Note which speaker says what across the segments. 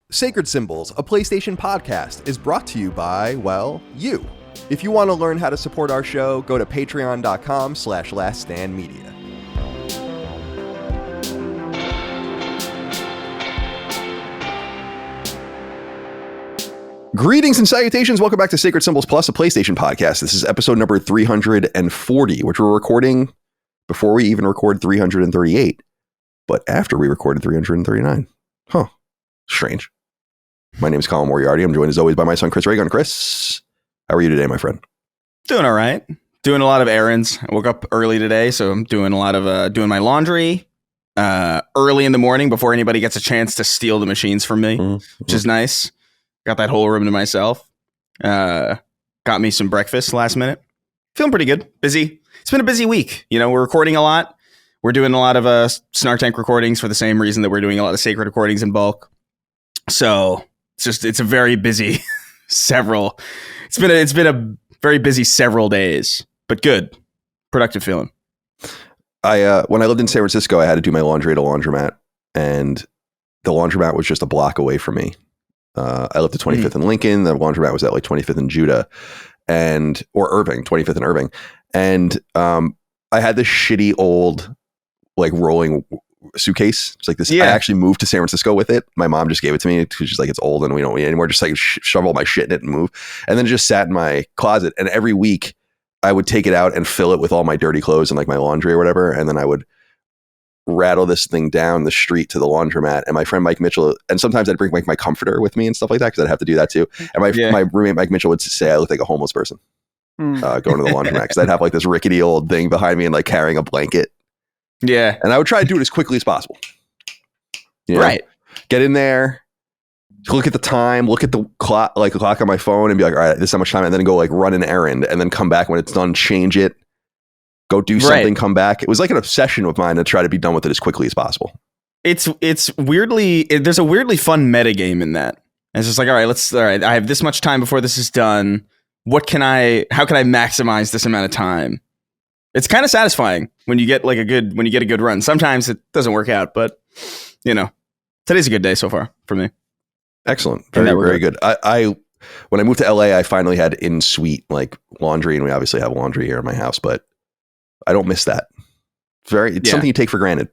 Speaker 1: Sacred Symbols, a PlayStation podcast, is brought to you by, well, you. If you want to learn how to support our show, go to patreon.com/laststandmedia. Greetings and salutations. Welcome back to Sacred Symbols Plus, a PlayStation podcast. This is episode number 340, which we're recording before we even record 338, but after we recorded 339. Huh. Strange. My name is Colin Moriarty. I'm joined as always by my son, Chris Reagan. Chris, how are you today, my friend?
Speaker 2: Doing all right. Doing a lot of errands. I woke up early today, so I'm doing a lot of doing my laundry early in the morning before anybody gets a chance to steal the machines from me, which is nice. Got that whole room to myself. Got me some breakfast last minute. Feeling pretty good. Busy. It's been a busy week. You know, we're recording a lot. We're doing a lot of Snark Tank recordings for the same reason that we're doing a lot of Sacred recordings in it's a very busy it's been a very busy several days, but good, productive feeling.
Speaker 1: When I lived in San Francisco, I had to do my laundry at a laundromat, and the laundromat was just a block away from me. I lived at 25th and Lincoln. The laundromat was at like 25th and Judah or Irving, 25th and Irving. And I had this shitty old like rolling suitcase. It's like this. Yeah. I actually moved to San Francisco with it. My mom just gave it to me because she's like, it's old and we don't need it anymore. Just like shove all my shit in it and move. And then it just sat in my closet. And every week I would take it out and fill it with all my dirty clothes and like my laundry or whatever. And then I would rattle this thing down the street to the laundromat. And my friend Mike Mitchell, and sometimes I'd bring like my comforter with me and stuff like that because I'd have to do that too. And my roommate Mike Mitchell would say I looked like a homeless person going to the laundromat because I'd have like this rickety old thing behind me and like carrying a blanket.
Speaker 2: Yeah.
Speaker 1: And I would try to do it as quickly as possible. You know?
Speaker 2: Right.
Speaker 1: Get in there, look at the time, look at the clock, like the clock on my phone and be like, all right, this is how much time. And then go like run an errand and then come back when it's done, change it, go do something, come back. It was like an obsession of mine to try to be done with it as quickly as possible.
Speaker 2: There's a weirdly fun meta game in that. And it's just like, all right, I have this much time before this is done. How can I maximize this amount of time? It's kind of satisfying when you get a good run. Sometimes it doesn't work out, but you know, today's a good day so far for me.
Speaker 1: Excellent. Very, very good. When I moved to LA, I finally had in-suite like laundry, and we obviously have laundry here in my house, but I don't miss that. It's something you take for granted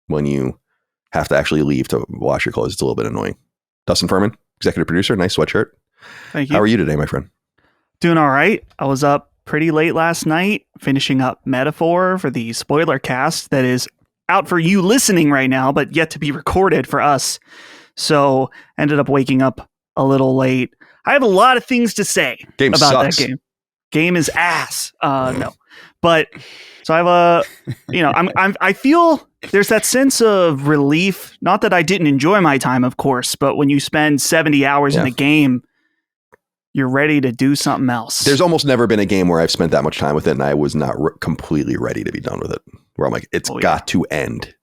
Speaker 1: when you have to actually leave to wash your clothes. It's a little bit annoying. Dustin Furman, executive producer, nice sweatshirt.
Speaker 3: Thank you.
Speaker 1: How are you today, my friend?
Speaker 3: Doing all right. I was up pretty late last night, finishing up Metaphor for the spoiler cast that is out for you listening right now, but yet to be recorded for us. So ended up waking up a little late. I have a lot of things to say about that game. Game is ass. No, but so I have I feel there's that sense of relief. Not that I didn't enjoy my time, of course, but when you spend 70 hours in a game, you're ready to do something else.
Speaker 1: There's almost never been a game where I've spent that much time with it and I was not completely ready to be done with it. Where I'm like, it's got to end.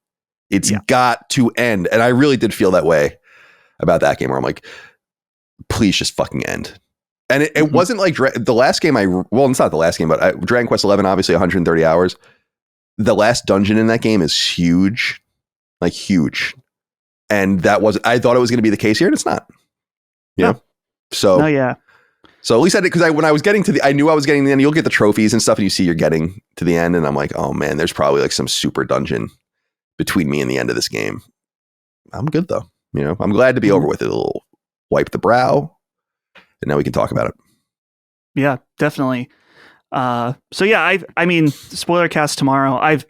Speaker 1: It's got to end. And I really did feel that way about that game where I'm like, please just fucking end. And it wasn't like the last game it's not the last game, but Dragon Quest 11, obviously 130 hours. The last dungeon in that game is huge, like huge. And I thought it was going to be the case here and it's not. Yeah. So.
Speaker 3: Oh yeah.
Speaker 1: So at least I did, because when I was getting I knew I was getting to the end. You'll get the trophies and stuff, and you see you're getting to the end, and I'm like, oh man, there's probably like some super dungeon between me and the end of this game. I'm good though, you know. I'm glad to be over with it. A little wipe the brow, and now we can talk about it.
Speaker 3: Yeah, definitely. So yeah, I mean, spoiler cast tomorrow. I've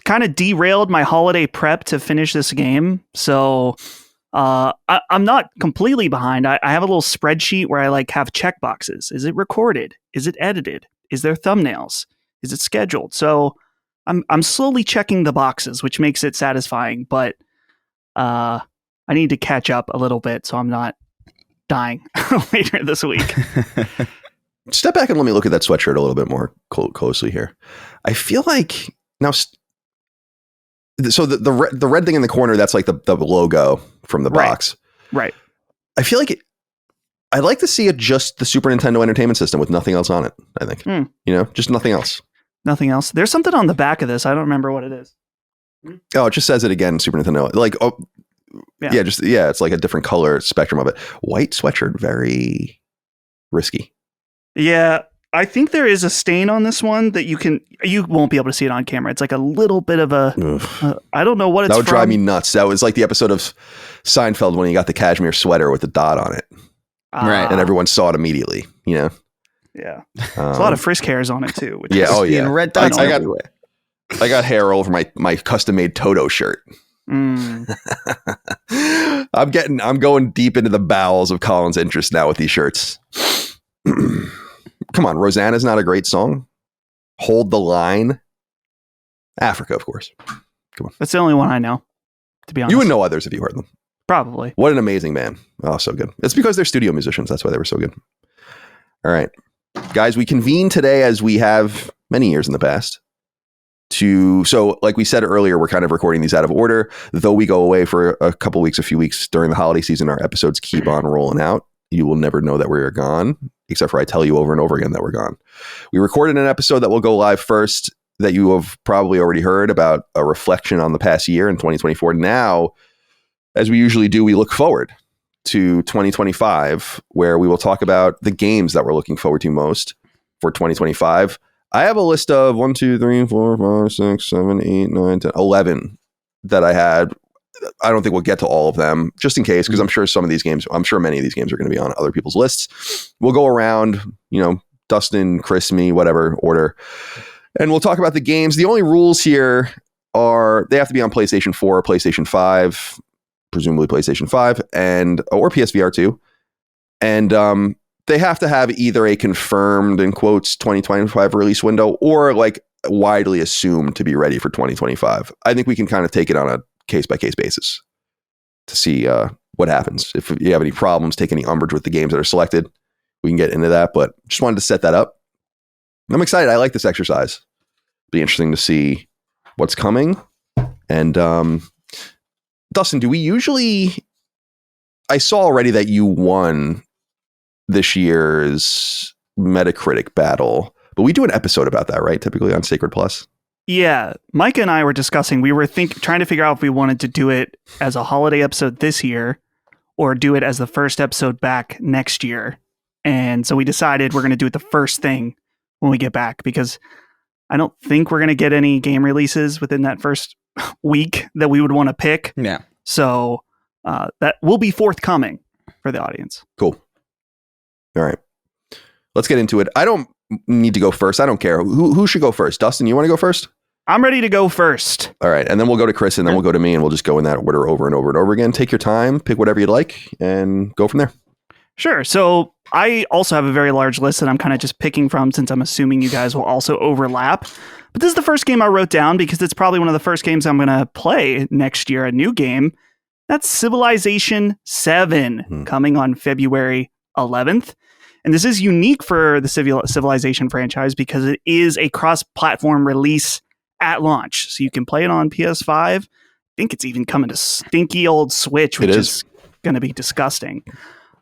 Speaker 3: kind of derailed my holiday prep to finish this game, so. I'm not completely behind. I have a little spreadsheet where I like have checkboxes. Is it recorded? Is it edited? Is there thumbnails? Is it scheduled? So I'm slowly checking the boxes, which makes it satisfying, but I need to catch up a little bit so I'm not dying later this week.
Speaker 1: Step back and let me look at that sweatshirt a little bit more closely here. I feel like now so the red thing in the corner, that's like the logo from the box.
Speaker 3: Right.
Speaker 1: I feel like I'd like to see it just the Super Nintendo Entertainment System with nothing else on it, I think. You know, just nothing else.
Speaker 3: Nothing else. There's something on the back of this. I don't remember what it is.
Speaker 1: Oh, it just says it again, Super Nintendo. Like, it's like a different color spectrum of it. White sweatshirt, very risky.
Speaker 3: Yeah, I think there is a stain on this one that you won't be able to see it on camera. It's like a little bit of I don't know what it's
Speaker 1: That would
Speaker 3: from.
Speaker 1: drive me nuts. That was like the episode of Seinfeld when he got the cashmere sweater with the dot on it.
Speaker 2: Right.
Speaker 1: And everyone saw it immediately, you know?
Speaker 3: Yeah. There's a lot of frisk hairs on it too. Which
Speaker 1: Yeah,
Speaker 3: is,
Speaker 2: Being red dots everywhere.
Speaker 1: I got hair all over my custom-made Toto shirt. I'm going deep into the bowels of Colin's interest now with these shirts. Come on, Rosanna's not a great song. Hold the Line. Africa, of course. Come on.
Speaker 3: That's the only one I know, to be honest.
Speaker 1: You would know others if you heard them.
Speaker 3: Probably.
Speaker 1: What an amazing band. Oh, so good. It's because they're studio musicians. That's why they were so good. All right. Guys, we convene today as we have many years in the past. So like we said earlier, we're kind of recording these out of order. Though we go away for a couple weeks, a few weeks during the holiday season, our episodes keep on rolling out. You will never know that we're gone, except for I tell you over and over again that we're gone. We recorded an episode that will go live first that you have probably already heard about, a reflection on the past year in 2024. Now, as we usually do, we look forward to 2025, where we will talk about the games that we're looking forward to most for 2025. I have a list of 1, 2, 3, 4, 5, 6, 7, 8, 9, 10, 11 that I had. I don't think we'll get to all of them, just in case, because I'm sure many of these games are going to be on other people's lists. We'll go around, Dustin, Chris, me, whatever order, and we'll talk about the games. The only rules here are they have to be on PlayStation 4 or PlayStation 5, presumably PlayStation 5, or PSVR 2. And they have to have either a confirmed, in quotes, 2025 release window or like widely assumed to be ready for 2025. I think we can kind of take it on a case-by-case basis to see what happens. If you have any problems, take any umbrage with the games that are selected, we can get into that. But just wanted to set that up. I'm excited. I like this exercise. Be interesting to see what's coming. And Dustin, do we usually... I saw already that you won this year's Metacritic battle, but we do an episode about that, right? Typically on Sacred Plus.
Speaker 3: Yeah, Micah and I were discussing. We were trying to figure out if we wanted to do it as a holiday episode this year, or do it as the first episode back next year. And so we decided we're going to do it the first thing when we get back, because I don't think we're going to get any game releases within that first week that we would want to pick.
Speaker 2: Yeah.
Speaker 3: So that will be forthcoming for the audience.
Speaker 1: Cool. All right, let's get into it. I don't need to go first. I don't care. Who should go first? Dustin, you want to go first?
Speaker 3: I'm ready to go first.
Speaker 1: All right, and then we'll go to Chris, and then we'll go to me, and we'll just go in that order over and over and over again. Take your time, pick whatever you'd like, and go from there.
Speaker 3: Sure. So I also have a very large list that I'm kind of just picking from, since I'm assuming you guys will also overlap. But this is the first game I wrote down because it's probably one of the first games I'm going to play next year, a new game. That's Civilization 7, coming on February 11th. And this is unique for the Civilization franchise because it is a cross-platform release at launch. So you can play it on PS5. I think it's even coming to stinky old Switch, which is going to be disgusting.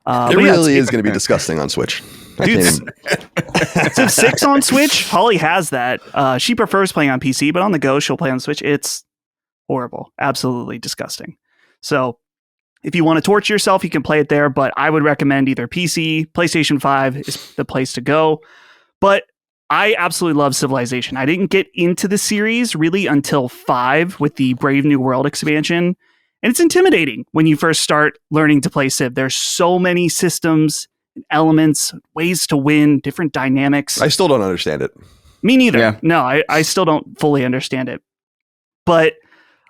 Speaker 1: It really is going to be disgusting on Switch.
Speaker 3: Dude, Civ 6 on Switch? Holly has that. She prefers playing on PC, but on the go, she'll play on Switch. It's horrible. Absolutely disgusting. So if you want to torture yourself, you can play it there, but I would recommend either PC, PlayStation 5 is the place to go. But I absolutely love Civilization. I didn't get into the series really until 5 with the Brave New World expansion. And it's intimidating when you first start learning to play Civ. There's so many systems, elements, ways to win, different dynamics.
Speaker 1: I still don't understand it.
Speaker 3: Me neither.
Speaker 2: Yeah.
Speaker 3: No, I still don't fully understand it. But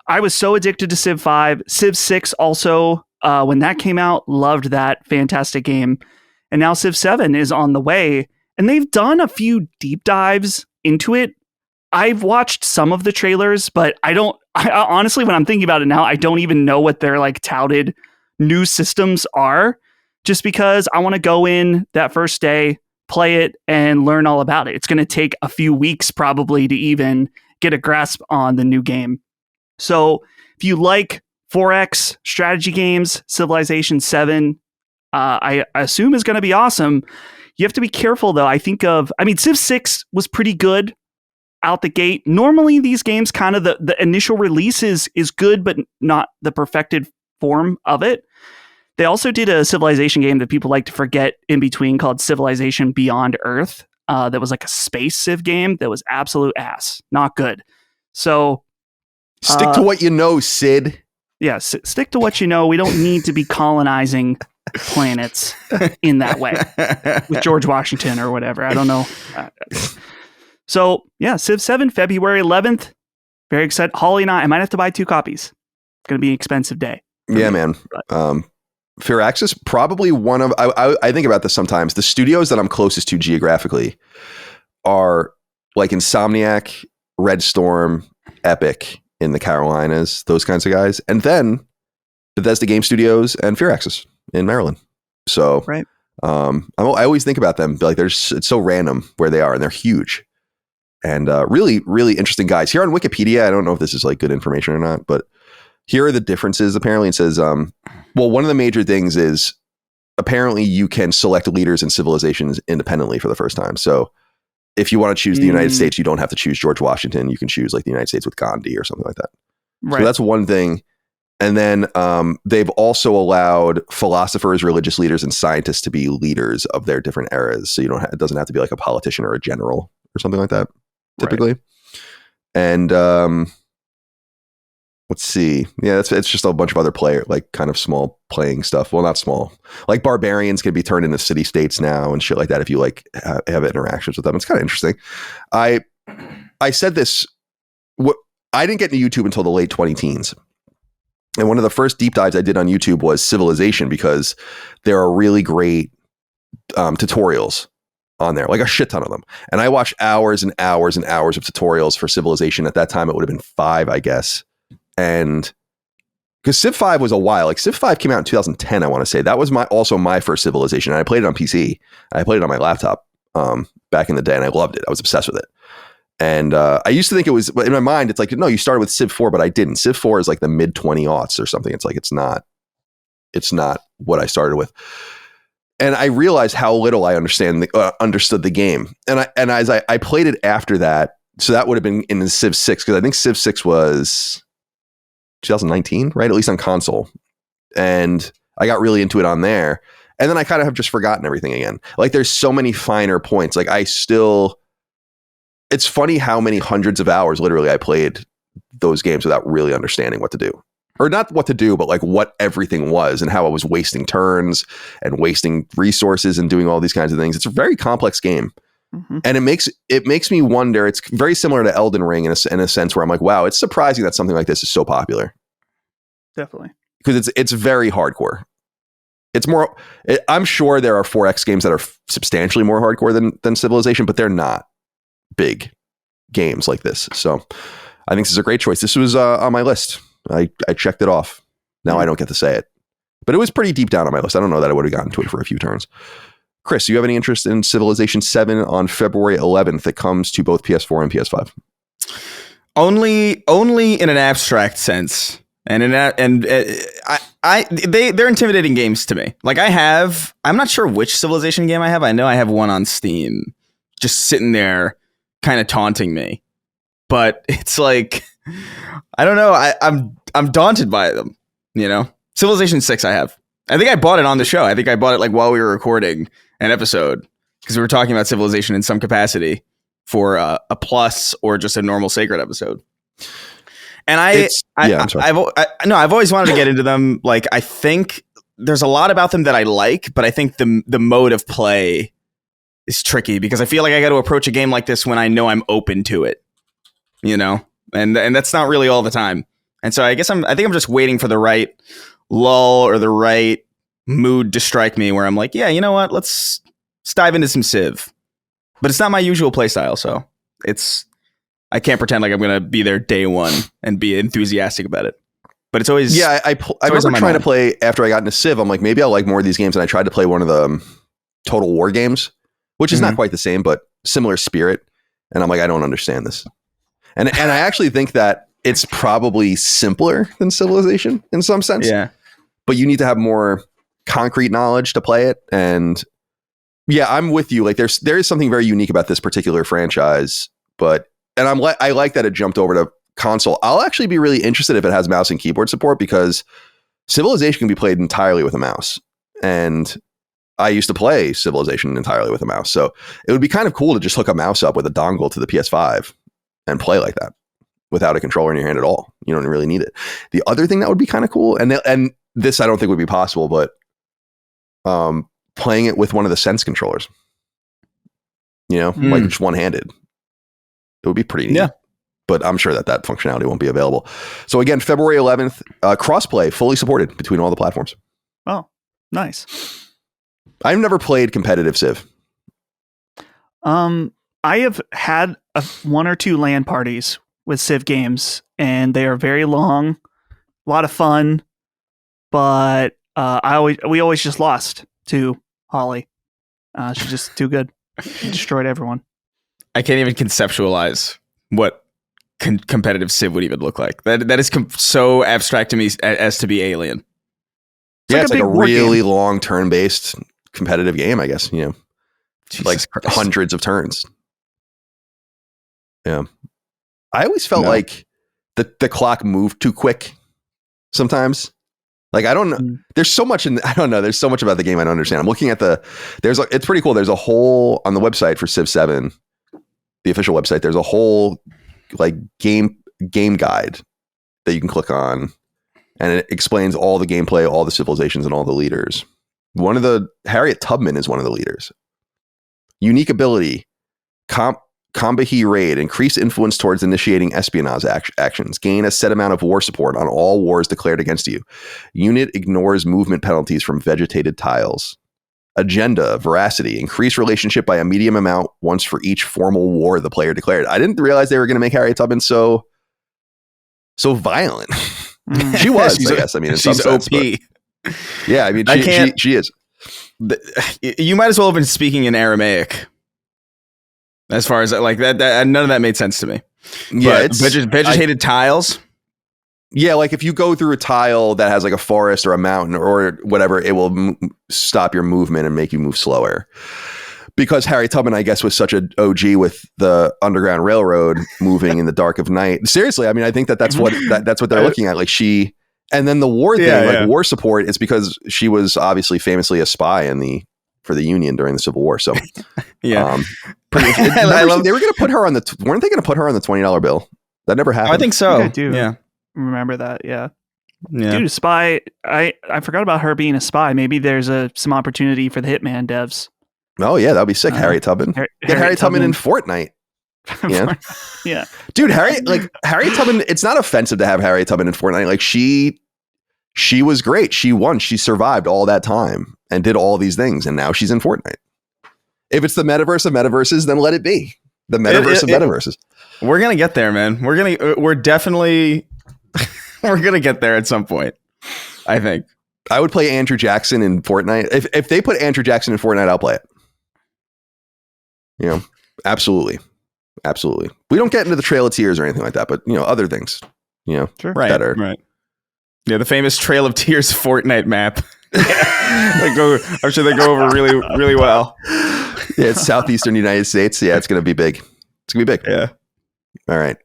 Speaker 3: I was so addicted to Civ 5. Civ 6 also, when that came out, loved that. Fantastic game. And now Civ 7 is on the way. And they've done a few deep dives into it. I've watched some of the trailers, but I honestly, when I'm thinking about it now, I don't even know what their like touted new systems are, just because I want to go in that first day, play it, and learn all about it. It's going to take a few weeks probably to even get a grasp on the new game. So if you like 4X strategy games, Civilization 7, I assume is going to be awesome. You have to be careful, though. Civ 6 was pretty good out the gate. Normally, these games, kind of the initial release is good, but not the perfected form of it. They also did a Civilization game that people like to forget in between called Civilization Beyond Earth. That was like a space civ game that was absolute ass. Not good. So
Speaker 1: stick to what you know, Sid.
Speaker 3: Yeah, stick to what you know. We don't need to be colonizing planets in that way with George Washington or whatever. I don't know. So yeah, Civ 7, February 11th. Very excited. Holly and I might have to buy 2 copies. It's going to be an expensive day.
Speaker 1: Yeah, man. Firaxis, probably one of, I think about this sometimes. The studios that I'm closest to geographically are like Insomniac, Red Storm, Epic in the Carolinas, those kinds of guys. And then Bethesda Game Studios and Firaxis in Maryland. So
Speaker 3: right.
Speaker 1: I always think about them. Like it's so random where they are, and they're huge. And really, really interesting guys. Here on Wikipedia, I don't know if this is like good information or not, but here are the differences. Apparently it says, well, one of the major things is apparently you can select leaders and civilizations independently for the first time. So if you want to choose the United States, you don't have to choose George Washington. You can choose like the United States with Gandhi or something like that. Right. So that's one thing. And then they've also allowed philosophers, religious leaders, and scientists to be leaders of their different eras. So it doesn't have to be like a politician or a general or something like that, typically. Right. And let's see. Yeah, it's just a bunch of other like kind of small playing stuff. Well, not small. Like barbarians can be turned into city states now and shit like that if you like have interactions with them. It's kind of interesting. I said this. I didn't get into YouTube until the late 2010s. And one of the first deep dives I did on YouTube was Civilization, because there are really great tutorials on there, like a shit ton of them. And I watched hours and hours and hours of tutorials for Civilization. At that time, it would have been 5, I guess. And because Civ 5 was a while, like Civ 5 came out in 2010, I want to say. That was also my first Civilization. And I played it on PC. I played it on my laptop back in the day, and I loved it. I was obsessed with it. And I used to think it was, in my mind, it's like, no, you started with Civ 4, but I didn't. Civ 4 is like the mid 20s or something. It's like, it's not what I started with. And I realized how little I understood the game. And as I played it after that, so that would have been in Civ 6, because I think Civ 6 was 2019, right? At least on console. And I got really into it on there. And then I kind of have just forgotten everything again. Like there's so many finer points. Like it's funny how many hundreds of hours literally I played those games without really understanding what to do. Or not what to do, but like what everything was and how I was wasting turns and wasting resources and doing all these kinds of things. It's a very complex game. Mm-hmm. And it makes me wonder. It's very similar to Elden Ring in a sense where I'm like, wow, it's surprising that something like this is so popular.
Speaker 3: Definitely.
Speaker 1: Because it's very hardcore. It's more, I'm sure there are 4X games that are substantially more hardcore than Civilization, but they're not big games like this. So I think this is a great choice. This was on my list. I checked it off. Now I don't get to say it, but it was pretty deep down on my list. I don't know that I would have gotten to it for a few turns. Chris, do you have any interest in Civilization 7 on February 11th? It comes to both PS4 and PS5.
Speaker 2: Only in an abstract sense. And they're intimidating games to me. Like I'm not sure which Civilization game I have. I know I have one on Steam just sitting there kind of taunting me. But it's like, I don't know. I'm daunted by them, you know? Civilization 6 I think I bought it on the show. I think I bought it like while we were recording an episode, because we were talking about Civilization in some capacity for a plus or just a normal Sacred episode. And I've always wanted to get into them. Like, I think there's a lot about them that I like, but I think the mode of play is tricky, because I feel like I got to approach a game like this when I know I'm open to it, you know, and that's not really all the time. And so I think I'm just waiting for the right lull or the right mood to strike me where I'm like, yeah, you know what? Let's dive into some Civ. But it's not my usual play style, so I can't pretend like I'm going to be there day one and be enthusiastic about it. But it's always... Yeah,
Speaker 1: I remember trying to play after I got into Civ. I'm like, maybe I'll like more of these games. And I tried to play one of the Total War games, which is not quite the same, but similar spirit. And I'm like, I don't understand this. And I actually think that it's probably simpler than Civilization in some sense.
Speaker 2: Yeah.
Speaker 1: But you need to have more concrete knowledge to play it. And yeah, I'm with you. Like there is something very unique about this particular franchise, and I like that it jumped over to console. I'll actually be really interested if it has mouse and keyboard support, because Civilization can be played entirely with a mouse. And I used to play Civilization entirely with a mouse. So it would be kind of cool to just hook a mouse up with a dongle to the PS5 and play like that without a controller in your hand at all. You don't really need it. The other thing that would be kind of cool, and this I don't think would be possible, but playing it with one of the Sense controllers, like just one-handed. It would be pretty neat.
Speaker 2: Yeah.
Speaker 1: But I'm sure that functionality won't be available. So again, February 11th, crossplay fully supported between all the platforms.
Speaker 3: Oh, nice.
Speaker 1: I've never played competitive Civ.
Speaker 3: I have had one or two LAN parties with Civ games, and they are very long, a lot of fun, but we always just lost to Holly. She's just too good. She destroyed everyone.
Speaker 2: I can't even conceptualize what competitive Civ would even look like. That is so abstract to me as to be alien.
Speaker 1: It's like a really long turn-based competitive game, I guess.
Speaker 2: Jesus Christ.
Speaker 1: Hundreds of turns. Yeah, I always felt like the clock moved too quick sometimes. Like, I don't know. There's so much I don't know. There's so much about the game I don't understand. I'm looking at it's pretty cool. There's a whole, on the website for Civ 7, the official website, there's a whole like game guide that you can click on, and it explains all the gameplay, all the civilizations, and all the leaders. Harriet Tubman is one of the leaders. Unique ability, Combahi Raid, increase influence towards initiating espionage actions. Gain a set amount of war support on all wars declared against you. Unit ignores movement penalties from vegetated tiles. Agenda, veracity, increase relationship by a medium amount once for each formal war the player declared. I didn't realize they were going to make Harriet Tubman so violent. She was, I guess. I mean, in some sense,
Speaker 2: OP.
Speaker 1: Yeah, I mean, she is.
Speaker 2: You might as well have been speaking in Aramaic. As far as like that none of that made sense to me.
Speaker 1: Yeah,
Speaker 2: it's vegetated tiles.
Speaker 1: Yeah, like if you go through a tile that has like a forest or a mountain or whatever, it will stop your movement and make you move slower. Because Harriet Tubman, I guess, was such an OG with the Underground Railroad moving in the dark of night. Seriously, I mean, I think that's what they're looking at. Like and then the war thing, war support, is because she was obviously famously a spy for the Union during the Civil War. So
Speaker 2: yeah,
Speaker 1: they were going to put her weren't they going to put her on the $20 bill? That never happened.
Speaker 2: I think so.
Speaker 3: I do.
Speaker 2: Yeah.
Speaker 3: Remember that. Yeah. Dude, a spy. I forgot about her being a spy. Maybe there's some opportunity for the Hitman devs.
Speaker 1: Oh yeah, that'd be sick. Harriet Tubman. Get Harriet Tubman in Fortnite. Yeah.
Speaker 3: Yeah.
Speaker 1: Dude, Harriet Tubman, it's not offensive to have Harriet Tubman in Fortnite. Like she was great. She won. She survived all that time and did all these things, and now she's in Fortnite. If it's the metaverse of metaverses, then let it be. The metaverse of metaverses.
Speaker 2: We're gonna get there, man. We're definitely we're gonna get there at some point, I think.
Speaker 1: I would play Andrew Jackson in Fortnite. If they put Andrew Jackson in Fortnite, I'll play it. Absolutely. Absolutely. We don't get into the Trail of Tears or anything like that, but other things,
Speaker 3: sure.
Speaker 1: Better.
Speaker 2: Right. Yeah, the famous Trail of Tears Fortnite map. I'm sure they go over really, really well.
Speaker 1: Yeah, it's southeastern United States. Yeah, it's gonna be big. It's gonna be big.
Speaker 2: Yeah.
Speaker 1: All right.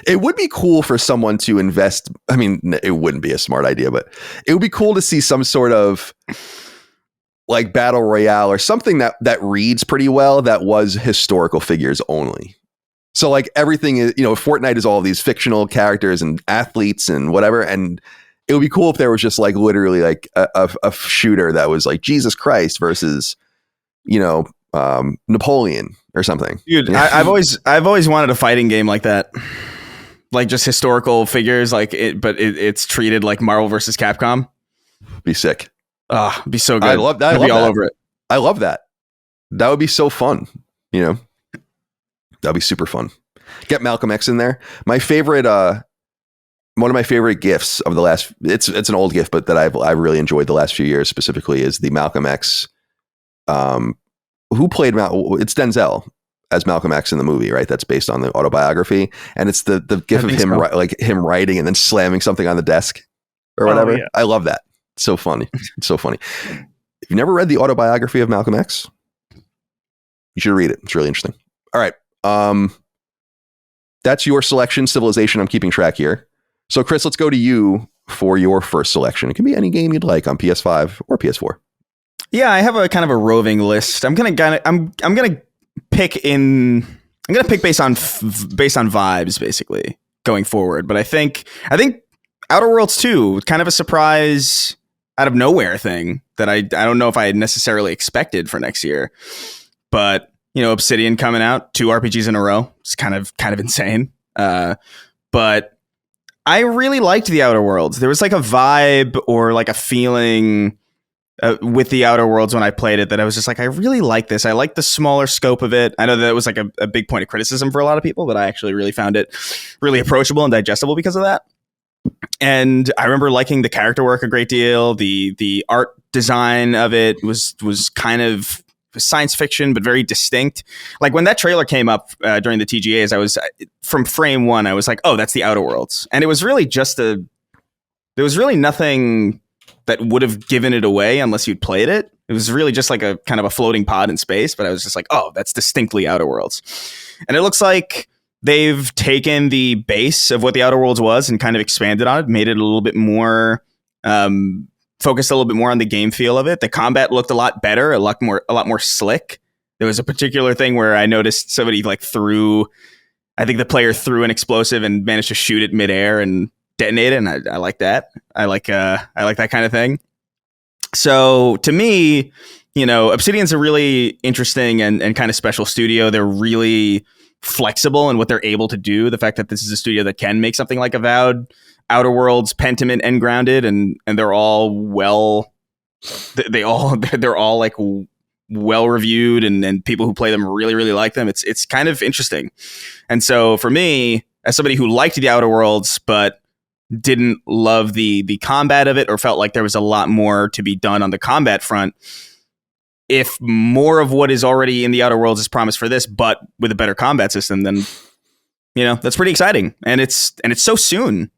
Speaker 1: It would be cool for someone to invest. I mean, it wouldn't be a smart idea, but it would be cool to see some sort of like battle royale or something that reads pretty well that was historical figures only. So like everything is, Fortnite is all these fictional characters and athletes and whatever. And it would be cool if there was just like literally like a shooter that was like Jesus Christ versus, Napoleon or something.
Speaker 2: Dude, I've always wanted a fighting game like that. Like just historical figures, but it's treated like Marvel versus Capcom.
Speaker 1: Be sick.
Speaker 2: Be so good.
Speaker 1: I love that.
Speaker 2: I'd be all over it.
Speaker 1: I love that. That would be so fun. That'd be super fun. Get Malcolm X in there. My favorite, one of my favorite gifts of the last, it's an old gift, but that I've really enjoyed the last few years specifically is the Malcolm X. Who played it's Denzel as Malcolm X in the movie, right? That's based on the autobiography, and it's the gif of him him writing and then slamming something on the desk or whatever. Oh, yeah. I love that. It's so funny. It's so funny. If you've never read the autobiography of Malcolm X, you should read it. It's really interesting. All right. That's your selection, Civilization. I'm keeping track here. So Chris, let's go to you. for your first selection. It can be any game you'd like on PS5 or PS4.
Speaker 2: Yeah, I have a kind of a roving list. I'm gonna pick based on vibes basically going forward. But I think Outer Worlds 2, kind of a surprise out of nowhere thing that I don't know if I had necessarily expected for next year. But Obsidian coming out 2 RPGs in a row, it's kind of insane. But I really liked the Outer Worlds. There was like a vibe or like a feeling with the Outer Worlds when I played it that I was just like, I really like this. I like the smaller scope of it. I know that it was like a big point of criticism for a lot of people, but I actually really found it really approachable and digestible because of that. And I remember liking the character work a great deal. The art design of it was kind of science fiction, but very distinct. Like when that trailer came up during the TGAs, I was from frame one, I was like, oh, that's the Outer Worlds. And it was really there was really nothing that would have given it away unless you'd played it. It was really just like a kind of a floating pod in space, but I was just like, oh, that's distinctly Outer Worlds. And it looks like they've taken the base of what the Outer Worlds was and kind of expanded on it, made it a little bit more, focused a little bit more on the game feel of it. The combat looked a lot better, a lot more slick. There was a particular thing where I noticed somebody I think the player threw an explosive and managed to shoot it midair and detonate it, and I like that. I like that kind of thing. So to me, Obsidian's a really interesting and kind of special studio. They're really flexible in what they're able to do. The fact that this is a studio that can make something like Avowed, Outer Worlds, Pentiment, and Grounded, and they're all they're all like well reviewed, and people who play them really, really like them. It's kind of interesting. And so for me, as somebody who liked the Outer Worlds but didn't love the combat of it, or felt like there was a lot more to be done on the combat front, if more of what is already in the Outer Worlds is promised for this, but with a better combat system, then that's pretty exciting. And it's so soon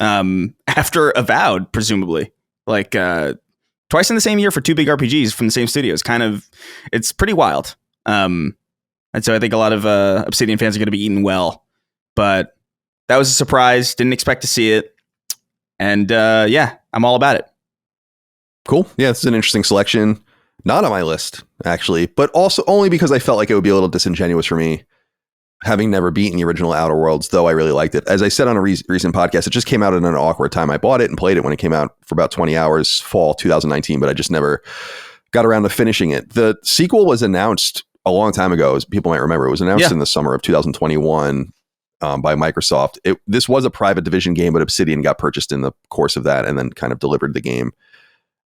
Speaker 2: after Avowed, presumably, like twice in the same year for 2 big RPGs from the same studios. It's pretty wild. And so I think a lot of Obsidian fans are going to be eaten well, but that was a surprise. Didn't expect to see it. And I'm all about it.
Speaker 1: Cool. Yeah, this is an interesting selection. Not on my list, actually, but also only because I felt like it would be a little disingenuous for me, having never beaten the original Outer Worlds, though I really liked it. As I said on a recent podcast, it just came out at an awkward time. I bought it and played it when it came out for about 20 hours, fall 2019, but I just never got around to finishing it. The sequel was announced a long time ago, as people might remember. It was announced in the summer of 2021 by Microsoft. This was a private division game, but Obsidian got purchased in the course of that and then kind of delivered the game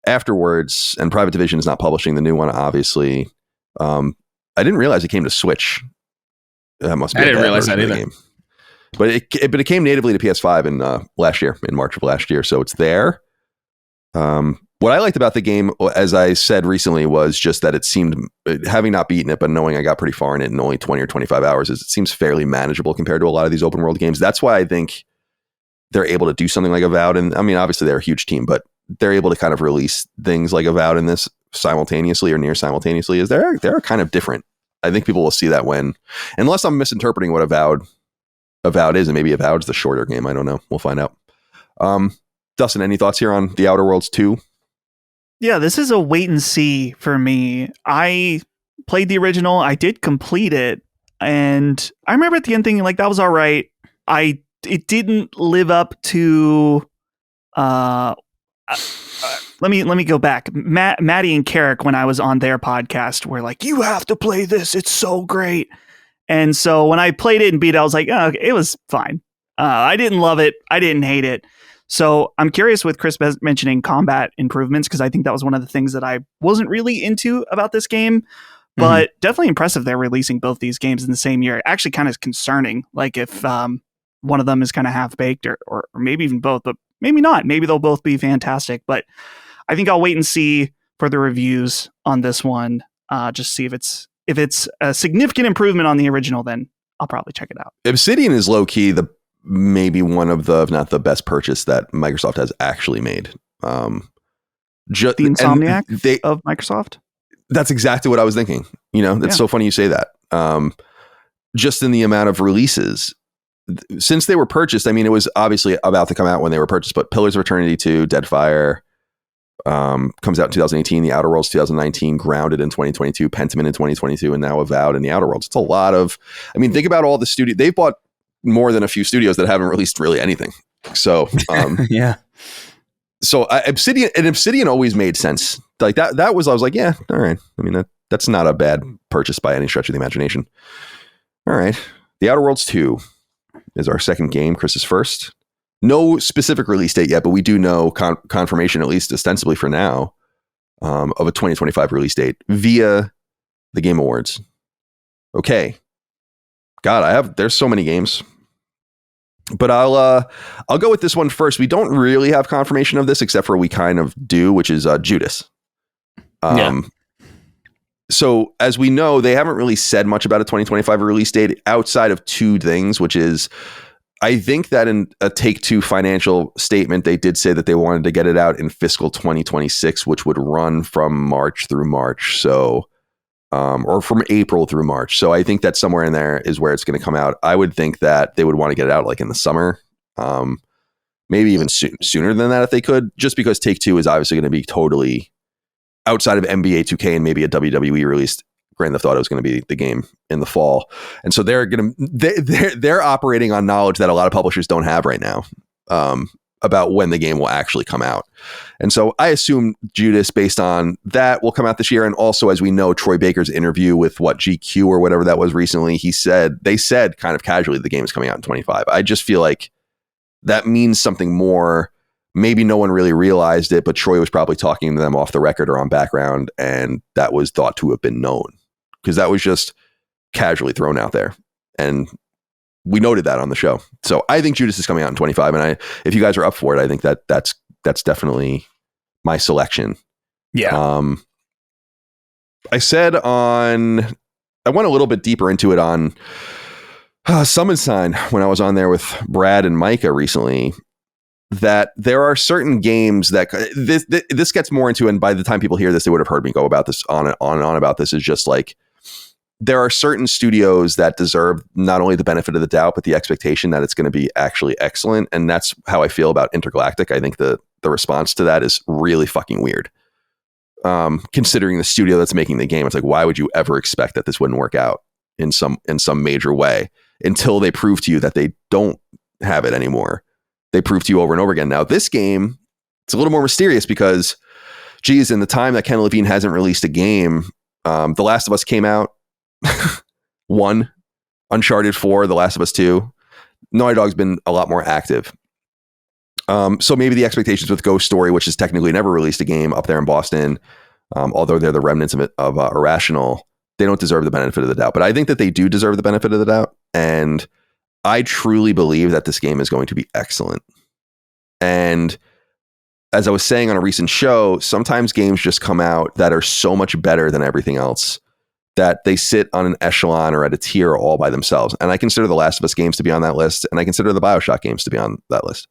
Speaker 1: afterwards. And Private Division is not publishing the new one, obviously. I didn't realize it came to Switch. That must be. I didn't realize that either. Game. But it came natively to PS5 in March of last year, so it's there. What I liked about the game, as I said recently, was just that it seemed, having not beaten it, but knowing I got pretty far in it in only 20 or 25 hours, it seems fairly manageable compared to a lot of these open world games. That's why I think they're able to do something like Avowed. And I mean, obviously they're a huge team, but they're able to kind of release things like Avowed in this simultaneously or near simultaneously, is they're kind of different. I think people will see that unless I'm misinterpreting what Avowed is, and maybe Avowed's the shorter game. I don't know. We'll find out. Dustin, any thoughts here on the Outer Worlds 2?
Speaker 3: Yeah, this is a wait and see for me. I played the original. I did complete it. And I remember at the end thinking, like, that was all right. It didn't live up to... let me go back. Maddie and Carrick, when I was on their podcast, were like, you have to play this. It's so great. And so when I played it and beat it, I was like, oh, okay, it was fine. I didn't love it. I didn't hate it. So I'm curious with Chris mentioning combat improvements, because I think that was one of the things that I wasn't really into about this game, but definitely impressive they're releasing both these games in the same year. Actually kind of concerning, like if one of them is kind of half-baked or maybe even both, but maybe not. Maybe they'll both be fantastic, but I think I'll wait and see for the reviews on this one, just see if it's a significant improvement on the original, then I'll probably check it out.
Speaker 1: Obsidian is low-key maybe one of the, if not the best purchase that Microsoft has actually made. The
Speaker 3: Insomniac of Microsoft?
Speaker 1: That's exactly what I was thinking. It's so funny you say that. Just in the amount of releases, since they were purchased, I mean, it was obviously about to come out when they were purchased, but Pillars of Eternity 2, Deadfire comes out in 2018, The Outer Worlds 2019, Grounded in 2022, Pentiment in 2022, and now Avowed in The Outer Worlds. It's a lot of, I mean, think about all the studio. They've bought more than a few studios that haven't released really anything. So,
Speaker 2: yeah.
Speaker 1: So Obsidian always made sense. Like that was, I was like, yeah, all right. I mean, that's not a bad purchase by any stretch of the imagination. All right. The Outer Worlds 2 is our second game. Chris's first. No specific release date yet, but we do know confirmation, at least ostensibly for now, of a 2025 release date via the Game Awards. Okay. God, there's so many games. But I'll go with this one first. We don't really have confirmation of this, except for we kind of do, which is Judas. So as we know, they haven't really said much about a 2025 release date outside of two things, which is, I think that in a Take-Two financial statement, they did say that they wanted to get it out in fiscal 2026, which would run from March through March. So, or from April through March. So I think that somewhere in there is where it's going to come out. I would think that they would want to get it out like in the summer, maybe even sooner than that if they could, just because Take-Two is obviously going to be totally outside of NBA 2K and maybe a WWE released Grand Theft Auto is going to be the game in the fall. And so they're operating on knowledge that a lot of publishers don't have right now about when the game will actually come out. And so I assume Judas, based on that, will come out this year. And also, as we know, Troy Baker's interview with GQ or whatever that was recently, they said kind of casually the game is coming out in 25. I just feel like that means something more. Maybe no one really realized it, but Troy was probably talking to them off the record or on background, and that was thought to have been known because that was just casually thrown out there. And we noted that on the show. So I think Judas is coming out in 25. And if you guys are up for it, I think that's definitely my selection.
Speaker 2: Yeah.
Speaker 1: I went a little bit deeper into it on Summon Sign when I was on there with Brad and Micah recently, that there are certain games that this gets more into, and by the time people hear this, they would have heard me go about this on and on about this, is just like, there are certain studios that deserve not only the benefit of the doubt, but the expectation that it's going to be actually excellent. And that's how I feel about Intergalactic. I think the response to that is really fucking weird. Considering the studio that's making the game, it's like, why would you ever expect that this wouldn't work out in some major way until they prove to you that they don't have it anymore? They prove to you over and over again. Now, this game, it's a little more mysterious because, geez, in the time that Ken Levine hasn't released a game, The Last of Us came out. 1, Uncharted 4, The Last of Us 2. Naughty Dog's been a lot more active. So maybe the expectations with Ghost Story, which has technically never released a game up there in Boston, although they're the remnants of Irrational, they don't deserve the benefit of the doubt. But I think that they do deserve the benefit of the doubt. And I truly believe that this game is going to be excellent. And as I was saying on a recent show, sometimes games just come out that are so much better than everything else that they sit on an echelon or at a tier all by themselves. And I consider the Last of Us games to be on that list, and I consider the BioShock games to be on that list.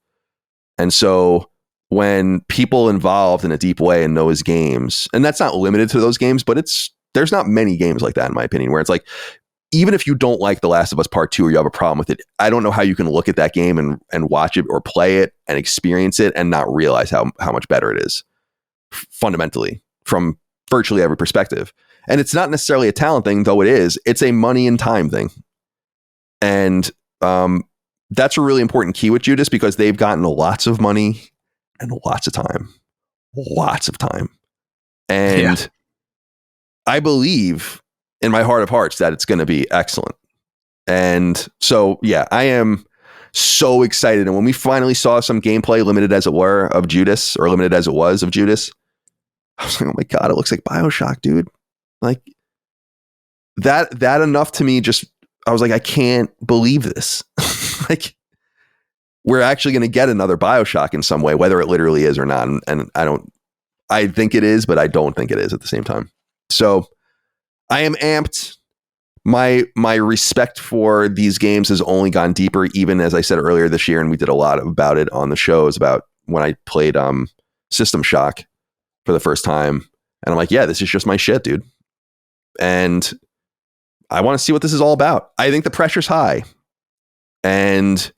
Speaker 1: And so when people involved in a deep way in those games, and that's not limited to those games, but there's not many games like that, in my opinion, where it's like, even if you don't like The Last of Us Part 2 or you have a problem with it, I don't know how you can look at that game and watch it or play it and experience it and not realize how much better it is fundamentally from virtually every perspective. And it's not necessarily a talent thing, though it is. It's a money and time thing. And that's a really important key with Judas, because they've gotten lots of money and lots of time. Lots of time. And I believe in my heart of hearts that it's going to be excellent. And so, yeah, I am so excited. And when we finally saw some gameplay, limited as it were, of Judas, or limited as it was of Judas, I was like, oh my God, it looks like BioShock, dude. Like that enough to me, just, I was like, I can't believe this. Like, we're actually going to get another BioShock in some way, whether it literally is or not. And I think it is, but I don't think it is at the same time. So I am amped. My respect for these games has only gone deeper, even as I said earlier this year, and we did a lot about it on the shows, about when I played System Shock for the first time. And I'm like, yeah, this is just my shit, dude. And I want to see what this is all about. I think the pressure's high. And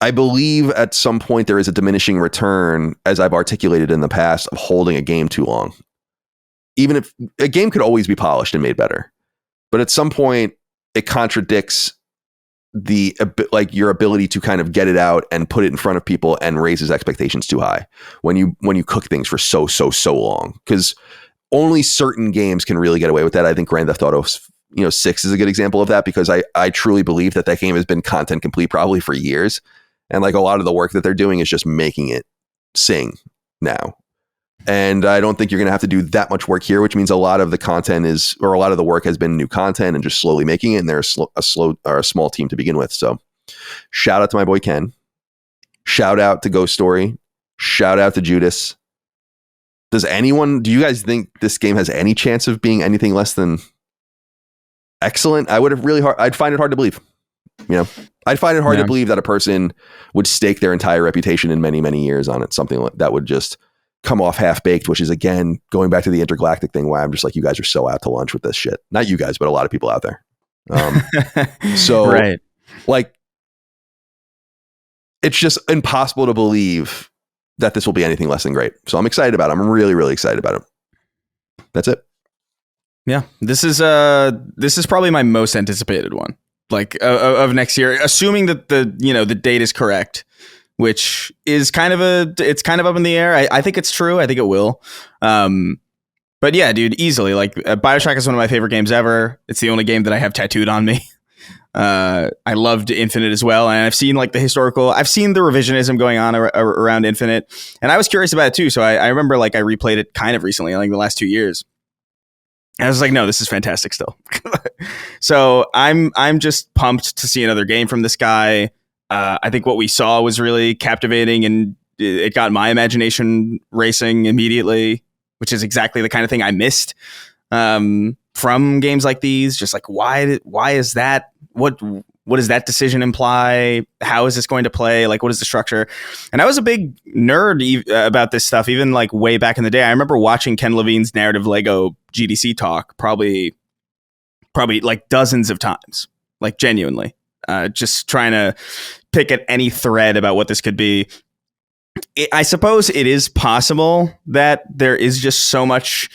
Speaker 1: I believe at some point there is a diminishing return, as I've articulated in the past, of holding a game too long. Even if a game could always be polished and made better, but at some point it contradicts your ability to kind of get it out and put it in front of people and raises expectations too high when you cook things for so long, because only certain games can really get away with that. I think Grand Theft Auto 6 is a good example of that, because I truly believe that game has been content complete probably for years, and like a lot of the work that they're doing is just making it sing now. And I don't think you're going to have to do that much work here, which means a lot of the content a lot of the work has been new content and just slowly making it. And they're a small team to begin with. So shout out to my boy Ken. Shout out to Ghost Story. Shout out to Judas. Do you guys think this game has any chance of being anything less than excellent? I'd find it hard to believe. I'd find it hard to believe that a person would stake their entire reputation in many, many years on it. Something that would just come off half-baked, which is, again, going back to the intergalactic thing, why I'm just like, you guys are so out to lunch with this shit. Not you guys, but a lot of people out there. So,
Speaker 2: right.
Speaker 1: Like, it's just impossible to believe that this will be anything less than great. So I'm excited about it. I'm really, really excited about it. That's it.
Speaker 2: Yeah, this is probably my most anticipated one, like of next year, assuming that the date is correct, which is kind of up in the air. I think it's true. I think it will. But yeah, dude, easily. Like BioShock is one of my favorite games ever. It's the only game that I have tattooed on me. I loved Infinite as well. And I've seen the revisionism going on around Infinite. And I was curious about it too. So I remember I replayed it kind of recently, like the last 2 years. And I was like, no, this is fantastic still. So I'm just pumped to see another game from this guy. I think what we saw was really captivating, and it got my imagination racing immediately, which is exactly the kind of thing I missed from games like these. Just like, why is that? What does that decision imply? How is this going to play? Like, what is the structure? And I was a big nerd about this stuff, even way back in the day. I remember watching Ken Levine's Narrative Lego GDC talk probably dozens of times, genuinely. Just trying to pick at any thread about what this could be. I suppose it is possible that there is just so much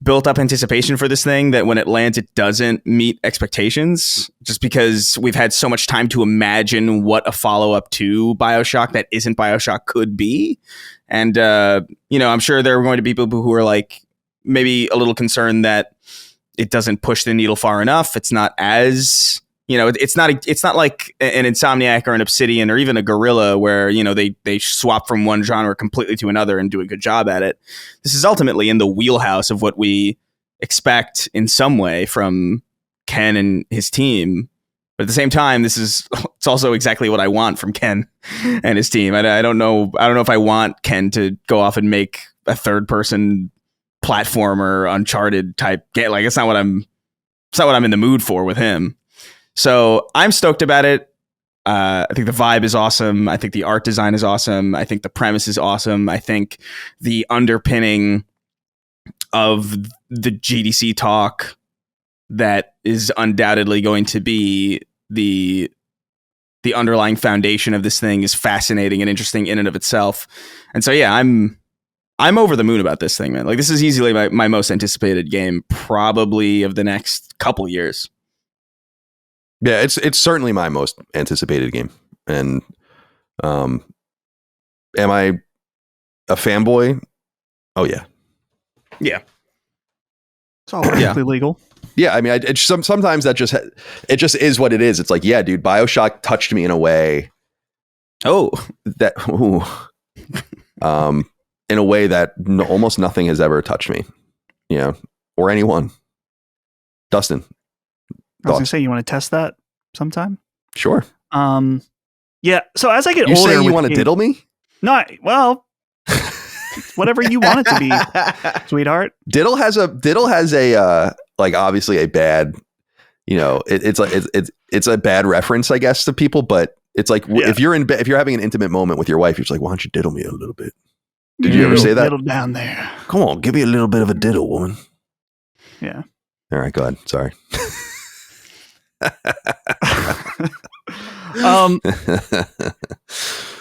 Speaker 2: built up anticipation for this thing that when it lands, it doesn't meet expectations, just because we've had so much time to imagine what a follow-up to BioShock that isn't BioShock could be. And, I'm sure there are going to be people who are maybe a little concerned that it doesn't push the needle far enough. It's not as... it's not like an Insomniac or an Obsidian or even a Guerrilla where, they swap from one genre completely to another and do a good job at it. This is ultimately in the wheelhouse of what we expect in some way from Ken and his team. But at the same time, it's also exactly what I want from Ken and his team. I don't know if I want Ken to go off and make a third person platformer Uncharted type game. It's not what I'm in the mood for with him. So I'm stoked about it. I think the vibe is awesome. I think the art design is awesome. I think the premise is awesome. I think the underpinning of the GDC talk that is undoubtedly going to be the underlying foundation of this thing is fascinating and interesting in and of itself. And so, yeah, I'm over the moon about this thing, man. This is easily my most anticipated game, probably of the next couple years.
Speaker 1: Yeah, it's certainly my most anticipated game. And am I a fanboy? Oh yeah.
Speaker 3: Yeah. It's all perfectly legal.
Speaker 1: Yeah, I mean, sometimes that it just is what it is. It's like, yeah, dude, BioShock touched me in a way. In a way that almost nothing has ever touched me, or anyone. Dustin.
Speaker 3: I was going to say, you want to test that sometime?
Speaker 1: Sure.
Speaker 3: Yeah. So as I get
Speaker 1: older,
Speaker 3: you
Speaker 1: saying you want to diddle me?
Speaker 3: No. Well, whatever you want it to be, sweetheart.
Speaker 1: Diddle has a obviously a bad, it's a bad reference, I guess, to people. But it's if you're having an intimate moment with your wife, you're just like, why don't you diddle me a little bit? Did you ever say that?
Speaker 3: Diddle down there.
Speaker 1: Come on, give me a little bit of a diddle, woman.
Speaker 3: Yeah.
Speaker 1: All right, go ahead. Sorry.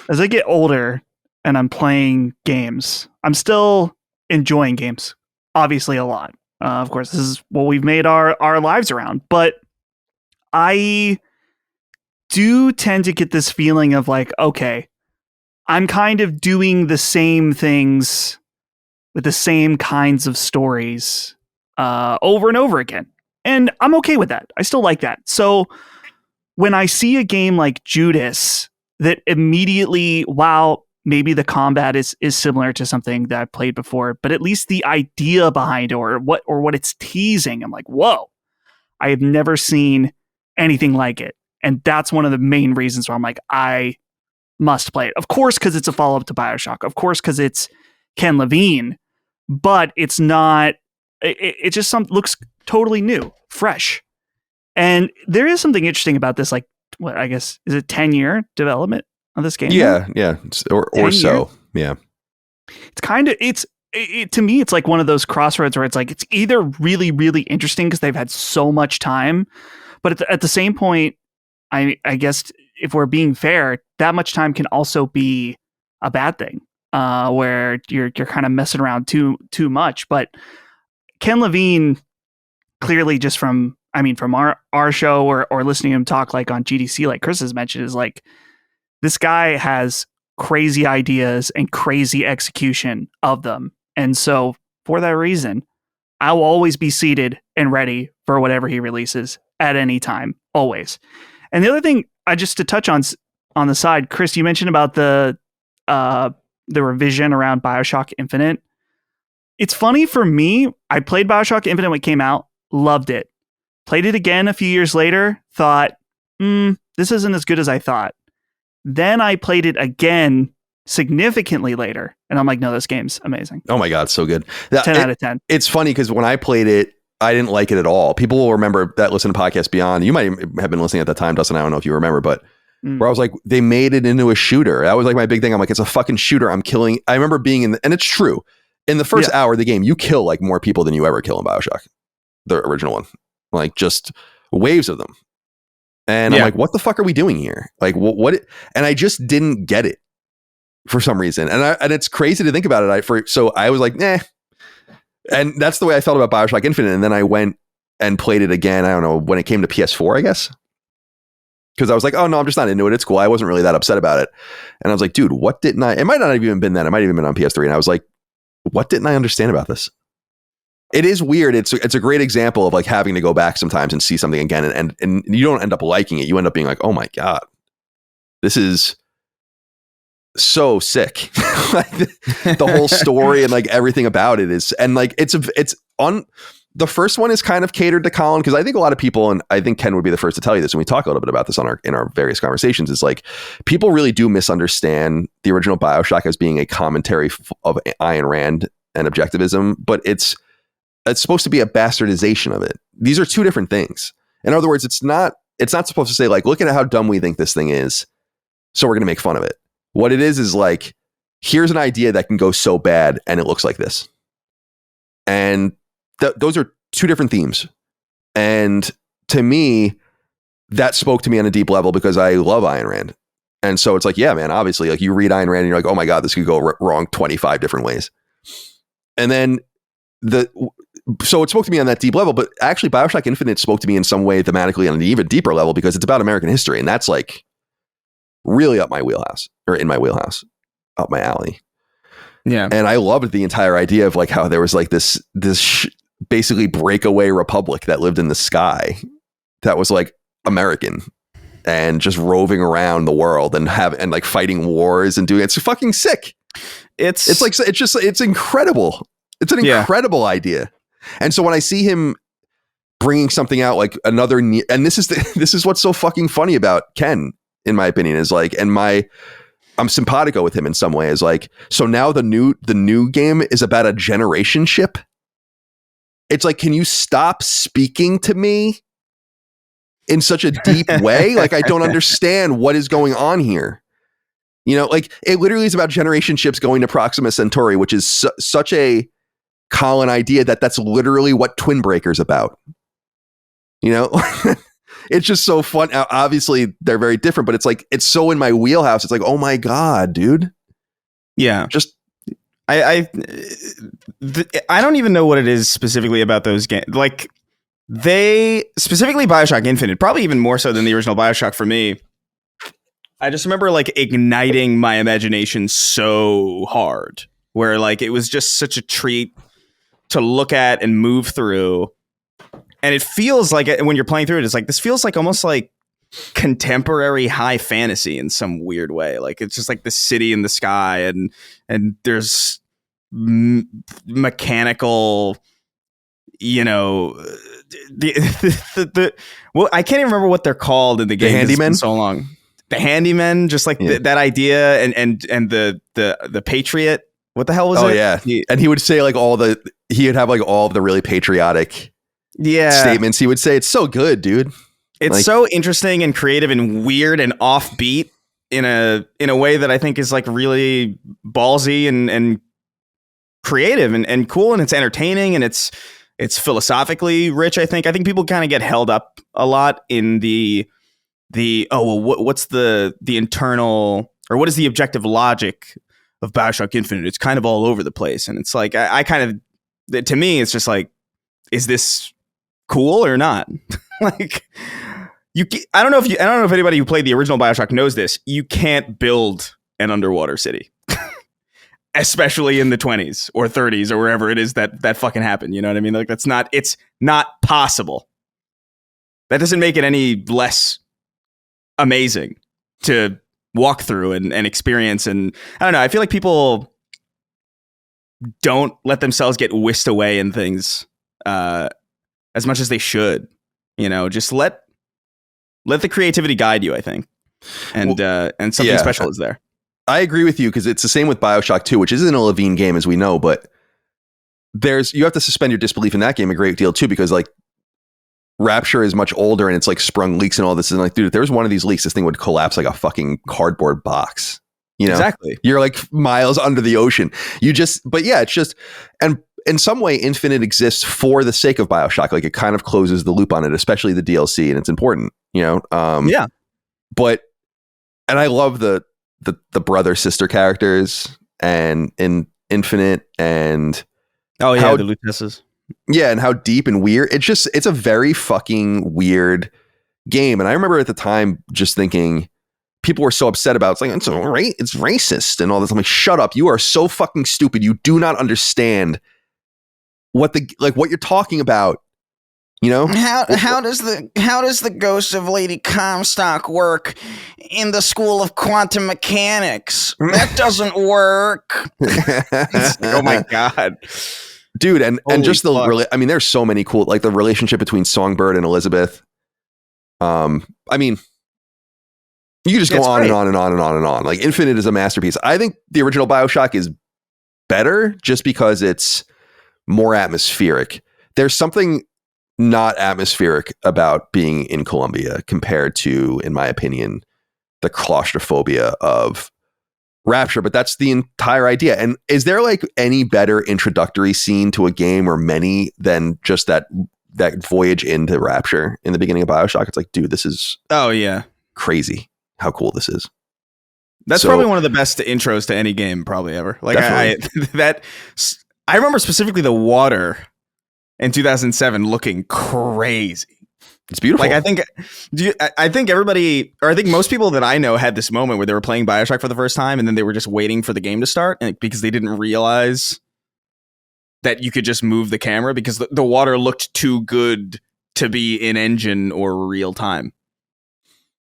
Speaker 3: As I get older and I'm playing games, I'm still enjoying games, obviously a lot. Of course, this is what we've made our lives around. But I do tend to get this feeling of like, okay, I'm kind of doing the same things with the same kinds of stories over and over again. And I'm okay with that. I still like that. So when I see a game like Judas that immediately, while maybe the combat is similar to something that I've played before, but at least the idea behind it or what it's teasing, I'm like, whoa, I have never seen anything like it. And that's one of the main reasons why I'm like, I must play it. Of course, because it's a follow-up to BioShock. Of course, because it's Ken Levine, but it's not, it just looks totally new, fresh. And there is something interesting about this, like, what, I guess, is it 10-year development of this game?
Speaker 1: Yeah, or so. Yeah.
Speaker 3: It's kind of, to me, it's like one of those crossroads where it's like, it's either really, really interesting because they've had so much time, but at the same point, I guess if we're being fair, that much time can also be a bad thing, where you're kind of messing around too much. But Ken Levine, clearly just from our show or listening to him talk like on GDC, like Chris has mentioned, is like, this guy has crazy ideas and crazy execution of them. And so for that reason, I will always be seated and ready for whatever he releases at any time, always. And the other thing, just to touch on the side, Chris, you mentioned about the revision around BioShock Infinite. It's funny for me. I played BioShock Infinite when it came out, loved it. Played it again a few years later, thought, this isn't as good as I thought. Then I played it again significantly later, and I'm like, no, this game's amazing.
Speaker 1: Oh my God, so good.
Speaker 3: 10 out of 10.
Speaker 1: It's funny because when I played it, I didn't like it at all. People will remember that listen to Podcast Beyond. You might have been listening at that time, Dustin. I don't know if you remember, but where I was like, they made it into a shooter. That was like my big thing. I'm like, it's a fucking shooter. I'm killing. I remember being and it's true. In the first hour of the game, you kill like more people than you ever kill in BioShock, the original one. Like just waves of them. And I'm like, what the fuck are we doing here? Like what? And I just didn't get it for some reason. And it's crazy to think about it. So I was like, nah. And that's the way I felt about BioShock Infinite. And then I went and played it again. I don't know, when it came to PS4, I guess. Because I was like, oh no, I'm just not into it. It's cool. I wasn't really that upset about it. And I was like, dude, what didn't I? It might not have even been that. It might have even been on PS3. And I was like, what didn't I understand about this? It is weird. It's a great example of like having to go back sometimes and see something again. And you don't end up liking it. You end up being like, oh my God, this is so sick. Like the whole story and like everything about it is, and like it's on the first one is kind of catered to Colin, because I think a lot of people, and I think Ken would be the first to tell you this, and we talk a little bit about this in our various conversations, is like people really do misunderstand the original BioShock as being a commentary of Ayn Rand and objectivism, but it's supposed to be a bastardization of it. These are two different things. In other words, it's not supposed to say like, look at how dumb we think this thing is, so we're going to make fun of it. What it is like, here's an idea that can go so bad and it looks like this. And those are two different themes. And to me, that spoke to me on a deep level because I love Ayn Rand. And so it's like, yeah, man, obviously, like you read Ayn Rand and you're like, oh my God, this could go wrong 25 different ways. And then so it spoke to me on that deep level, but actually BioShock Infinite spoke to me in some way thematically on an even deeper level because it's about American history. And that's like really up my wheelhouse, or in my wheelhouse, up my alley. Yeah. And I loved the entire idea of like how there was like this basically breakaway republic that lived in the sky that was like American and just roving around the world and like fighting wars and doing it's fucking sick. It's incredible. It's an incredible idea. And so when I see him bringing something out like another, and this is what's so fucking funny about Ken, in my opinion, is like, I'm simpatico with him in some way, is like, so now the new game is about a generation ship. It's like, can you stop speaking to me in such a deep way? Like, I don't understand what is going on here. You know, like it literally is about generation ships going to Proxima Centauri, which is such a Colin idea that's literally what Twin Breaker's about. You know, it's just so fun. Obviously, they're very different, but it's like it's so in my wheelhouse. It's like, oh my god, dude.
Speaker 2: Yeah,
Speaker 1: Just
Speaker 2: I don't even know what it is specifically about those games. Like they specifically BioShock Infinite, probably even more so than the original BioShock for me. I just remember like igniting my imagination so hard, where like it was just such a treat to look at and move through. And it feels like when you're playing through it, it's like this feels like almost like contemporary high fantasy in some weird way. Like it's just like the city in the sky, and there's mechanical, you know, the well, I can't even remember what they're called in the game.
Speaker 1: The handymen?
Speaker 2: So long. The handymen, just like that idea, and the Patriot. What the hell was it? Oh
Speaker 1: yeah, and he would say like he would have like all of the really patriotic statements. He would say it's so good, dude.
Speaker 2: It's like, so interesting and creative and weird and offbeat in a way that I think is like really ballsy and creative and cool, and it's entertaining and it's philosophically rich. I think people kind of get held up a lot in what's the internal, or what is the objective logic of BioShock Infinite? It's kind of all over the place, and it's like I kind of, to me, it's just like, is this cool or not? Like I don't know if anybody who played the original BioShock knows this. You can't build an underwater city, especially in the 20s or 30s or wherever it is that fucking happened. You know what I mean? Like it's not possible. That doesn't make it any less amazing to walk through and experience. And I don't know. I feel like people don't let themselves get whisked away in things as much as they should. You know, just let the creativity guide you, I think. And something special is there.
Speaker 1: I agree with you, because it's the same with BioShock 2, which isn't a Levine game, as we know, but you have to suspend your disbelief in that game a great deal too, because like Rapture is much older and it's like sprung leaks and all this. And like, dude, if there was one of these leaks, this thing would collapse like a fucking cardboard box. You know,
Speaker 2: exactly.
Speaker 1: You're like miles under the ocean. It's just, and in some way, Infinite exists for the sake of BioShock. Like it kind of closes the loop on it, especially the DLC, and it's important, you know? But I love the brother sister characters and in Infinite, and
Speaker 2: the Lutesses.
Speaker 1: Yeah, and how deep and weird. It's a very fucking weird game. And I remember at the time just thinking, people were so upset about it's like, it's racist and all this. I'm like, shut up. You are so fucking stupid. You do not understand what you're talking about. You know?
Speaker 4: How does the ghost of Lady Comstock work in the School of Quantum Mechanics? That doesn't work.
Speaker 2: Oh my God.
Speaker 1: Dude, and just there's so many cool, like the relationship between Songbird and Elizabeth. I mean, you can just go on and on and on and on and on. Like Infinite is a masterpiece. I think the original BioShock is better just because it's more atmospheric. There's something not atmospheric about being in Colombia compared to, in my opinion, the claustrophobia of Rapture, but that's the entire idea. And is there like any better introductory scene to a game, or many, than just that voyage into Rapture in the beginning of BioShock? It's like, dude, this is crazy how cool this is.
Speaker 2: That's probably one of the best intros to any game probably ever. Like I remember specifically the water in 2007 looking crazy.
Speaker 1: It's beautiful.
Speaker 2: Like I think everybody, or I think most people that I know had this moment where they were playing BioShock for the first time, and then they were just waiting for the game to start, and because they didn't realize that you could just move the camera because the water looked too good to be in engine or real time.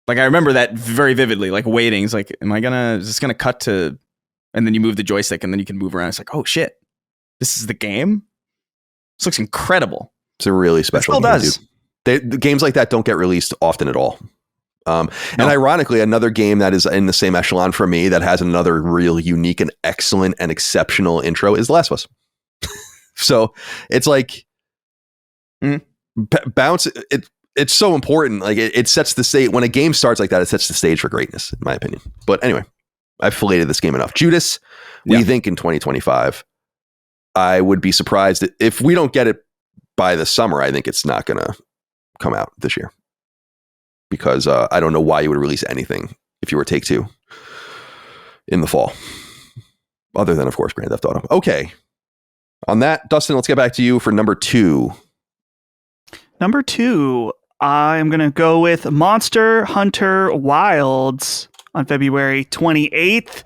Speaker 2: Like I remember that very vividly, like waiting. It's like, is this gonna cut to, and then you move the joystick and then you can move around. It's like, oh shit, this is the game. This looks incredible.
Speaker 1: It's a really special game, dude. Games like that don't get released often at all. And ironically, another game that is in the same echelon for me that has another real unique and excellent and exceptional intro is The Last of Us. So it's like bounce. It's so important. Like it sets the stage. When a game starts like that, it sets the stage for greatness, in my opinion. But anyway, I've filleted this game enough. Judas, we think in 2025. I would be surprised if we don't get it by the summer. I think it's not going to come out this year. because I don't know why you would release anything if you were Take-Two in the fall, other than, of course, Grand Theft Auto. Okay. On that, Dustin, let's get back to you for number 2.
Speaker 3: Number 2, I'm going to go with Monster Hunter Wilds on February 28th.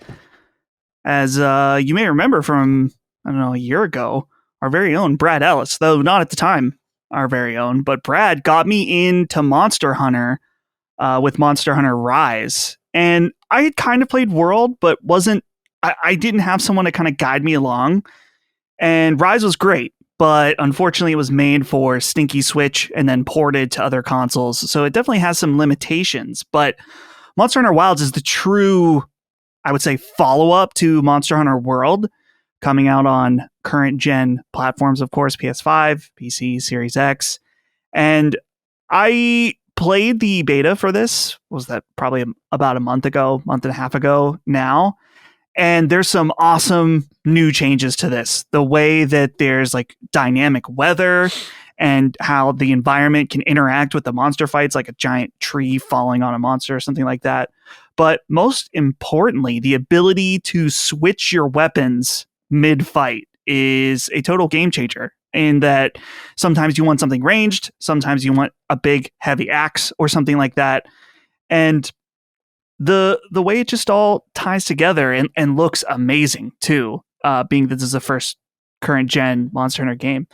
Speaker 3: As you may remember from, I don't know, a year ago, our very own Brad Ellis, though not at the time our very own, but Brad got me into Monster Hunter with Monster Hunter Rise. And I had kind of played World, but I didn't have someone to kind of guide me along. And Rise was great, but unfortunately it was made for Stinky Switch and then ported to other consoles. So it definitely has some limitations. But Monster Hunter Wilds is the true, I would say, follow-up to Monster Hunter World, coming out on current gen platforms, of course, PS5, PC, Series X. And I played the beta for this, was that probably about a month and a half ago now. And there's some awesome new changes to this. The way that there's like dynamic weather and how the environment can interact with the monster fights, like a giant tree falling on a monster or something like that. But most importantly, the ability to switch your weapons mid-fight is a total game changer, in that sometimes you want something ranged, sometimes you want a big heavy axe or something like that. And the way it just all ties together and looks amazing too, being that this is the first current gen Monster Hunter game,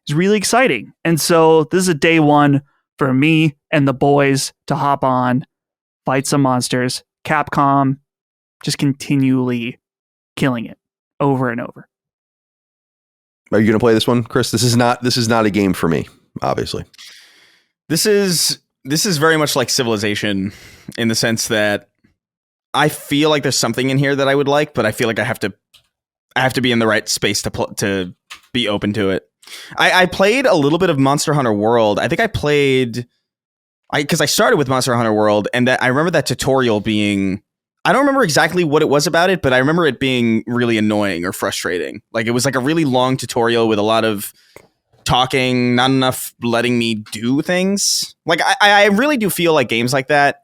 Speaker 3: is really exciting. And so this is a day one for me and the boys to hop on, fight some monsters. Capcom just continually killing it over and over.
Speaker 1: Are you going to play this one, Chris? This is not a game for me, obviously.
Speaker 2: This is very much like Civilization, in the sense that I feel like there's something in here that I would like, but I feel like I have to be in the right space to be open to it. I played a little bit of Monster Hunter World. I think because I started with Monster Hunter World, and that I remember that tutorial being, I don't remember exactly what it was about it, but I remember it being really annoying or frustrating. Like, it was like a really long tutorial with a lot of talking, not enough letting me do things. Like, I really do feel like games like that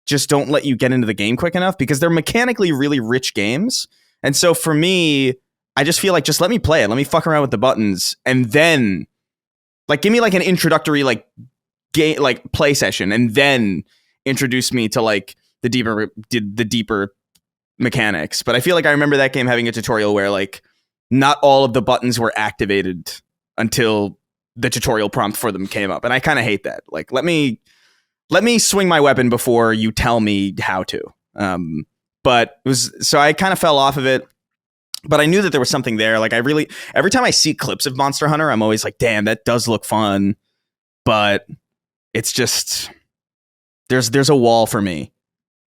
Speaker 2: just don't let you get into the game quick enough, because they're mechanically really rich games. And so for me, I just feel like, just let me play it. Let me fuck around with the buttons, and then like give me like an introductory like game, like play session, and then introduce me to like the deeper mechanics. But I feel like I remember that game having a tutorial where like not all of the buttons were activated until the tutorial prompt for them came up. And I kind of hate that. Like, let me swing my weapon before you tell me how to. But it was, so I kind of fell off of it, but I knew that there was something there. Like, every time I see clips of Monster Hunter, I'm always like, damn, that does look fun. But it's just, there's a wall for me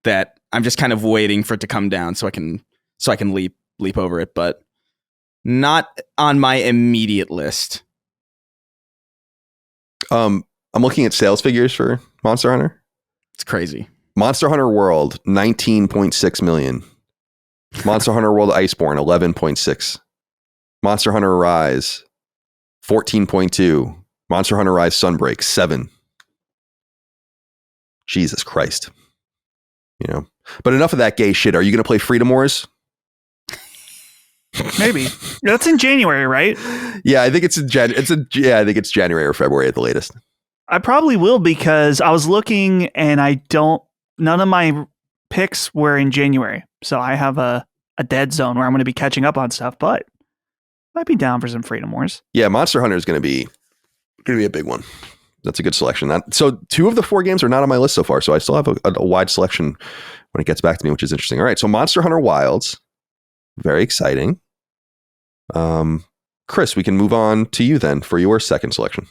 Speaker 2: that I'm just kind of waiting for it to come down so I can leap over it, but not on my immediate list.
Speaker 1: I'm looking at sales figures for Monster Hunter.
Speaker 2: It's crazy.
Speaker 1: Monster Hunter World, 19.6 million. Monster Hunter World Iceborne, 11.6. Monster Hunter Rise, 14.2. Monster Hunter Rise Sunbreak, 7. Jesus Christ. You know, but enough of that gay shit. Are you going to play Freedom Wars?
Speaker 3: Maybe. That's in January, right?
Speaker 1: Yeah, I think it's I think it's January or February at the latest.
Speaker 3: I probably will, because I was looking and none of my picks were in January. So I have a dead zone where I'm going to be catching up on stuff, but might be down for some Freedom Wars.
Speaker 1: Yeah, Monster Hunter is going to be a big one. That's a good selection. So 2 of the 4 games are not on my list so far. So I still have a wide selection when it gets back to me, which is interesting. All right. So Monster Hunter Wilds, very exciting. Chris, we can move on to you then for your second selection.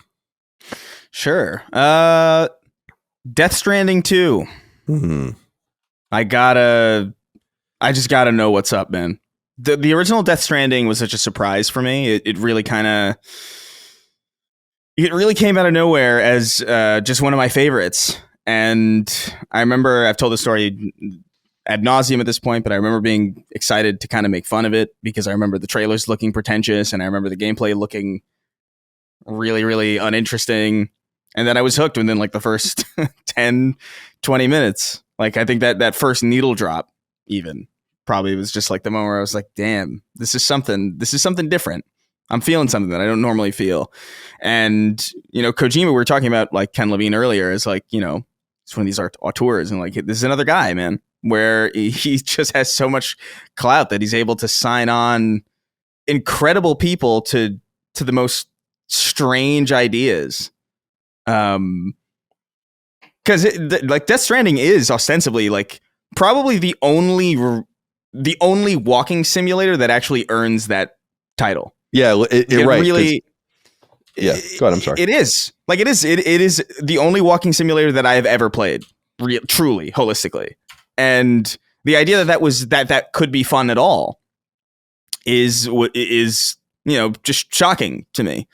Speaker 2: Sure. Death Stranding 2.
Speaker 1: Mm-hmm.
Speaker 2: I just gotta know what's up, man. The original Death Stranding was such a surprise for me. It really came out of nowhere as just one of my favorites. And I remember, I've told the story ad nauseum at this point, but I remember being excited to kind of make fun of it, because I remember the trailers looking pretentious, and I remember the gameplay looking really, really uninteresting. And then I was hooked within like the first 10, 20 minutes. Like, I think that first needle drop even probably was just like the moment where I was like, damn, this is something different. I'm feeling something that I don't normally feel. And, you know, Kojima, we were talking about like Ken Levine earlier, is like, you know, it's one of these auteurs, and like, this is another guy, man, where he just has so much clout that he's able to sign on incredible people to the most strange ideas. Because like Death Stranding is ostensibly like probably the only walking simulator that actually earns that title.
Speaker 1: Yeah, it right.
Speaker 2: Really,
Speaker 1: yeah. Go ahead. I'm sorry.
Speaker 2: It is the only walking simulator that I have ever played, truly, holistically. And the idea that could be fun at all is you know, just shocking to me.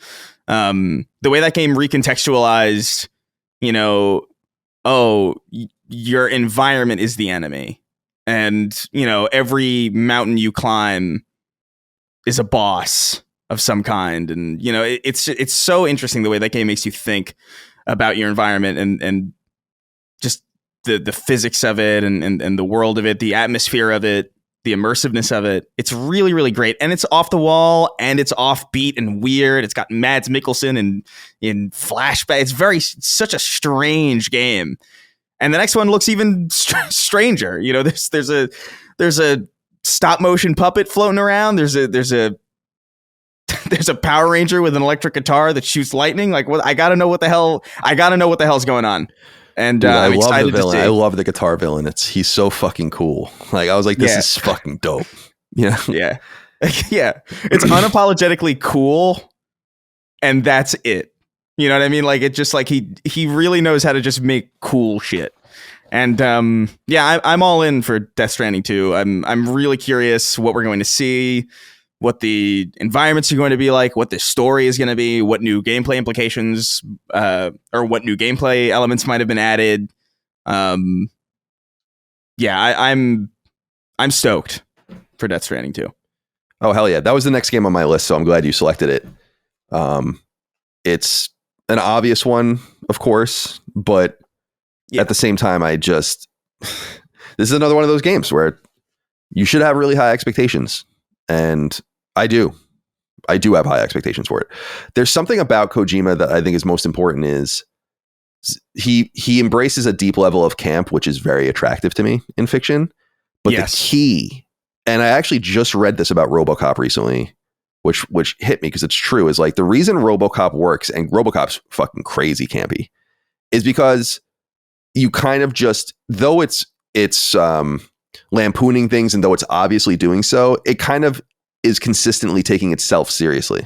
Speaker 2: The way that game recontextualized, you know, your environment is the enemy, and you know, every mountain you climb is a boss of some kind, and you know, it's so interesting the way that game makes you think about your environment and just the physics of it and the world of it, the atmosphere of it, the immersiveness of it. It's really, really great. And it's off the wall and it's offbeat and weird. It's got Mads Mikkelsen in flashback. It's such a strange game. And the next one looks even stranger. You know, there's a stop motion puppet floating around. There's a Power Ranger with an electric guitar that shoots lightning. Like, what? I gotta know what the hell's going on. And
Speaker 1: Dude,
Speaker 2: I'm excited
Speaker 1: the villain.
Speaker 2: to see.
Speaker 1: I love the guitar villain. He's so fucking cool. Like, I was like, this is fucking dope. Yeah.
Speaker 2: Yeah. Yeah. It's unapologetically cool. And that's it. You know what I mean? Like, it just like he really knows how to just make cool shit. And yeah, I'm all in for Death Stranding 2. I'm really curious what we're going to see, what the environments are going to be like, what the story is going to be, what new gameplay implications, or what new gameplay elements might have been added. Yeah, I'm stoked for Death Stranding 2.
Speaker 1: Oh, hell yeah. That was the next game on my list, so I'm glad you selected it. It's an obvious one, of course, but at the same time, this is another one of those games where you should have really high expectations. And I do have high expectations for it. There's something about Kojima that I think is most important is he embraces a deep level of camp, which is very attractive to me in fiction. But the key, and I actually just read this about RoboCop recently, which hit me because it's true, is like the reason RoboCop works, and RoboCop's fucking crazy campy, is because you kind of just, though it's lampooning things and though it's obviously doing so, it kind of is consistently taking itself seriously.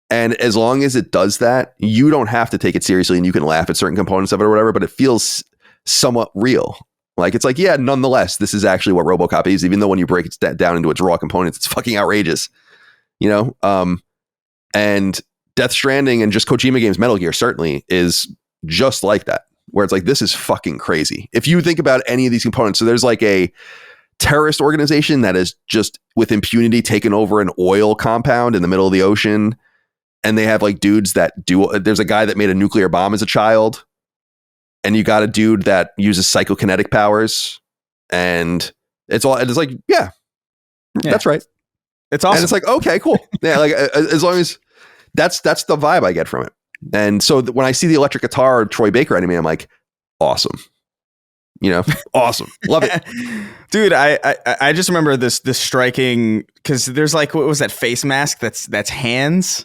Speaker 1: And as long as it does that, you don't have to take it seriously and you can laugh at certain components of it or whatever, but it feels somewhat real. Like, it's like, yeah, nonetheless, this is actually what RoboCop is, even though when you break it down into its raw components, it's fucking outrageous, you know? And Death Stranding and just Kojima games, Metal Gear certainly is just like that, where it's like, this is fucking crazy. If you think about any of these components, so there's like a terrorist organization that is just with impunity taken over an oil compound in the middle of the ocean. And they have like dudes that there's a guy that made a nuclear bomb as a child. And you got a dude that uses psychokinetic powers. And it's like, yeah, that's right.
Speaker 2: It's awesome.
Speaker 1: And it's like, okay, cool. Yeah. Like, as long as that's the vibe I get from it. And so when I see the electric guitar Troy Baker anime, I'm like, awesome. You know, awesome. Love it.
Speaker 2: Dude, I just remember this striking, because there's like, what was that face mask that's hands,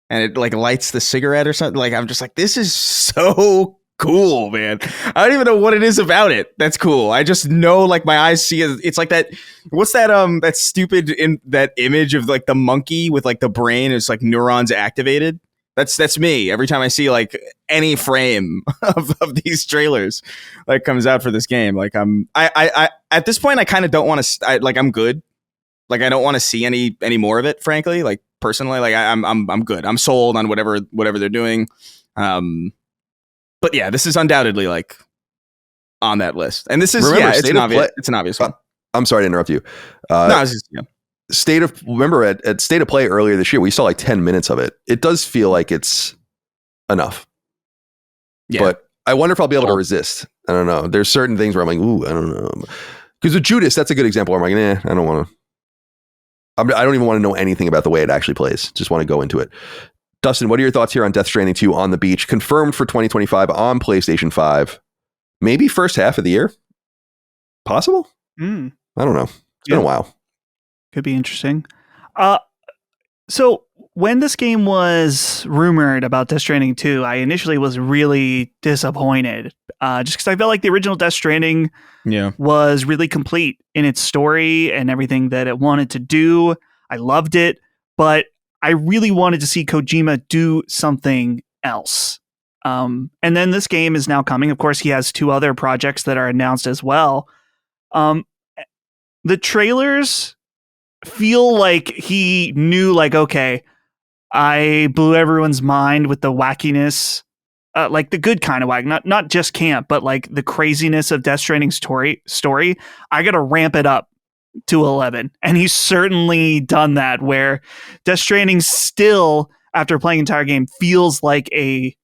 Speaker 2: and it like lights the cigarette or something. Like, I'm just like, this is so cool, man. I don't even know what it is about it that's cool. I just know, like, my eyes see it. It's like that, what's that that stupid that image of like the monkey with like the brain is like neurons activated. That's me every time I see like any frame of these trailers like comes out for this game. Like, I at this point I kind of don't want to, like, I'm good. Like, I don't want to see any more of it, frankly. Like, personally, like, I'm good. I'm sold on whatever they're doing. But yeah, this is undoubtedly like on that list. And this is, it's an obvious one.
Speaker 1: I'm sorry to interrupt you.
Speaker 2: No, it's just,
Speaker 1: remember at State of Play earlier this year, we saw like 10 minutes of it. It does feel like it's enough. But I wonder if I'll be able to resist. I don't know. There's certain things where I'm like, ooh, I don't know. Because with Judas, that's a good example where I'm like, I don't want to. I don't even want to know anything about the way it actually plays. Just want to go into it. Dustin, what are your thoughts here on Death Stranding 2 on the beach? Confirmed for 2025 on PlayStation 5. Maybe first half of the year? Possible? I don't know. It's been a while.
Speaker 3: Could be interesting. So when this game was rumored about Death Stranding 2, I initially was really disappointed. Just because I felt like the original Death Stranding was really complete in its story and everything that it wanted to do. I loved it, but I really wanted to see Kojima do something else. And then this game is now coming. Of course, he has 2 other projects that are announced as well. The trailers feel like he knew, like, okay, I blew everyone's mind with the wackiness, like the good kind of whack, not just camp, but like the craziness of Death Stranding's story. I got to ramp it up to 11. And he's certainly done that, where Death Stranding still, after playing the entire game, feels like a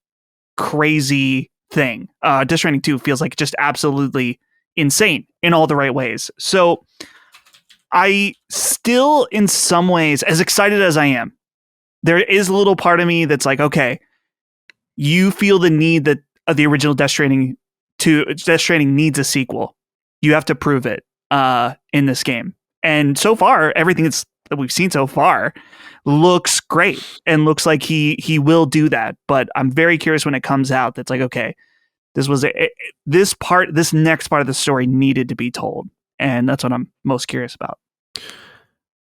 Speaker 3: crazy thing. Death Stranding 2 feels like just absolutely insane in all the right ways. So I still, in some ways, as excited as I am, there is a little part of me that's like, okay, you feel the need that the original Death Stranding needs a sequel. You have to prove it in this game. And so far, everything that we've seen so far looks great and looks like he will do that. But I'm very curious when it comes out. That's like, okay, this next part of the story needed to be told, and that's what I'm most curious about.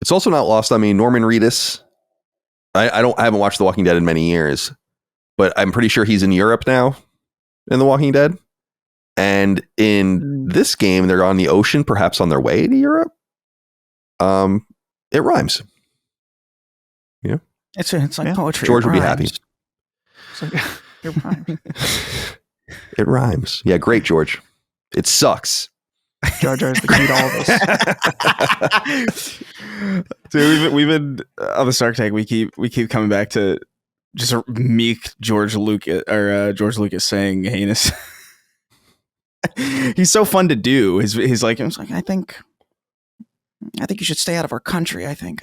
Speaker 1: It's also not lost on me, Norman Reedus. I haven't watched The Walking Dead in many years, but I'm pretty sure he's in Europe now in The Walking Dead. And in this game, they're on the ocean, perhaps on their way to Europe. It rhymes. Yeah.
Speaker 4: It's like poetry.
Speaker 1: George would be happy.
Speaker 3: It rhymes.
Speaker 1: It rhymes. Yeah, great, George. It sucks.
Speaker 3: Jar Jar's the key to all this.
Speaker 2: Dude, we've been on the Shark Tank. We keep coming back to just a meek George Lucas saying heinous. He's so fun to do. He's like,
Speaker 4: I think you should stay out of our country. I think.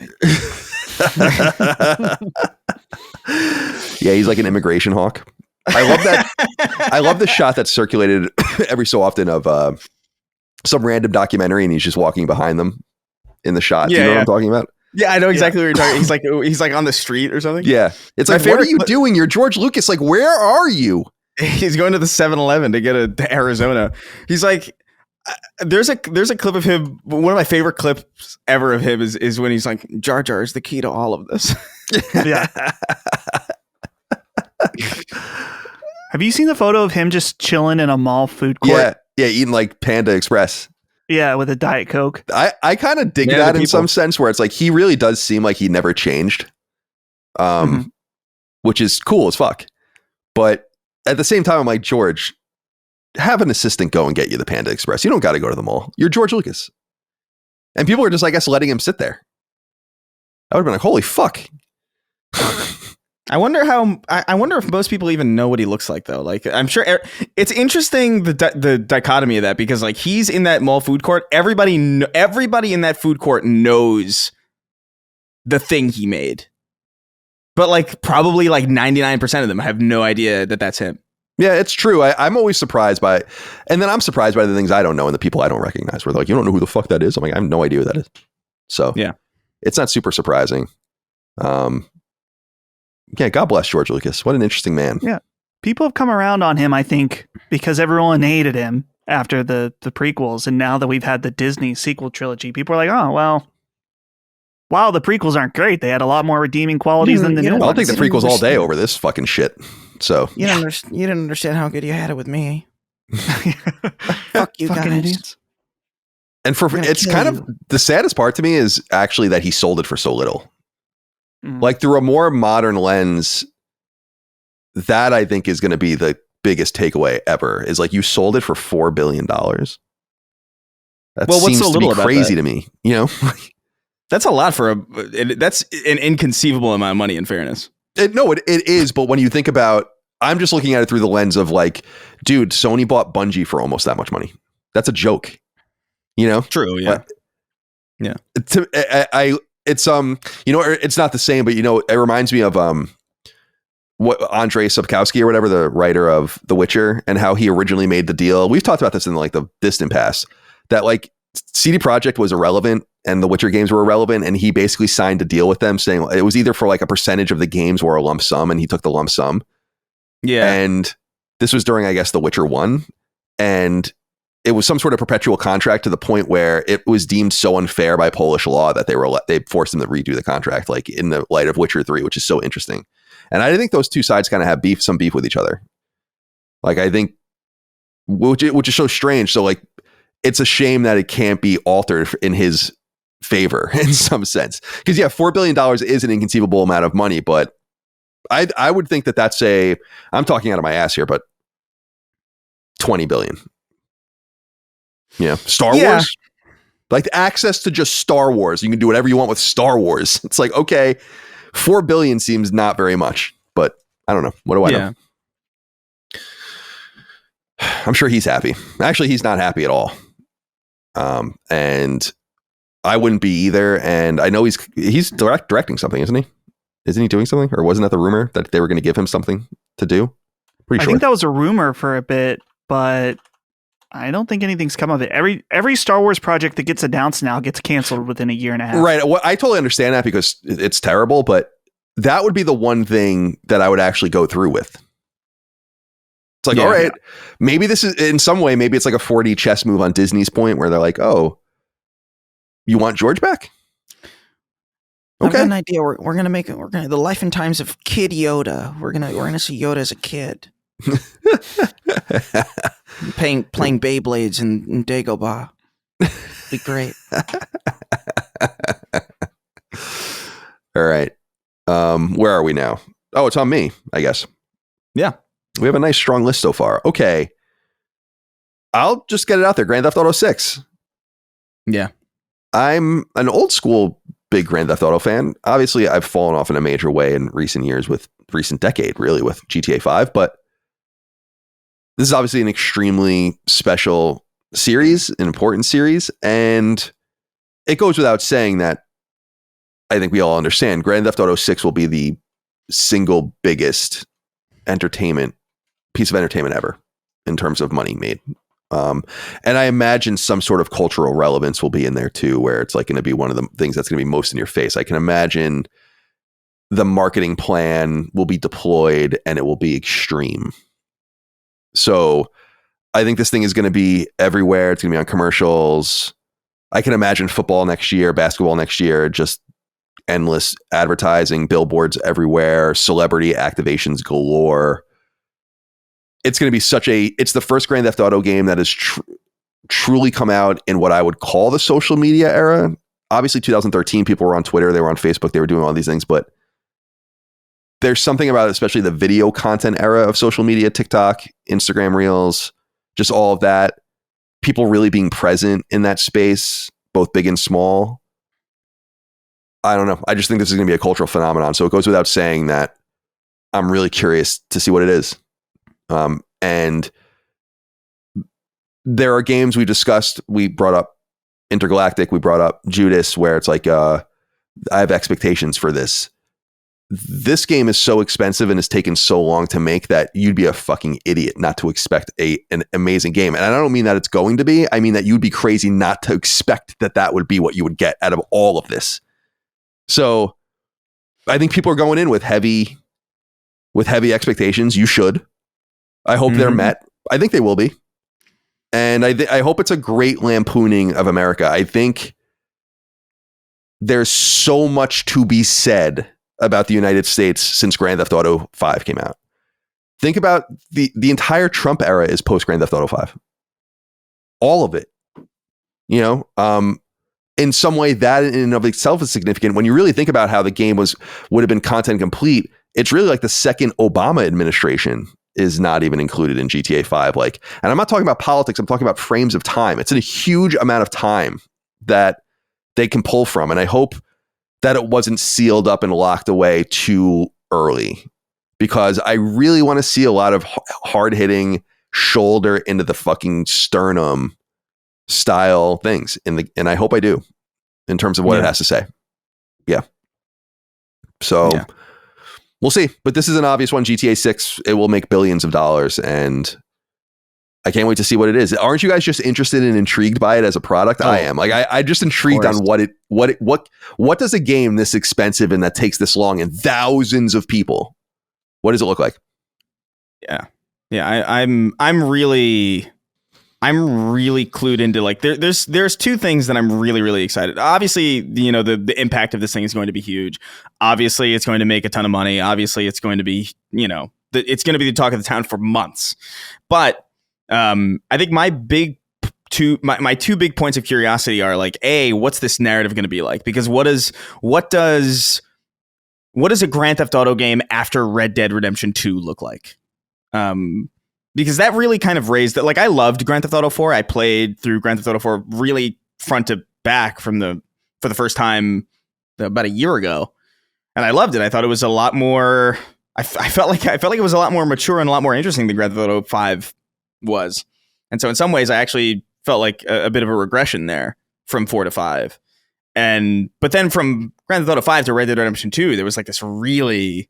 Speaker 1: Yeah, he's like an immigration hawk. I love that. I love the shot that's circulated every so often of some random documentary, and he's just walking behind them in the shot.
Speaker 2: Yeah,
Speaker 1: Do you know what I'm talking about?
Speaker 2: Yeah, I know exactly what you're talking. He's like on the street or something.
Speaker 1: Yeah, it's like, what are you doing? You're George Lucas. Like, where are you?
Speaker 2: He's going to the 7-Eleven to get to Arizona. He's like, there's a clip of him. One of my favorite clips ever of him is when he's like, Jar Jar is the key to all of this.
Speaker 3: Yeah. Have you seen the photo of him just chilling in a mall food court?
Speaker 1: Yeah, eating like Panda Express.
Speaker 3: Yeah, with a Diet Coke.
Speaker 1: I kind of dig that in some sense, where it's like he really does seem like he never changed, which is cool as fuck. But at the same time, I'm like, George, have an assistant go and get you the Panda Express. You don't got to go to the mall. You're George Lucas. And people are just, I guess, letting him sit there. I would have been like, holy fuck.
Speaker 2: I wonder if most people even know what he looks like, though. Like, I'm sure it's interesting, the dichotomy of that, because like he's in that mall food court. Everybody in that food court knows the thing he made, but like probably like 99% of them have no idea that that's him.
Speaker 1: Yeah, it's true. I'm always surprised by, and then I'm surprised by the things I don't know and the people I don't recognize. Where they're like, you don't know who the fuck that is. I'm like, I have no idea who that is. So
Speaker 2: yeah,
Speaker 1: it's not super surprising. Yeah, God bless George Lucas. What an interesting man.
Speaker 3: Yeah. People have come around on him, I think, because everyone hated him after the prequels. And now that we've had the Disney sequel trilogy, people are like, oh, well, wow, the prequels aren't great. They had a lot more redeeming qualities than the new ones.
Speaker 1: I'll take the prequels all day over this fucking shit. So
Speaker 4: you didn't understand how good you had it with me. Fuck you
Speaker 3: fucking
Speaker 4: guys.
Speaker 3: idiots.
Speaker 1: And it's kind of the saddest part to me is actually that he sold it for so little. Like through a more modern lens, that I think is going to be the biggest takeaway ever. Is like you sold it for $4 billion. That seems to be crazy to me. You know,
Speaker 2: that's a lot for that's an inconceivable amount of money. In fairness,
Speaker 1: it is. But when you think about I'm just looking at it through the lens of like, dude, Sony bought Bungie for almost that much money. That's a joke,
Speaker 2: True. Yeah.
Speaker 1: It's it's not the same, but it reminds me of what Andrei Sapkowski or whatever, the writer of The Witcher, and how he originally made the deal. We've talked about this in like the distant past, that like CD Projekt was irrelevant and the Witcher games were irrelevant, and he basically signed a deal with them saying it was either for like a percentage of the games or a lump sum, and he took the lump sum.
Speaker 2: Yeah.
Speaker 1: And this was during, I guess, The Witcher 1, and it was some sort of perpetual contract to the point where it was deemed so unfair by Polish law that they forced him to redo the contract, like in the light of Witcher 3, which is so interesting. And I think those two sides kind of have some beef with each other. Like, I think, which is so strange. So like, it's a shame that it can't be altered in his favor in some sense. Because yeah, $4 billion is an inconceivable amount of money, but I would think that's I'm talking out of my ass here, but 20 billion. Yeah. Star Wars, like access to just Star Wars. You can do whatever you want with Star Wars. It's like, okay, 4 billion seems not very much, but I don't know. What do I know? I'm sure he's happy. Actually, he's not happy at all. And I wouldn't be either. And I know he's directing something, isn't he? Isn't he doing something? Or wasn't that the rumor that they were going to give him something to do? Pretty sure.
Speaker 3: I think that was a rumor for a bit, but I don't think anything's come of it. Every Star Wars project that gets announced now gets canceled within a year and a half.
Speaker 1: Right. Well, I totally understand that because it's terrible, but that would be the one thing that I would actually go through with. It's like, all right, maybe this is in some way, maybe it's like a 4D chess move on Disney's point where they're like, oh, you want George back?
Speaker 4: I've got an idea. We're gonna make it. We're gonna the life and times of Kid Yoda. We're gonna see Yoda as a kid, playing Beyblades in Dagobah. Be great.
Speaker 1: All right. Where are we now? Oh, it's on me, I guess.
Speaker 2: Yeah.
Speaker 1: We have a nice strong list so far. Okay. I'll just get it out there. Grand Theft Auto 6.
Speaker 2: Yeah.
Speaker 1: I'm an old school big Grand Theft Auto fan. Obviously, I've fallen off in a major way in recent years with decade, really, with GTA 5. But this is obviously an extremely special series, an important series. And it goes without saying that I think we all understand Grand Theft Auto 6 will be the single biggest piece of entertainment ever in terms of money made. And I imagine some sort of cultural relevance will be in there too, where it's like going to be one of the things that's going to be most in your face. I can imagine the marketing plan will be deployed and it will be extreme. So I think this thing is going to be everywhere. It's going to be on commercials. I can imagine football next year, basketball next year, just endless advertising, billboards everywhere, celebrity activations galore. It's going to be it's the first Grand Theft Auto game that has truly come out in what I would call the social media era. Obviously 2013, people were on Twitter, they were on Facebook, they were doing all these things, but there's something about it, especially the video content era of social media, TikTok, Instagram Reels, just all of that. People really being present in that space, both big and small. I don't know. I just think this is going to be a cultural phenomenon. So it goes without saying that I'm really curious to see what it is. And there are games we discussed. We brought up Intergalactic. We brought up Judas, where it's like, I have expectations for this. This game is so expensive and has taken so long to make that you'd be a fucking idiot not to expect an amazing game. And I don't mean that it's going to be. I mean that you'd be crazy not to expect that would be what you would get out of all of this. So I think people are going in with heavy expectations. You should. I hope they're met. I think they will be. And I hope it's a great lampooning of America. I think there's so much to be said about the United States since Grand Theft Auto 5 came out. Think about the entire Trump era is post Grand Theft Auto 5. All of it. In some way that in and of itself is significant. When you really think about how the game would have been content complete, it's really like the second Obama administration is not even included in GTA 5. And I'm not talking about politics, I'm talking about frames of time. It's a huge amount of time that they can pull from. And I hope that it wasn't sealed up and locked away too early, because I really want to see a lot of hard hitting shoulder into the fucking sternum style things and I hope I do in terms of what it has to say. Yeah. So we'll see, but this is an obvious one. GTA 6, it will make billions of dollars, and I can't wait to see what it is. Aren't you guys just interested and intrigued by it as a product? I am. Like I'm just intrigued on what does a game this expensive and that takes this long and thousands of people, what does it look like?
Speaker 2: Yeah. I'm really clued into, like, there's two things that I'm really excited. Obviously, you know, the impact of this thing is going to be huge. Obviously, it's going to make a ton of money. Obviously, it's going to be, you know, it's going to be the talk of the town for months. But I think my two big points of curiosity are, like, A, what's this narrative going to be like? Because what does a Grand Theft Auto game after Red Dead Redemption 2 look like? Because that really kind of raised that. Like, I loved Grand Theft Auto 4. I played through Grand Theft Auto 4 really front to back for the first time about a year ago, and I loved it. I thought it was a lot more. I felt like it was a lot more mature and a lot more interesting than Grand Theft Auto 5 was. And so in some ways, I actually felt like a bit of a regression there from 4 to 5. But then from Grand Theft Auto 5 to Red Dead Redemption 2, there was like this really,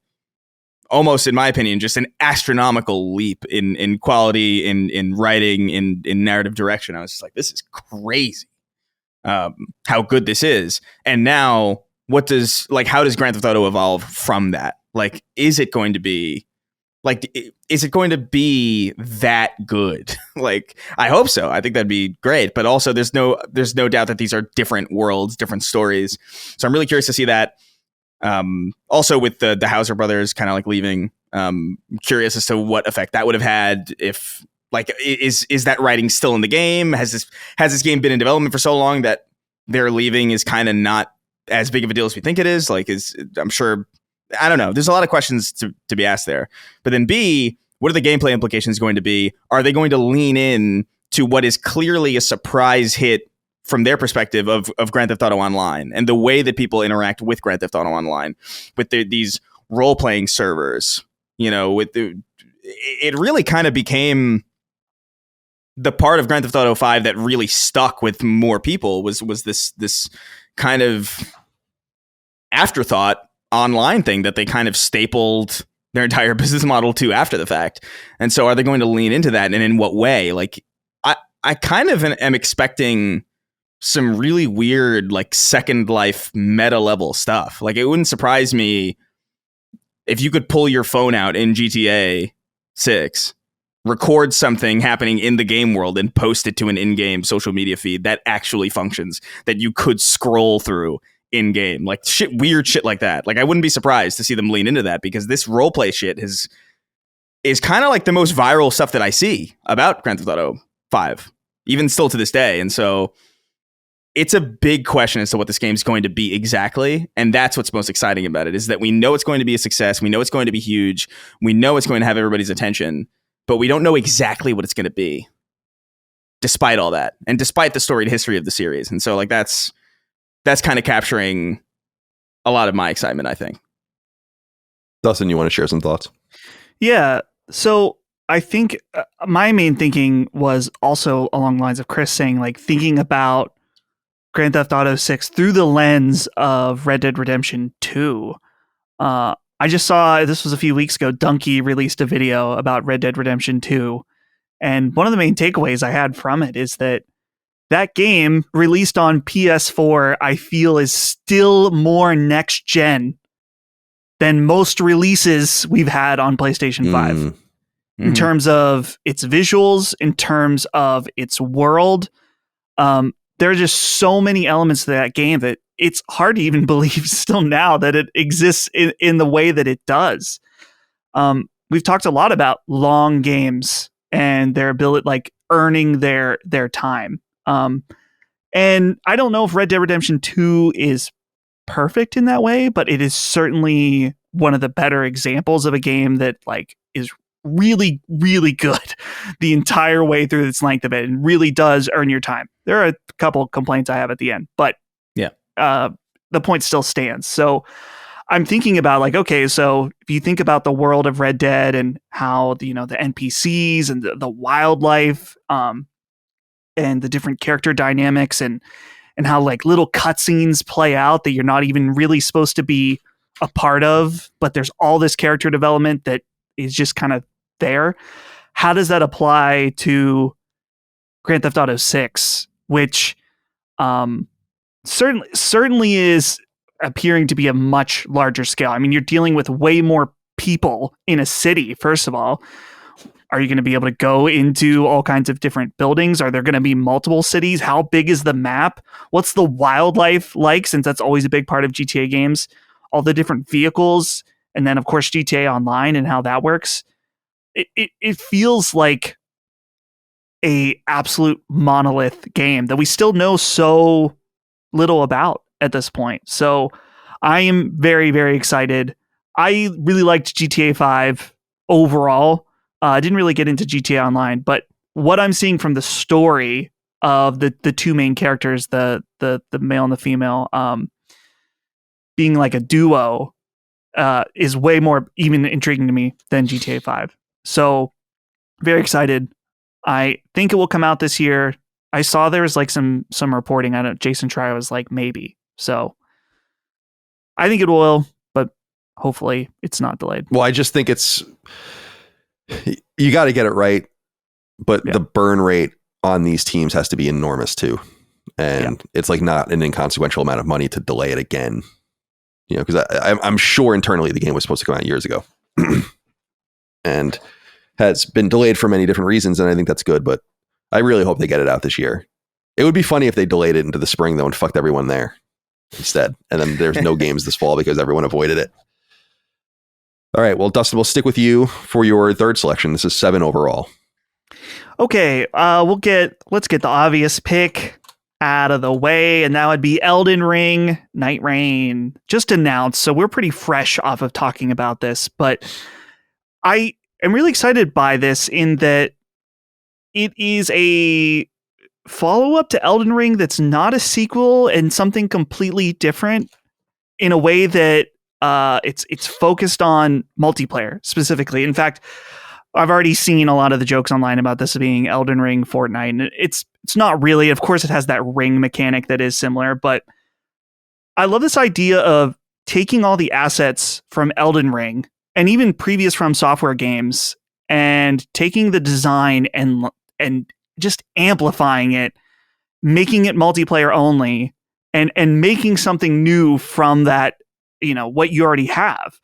Speaker 2: almost in my opinion, just an astronomical leap in quality, in writing, in narrative direction. I was just like, this is crazy, how good this is. And now how does Grand Theft Auto evolve from that? Like, is it going to be that good? Like, I hope so. I think that'd be great. But also there's no doubt that these are different worlds, different stories. So I'm really curious to see that. Also with the Hauser brothers kind of like leaving, curious as to what effect that would have had. If, like, is that writing still in the game? Has this game been in development for so long that their leaving is kind of not as big of a deal as we think it is? Like, I'm sure, I don't know. There's a lot of questions to be asked there. But then B, what are the gameplay implications going to be? Are they going to lean in to what is clearly a surprise hit from their perspective of Grand Theft Auto Online and the way that people interact with Grand Theft Auto Online, with these role-playing servers? You know, it really kind of became the part of Grand Theft Auto 5 that really stuck with more people was this kind of afterthought online thing that they kind of stapled their entire business model to after the fact. And so are they going to lean into that, and in what way? Like, I kind of am expecting some really weird, like, Second Life meta level stuff. Like, it wouldn't surprise me if you could pull your phone out in GTA 6, record something happening in the game world, and post it to an in-game social media feed that actually functions, that you could scroll through in game, like weird shit like that. Like, I wouldn't be surprised to see them lean into that, because this roleplay shit is kind of like the most viral stuff that I see about Grand Theft Auto 5, even still to this day. And so it's a big question as to what this game's going to be exactly. And that's what's most exciting about it, is that we know it's going to be a success. We know it's going to be huge. We know it's going to have everybody's attention, but we don't know exactly what it's going to be, despite all that, and despite the storied history of the series. And so, like, that's kind of capturing a lot of my excitement, I think.
Speaker 1: Dustin, you want to share some thoughts?
Speaker 3: Yeah. So I think my main thinking was also along the lines of Chris saying, like, thinking about Grand Theft Auto 6 through the lens of Red Dead Redemption 2. I just saw, this was a few weeks ago, Dunkey released a video about Red Dead Redemption 2. And one of the main takeaways I had from it is that game released on PS4, I feel, is still more next gen than most releases we've had on PlayStation 5.
Speaker 2: Mm-hmm.
Speaker 3: In terms of its visuals, in terms of its world. There are just so many elements to that game that it's hard to even believe still now that it exists in the way that it does. We've talked a lot about long games and their ability, like, earning their time. And I don't know if Red Dead Redemption 2 is perfect in that way, but it is certainly one of the better examples of a game that, like, is really, really good the entire way through its length of it, and really does earn your time. There are a couple complaints I have at the end, but yeah, the point still stands. So I'm thinking about like, okay, so if you think about the world of Red Dead and how the NPCs and the wildlife, and the different character dynamics and how like little cutscenes play out that you're not even really supposed to be a part of, but there's all this character development that is just kind of there. How does that apply to Grand Theft Auto 6, which certainly is appearing to be a much larger scale? I mean, you're dealing with way more people in a city, first of all. Are you going to be able to go into all kinds of different buildings? Are there going to be multiple cities? How big is the map? What's the wildlife like, since that's always a big part of GTA games? All the different vehicles, and then, of course, GTA Online and how that works. It feels like a absolute monolith game that we still know so little about at this point. So I am very, very excited. I really liked GTA 5 overall. I didn't really get into GTA Online, but what I'm seeing from the story of the two main characters, the male and the female, being like a duo, is way more even intriguing to me than GTA 5. So very excited. I think it will come out this year. I saw there was like some reporting on it. Jason Schreier was like maybe. So I think it will, but hopefully it's not delayed.
Speaker 1: Well, I just think you got to get it right, but the burn rate on these teams has to be enormous too. And it's like not an inconsequential amount of money to delay it again, because I'm sure internally the game was supposed to come out years ago and has been delayed for many different reasons. And I think that's good, but I really hope they get it out this year. It would be funny if they delayed it into the spring though and fucked everyone there instead. And then there's no games this fall because everyone avoided it. All right. Well, Dustin, we'll stick with you for your third selection. This is 7 overall.
Speaker 3: Okay. Let's get the obvious pick out of the way, and that would be Elden Ring Night Rain, just announced. So we're pretty fresh off of talking about this, but I am really excited by this in that it is a follow-up to Elden Ring that's not a sequel and something completely different in a way that it's focused on multiplayer specifically. In fact, I've already seen a lot of the jokes online about this being Elden Ring Fortnite, and it's not really. Of course, it has that ring mechanic that is similar, but I love this idea of taking all the assets from Elden Ring and even previous From Software games and taking the design and just amplifying it, making it multiplayer only, and making something new from that, what you already have.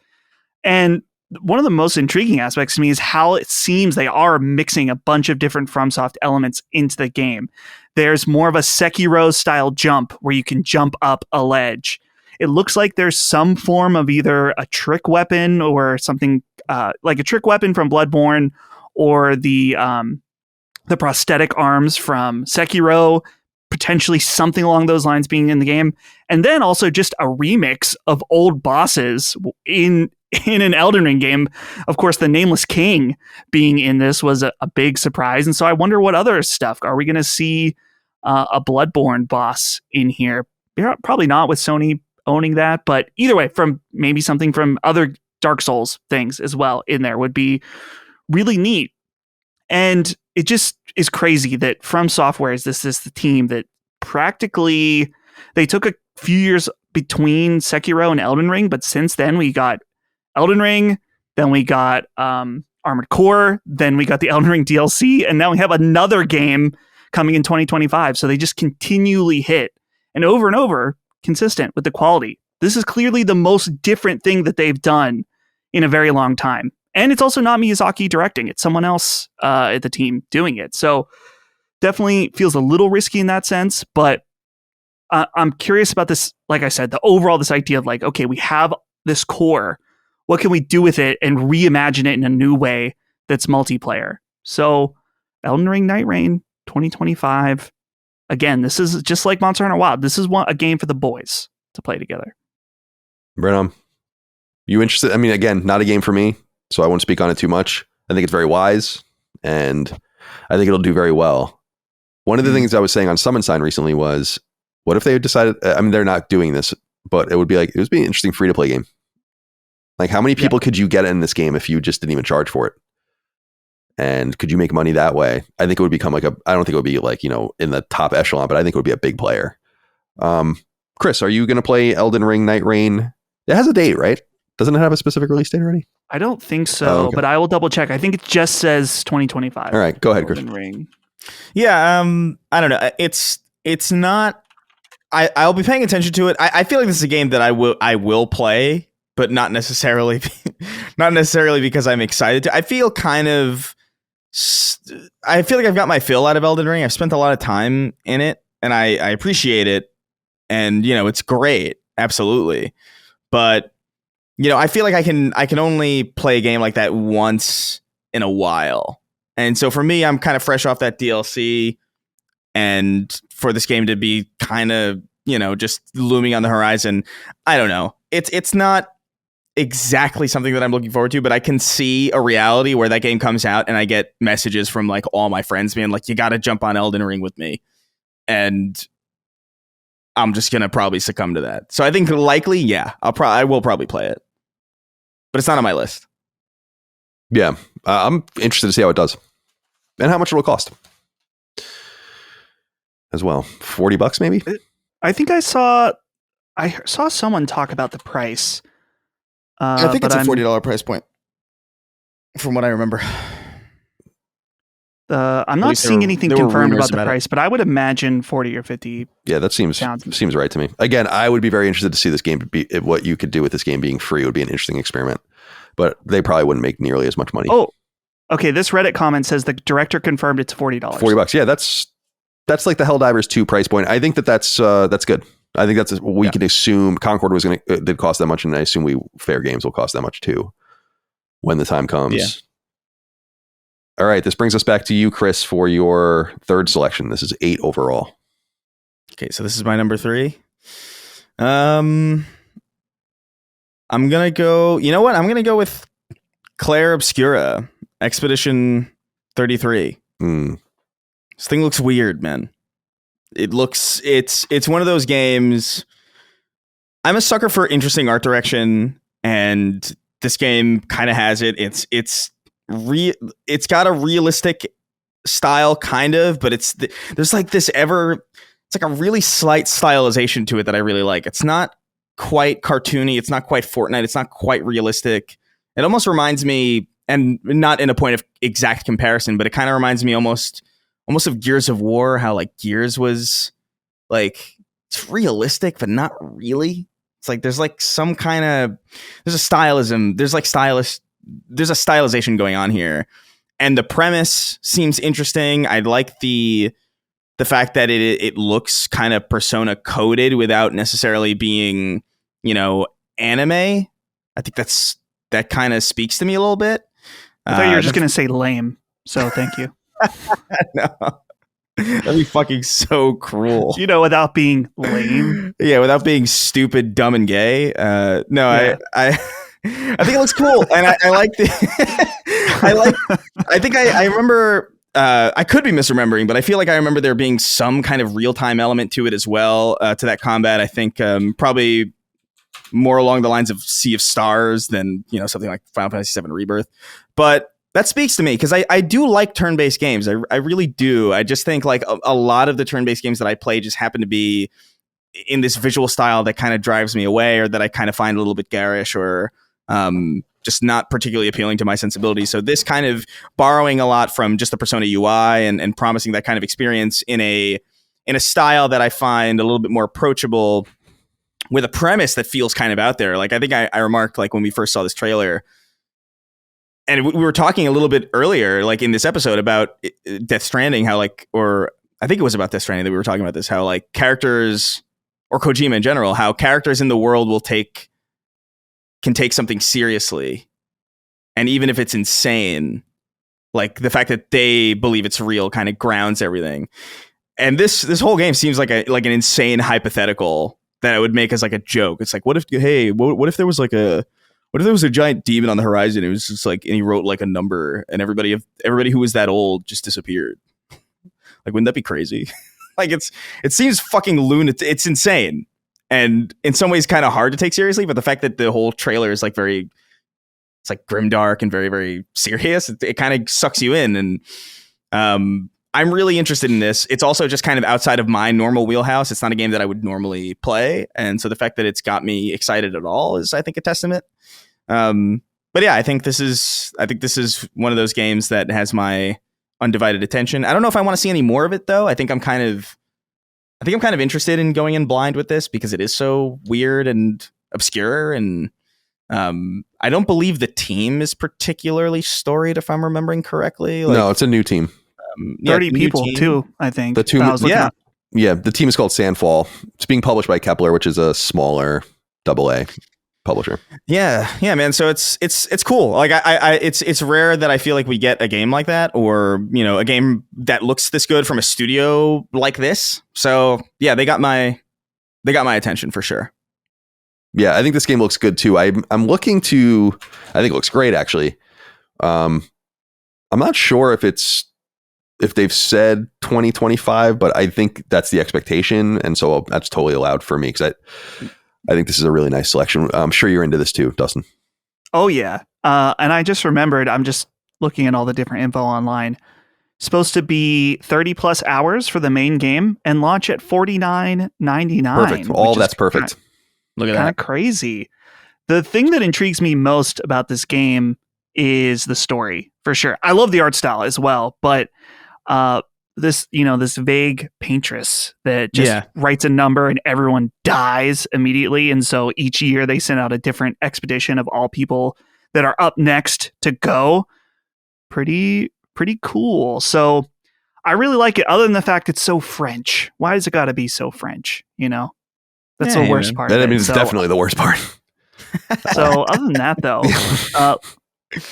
Speaker 3: And one of the most intriguing aspects to me is how it seems they are mixing a bunch of different FromSoft elements into the game. There's more of a Sekiro style jump where you can jump up a ledge. It looks like there's some form of either a trick weapon or something like a trick weapon from Bloodborne, or the prosthetic arms from Sekiro, potentially something along those lines being in the game. And then also just a remix of old bosses in an Elden Ring game. Of course, the Nameless King being in this was a big surprise. And so I wonder what other stuff. Are we going to see a Bloodborne boss in here? Probably not, with Sony owning that. But either way, from maybe something from other Dark Souls things as well in there would be really neat. And it just is crazy that From Software is the team that practically, they took a few years between Sekiro and Elden Ring, but since then we got Elden Ring, then we got Armored Core, then we got the Elden Ring DLC, and now we have another game coming in 2025. So they just continually hit, and over consistent with the quality. This is clearly the most different thing that they've done in a very long time. And it's also not Miyazaki directing. It's someone else at the team doing it. So definitely feels a little risky in that sense. But I'm curious about this. Like I said, this idea of like, okay, we have this core. What can we do with it and reimagine it in a new way that's multiplayer? So Elden Ring Night Rain 2025. Again, this is just like Monster Hunter Wild. This is a game for the boys to play together.
Speaker 1: Brenham, you interested? I mean, again, not a game for me, so I won't speak on it too much. I think it's very wise, and I think it'll do very well. One of the things I was saying on Summon Sign recently was, what if they had decided, I mean, they're not doing this, but it would be an interesting free-to-play game Like, how many people could you get in this game if you just didn't even charge for it? And could you make money that way? I think it would become like I don't think it would be like, in the top echelon, but I think it would be a big player. Chris, are you going to play Elden Ring Night Rain? It has a date, right? Doesn't it have a specific release date already?
Speaker 3: I don't think so, but I will double check. I think it just says 2025.
Speaker 1: All right, go ahead, Chris.
Speaker 3: Elden Ring.
Speaker 2: Yeah, I don't know. It's not. I'll be paying attention to it. I feel like this is a game that I will play, but not necessarily because I'm excited to. I feel like I've got my fill out of Elden Ring. I've spent a lot of time in it, and I appreciate it. And it's great, absolutely. But I feel like I can only play a game like that once in a while. And so for me, I'm kind of fresh off that DLC, and for this game to be kind of just looming on the horizon, I don't know. It's not exactly something that I'm looking forward to, but I can see a reality where that game comes out and I get messages from like all my friends being like, you got to jump on Elden Ring with me. And I'm just going to probably succumb to that. So I think likely, yeah, I will probably play it, but it's not on my list.
Speaker 1: Yeah. I'm interested to see how it does and how much it will cost as well. $40 maybe.
Speaker 3: I think I saw someone talk about the price.
Speaker 2: I think it's a $40 price point, from what I remember.
Speaker 3: I'm not seeing anything confirmed about the price, but I would imagine 40 or 50.
Speaker 1: Yeah, that seems right to me. Again, I would be very interested to see this game be what you could do with this game being free. It would be an interesting experiment, but they probably wouldn't make nearly as much money.
Speaker 3: Oh, okay. This Reddit comment says the director confirmed it's $40.
Speaker 1: $40. Yeah, that's like the Helldivers 2 price point. I think that's good. I think that's we could assume Concord did cost that much, and I assume Fair Games will cost that much too when the time comes.
Speaker 2: Yeah.
Speaker 1: All right, this brings us back to you, Chris, for your third selection. This is 8 overall.
Speaker 2: Okay, so this is my number 3. I'm gonna go. You know what? I'm gonna go with Claire Obscura, Expedition 33. This thing looks weird, man. It's one of those games. I'm a sucker for interesting art direction, and this game kind of has it. It's got a realistic style, kind of, but there's like this it's like a really slight stylization to it that I really like. It's not quite cartoony. It's not quite Fortnite. It's not quite realistic. It almost reminds me, and not in a point of exact comparison, but it kind of reminds me almost of Gears of War, how like Gears was like, it's realistic, but not really. It's like, there's like some kind of, there's a stylism. There's like there's a stylization going on here. And the premise seems interesting. I like the fact that it looks kind of Persona coded without necessarily being, anime. I think that kind of speaks to me a little bit.
Speaker 3: I thought you were just going to say lame. So thank you.
Speaker 2: No. That'd be fucking so cruel.
Speaker 3: Without being lame.
Speaker 2: Yeah, without being stupid, dumb, and gay. No, yeah. I think it looks cool, and I like the. I think I remember. I could be misremembering, but I feel like I remember there being some kind of real time element to it as well. To that combat, I think probably more along the lines of Sea of Stars than something like Final Fantasy VII Rebirth, but. That speaks to me because I do like turn-based games. I really do. I just think like a lot of the turn-based games that I play just happen to be in this visual style that kind of drives me away, or that I kind of find a little bit garish, or just not particularly appealing to my sensibilities. So this kind of borrowing a lot from just the Persona UI and promising that kind of experience in a style that I find a little bit more approachable, with a premise that feels kind of out there. Like I think I remarked like when we first saw this trailer. And we were talking a little bit earlier, like in this episode, about Death Stranding, how like, or I think it was about Death Stranding that we were talking about this, how like characters, or Kojima in general, how characters in the world can take something seriously. And even if it's insane, like the fact that they believe it's real kind of grounds everything. And this whole game seems like an insane hypothetical that I would make as like a joke. It's like, what if there was like what if there was a giant demon on the horizon? It was just like, and he wrote like a number, and everybody who was that old just disappeared. Like, wouldn't that be crazy? Like, it seems fucking lunatic. It's insane, and in some ways kind of hard to take seriously. But the fact that the whole trailer is like very it's like grimdark and very, very serious. It kind of sucks you in. And I'm really interested in this. It's also just kind of outside of my normal wheelhouse. It's not a game that I would normally play. And so the fact that it's got me excited at all is, I think, a testament. But yeah, I think this is one of those games that has my undivided attention. I don't know if I want to see any more of it though. I think I'm kind of interested in going in blind with this because it is so weird and obscure. And I don't believe the team is particularly storied, if I'm remembering correctly.
Speaker 1: No, it's a new team.
Speaker 3: 30 people too, I think.
Speaker 1: The team is called Sandfall. It's being published by Kepler, which is a smaller AA publisher.
Speaker 2: Yeah, man. So it's cool. Like it's rare that I feel like we get a game like that, or a game that looks this good from a studio like this. So yeah, they got my attention for sure.
Speaker 1: Yeah, I think this game looks good too. I'm looking to. I think it looks great actually. I'm not sure if they've said 2025, but I think that's the expectation, and so that's totally allowed for me because I think this is a really nice selection. I'm sure you're into this too, Dustin.
Speaker 3: Oh yeah, and I just remembered. I'm just looking at all the different info online. Supposed to be 30 plus hours for the main game and launch at $49.99.
Speaker 1: Perfect. All that's perfect.
Speaker 2: Look at
Speaker 3: Kind
Speaker 2: that.
Speaker 3: of crazy. The thing that intrigues me most about this game is the story, for sure. I love the art style as well, but this vague paintress that just writes a number and everyone dies immediately. And so each year they send out a different expedition of all people that are up next to go. Pretty cool. So I really like it, other than the fact it's so French. Why does it got to be so French? That's the worst part.
Speaker 1: It's definitely the worst part.
Speaker 3: So other than that, though,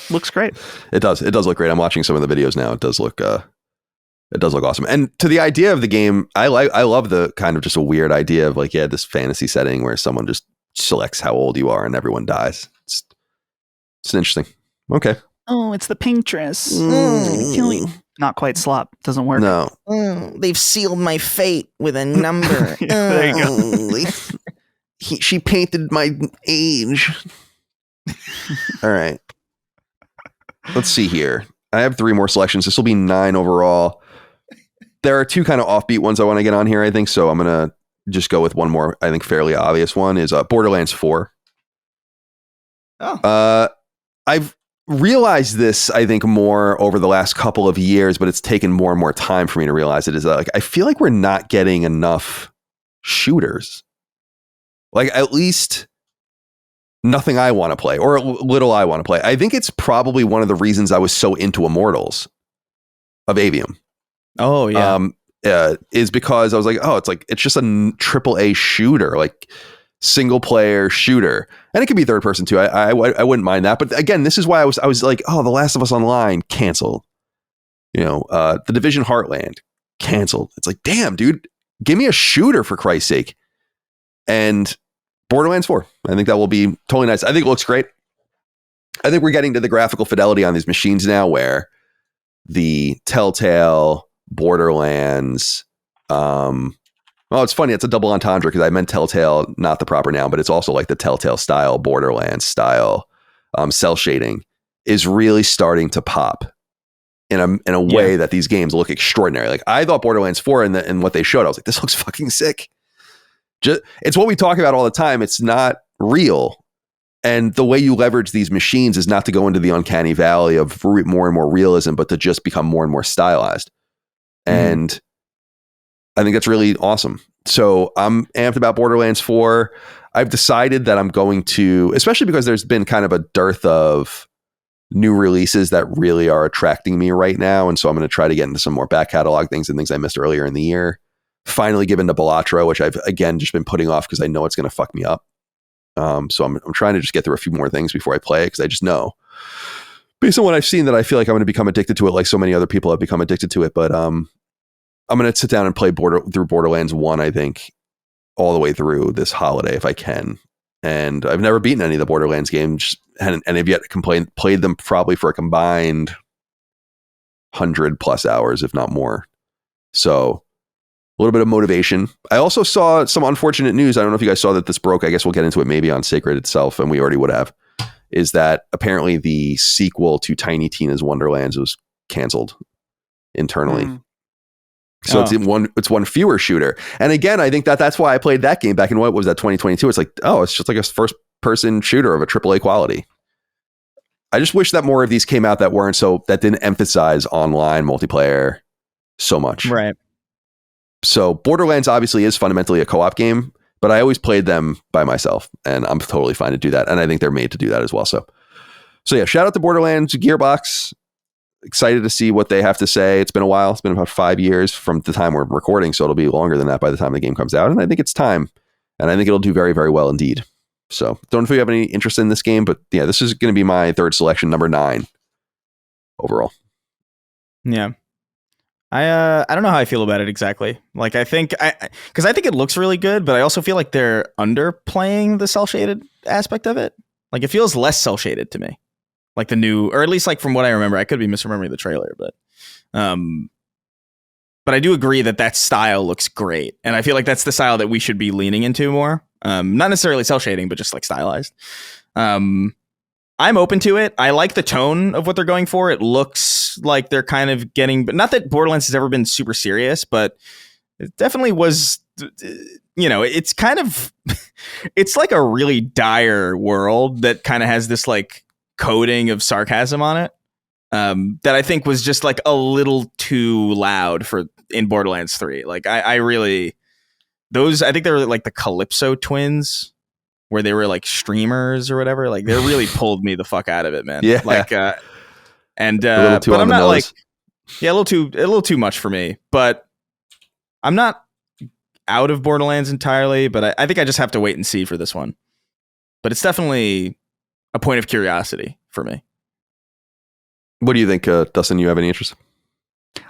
Speaker 3: looks great.
Speaker 1: It does look great. I'm watching some of the videos now. It does look awesome. And to the idea of the game, I love the kind of just a weird idea of this fantasy setting where someone just selects how old you are and everyone dies. It's interesting. Okay.
Speaker 3: Oh, it's the paintress. Not quite slop. Doesn't work.
Speaker 1: No.
Speaker 4: They've sealed my fate with a number.
Speaker 3: There you go.
Speaker 1: She painted my age. All right. Let's see here. I have 3 more selections. This will be 9 overall. There are 2 kind of offbeat ones I want to get on here, I think. So I'm going to just go with one more, I think, fairly obvious one is Borderlands 4.
Speaker 2: Oh.
Speaker 1: I've realized this, I think, more over the last couple of years, but it's taken more and more time for me to realize it, is that I feel like we're not getting enough shooters. At least nothing I want to play, or little I want to play. I think it's probably one of the reasons I was so into Immortals of Avium.
Speaker 2: Oh yeah.
Speaker 1: Is because I was like, it's just a AAA shooter, single player shooter, and it could be third person too. I wouldn't mind that, but again, this is why I was like, The Last of Us Online canceled. The Division Heartland canceled. It's like, damn, dude, give me a shooter for Christ's sake. And Borderlands 4, I think that will be totally nice. I think it looks great. I think we're getting to the graphical fidelity on these machines now where the Telltale Borderlands, it's funny, it's a double entendre because I meant Telltale, not the proper noun, but it's also like the Telltale style, Borderlands style cell shading is really starting to pop in a way that these games look extraordinary. I thought Borderlands 4 and what they showed, I was like, this looks fucking sick. It's what we talk about all the time. It's not real. And the way you leverage these machines is not to go into the uncanny valley of more and more realism, but to just become more and more stylized. And I think that's really awesome. So I'm amped about Borderlands 4. I've decided that I'm going to, especially because there's been kind of a dearth of new releases that really are attracting me right now. And so I'm going to try to get into some more back catalog things and things I missed earlier in the year. Finally give into Balatro, which I've again just been putting off because I know it's going to fuck me up. So I'm trying to just get through a few more things before I play it, because I just know, based on what I've seen, that I feel like I'm going to become addicted to it, like so many other people have become addicted to it. But I'm going to sit down and play through Borderlands 1, I think, all the way through this holiday if I can. And I've never beaten any of the Borderlands games, and I've yet played them probably for a combined 100+ hours, if not more. So a little bit of motivation. I also saw some unfortunate news. I don't know if you guys saw that this broke. I guess we'll get into it maybe on Sacred itself, and we already would have. is that apparently the sequel to Tiny Tina's Wonderlands was canceled internally. So it's one fewer shooter. And again, I think that's why I played that game back in what was that 2022. It's like, oh, it's just like a first person shooter of a AAA quality. I just wish that more of these came out that didn't emphasize online multiplayer so much.
Speaker 2: Right.
Speaker 1: So Borderlands obviously is fundamentally a co-op game, but I always played them by myself, and I'm totally fine to do that. And I think they're made to do that as well. So yeah, shout out to Borderlands, Gearbox. Excited to see what they have to say. It's been a while. It's been about 5 years from the time we're recording, so it'll be longer than that by the time the game comes out. And I think it's time, and I think it'll do very, very well indeed. So don't know if you have any interest in this game, but yeah, this is going to be my third selection, number 9 overall.
Speaker 2: Yeah. I don't know how I feel about it exactly. Like, I think because I think it looks really good, but I also feel like they're underplaying the cel shaded aspect of it. Like, it feels less cel shaded to me. Like the new, or at least like from what I remember, I could be misremembering the trailer, but I do agree that style looks great, and I feel like that's the style that we should be leaning into more. Not necessarily cel shading, but just like stylized. I'm open to it. I like the tone of what they're going for. It looks like they're kind of getting, but not that Borderlands has ever been super serious, but it definitely was. It's kind of, it's like a really dire world that kind of has this like coating of sarcasm on it that I think was just like a little too loud in Borderlands 3. Like I think they were like the Calypso twins, where they were like streamers or whatever. Like they really pulled me the fuck out of it, man.
Speaker 1: Yeah.
Speaker 2: Like but I'm not like, yeah, a little too much for me, but I'm not out of Borderlands entirely, but I think I just have to wait and see for this one. But it's definitely a point of curiosity for me.
Speaker 1: What do you think, Dustin? You have any interest?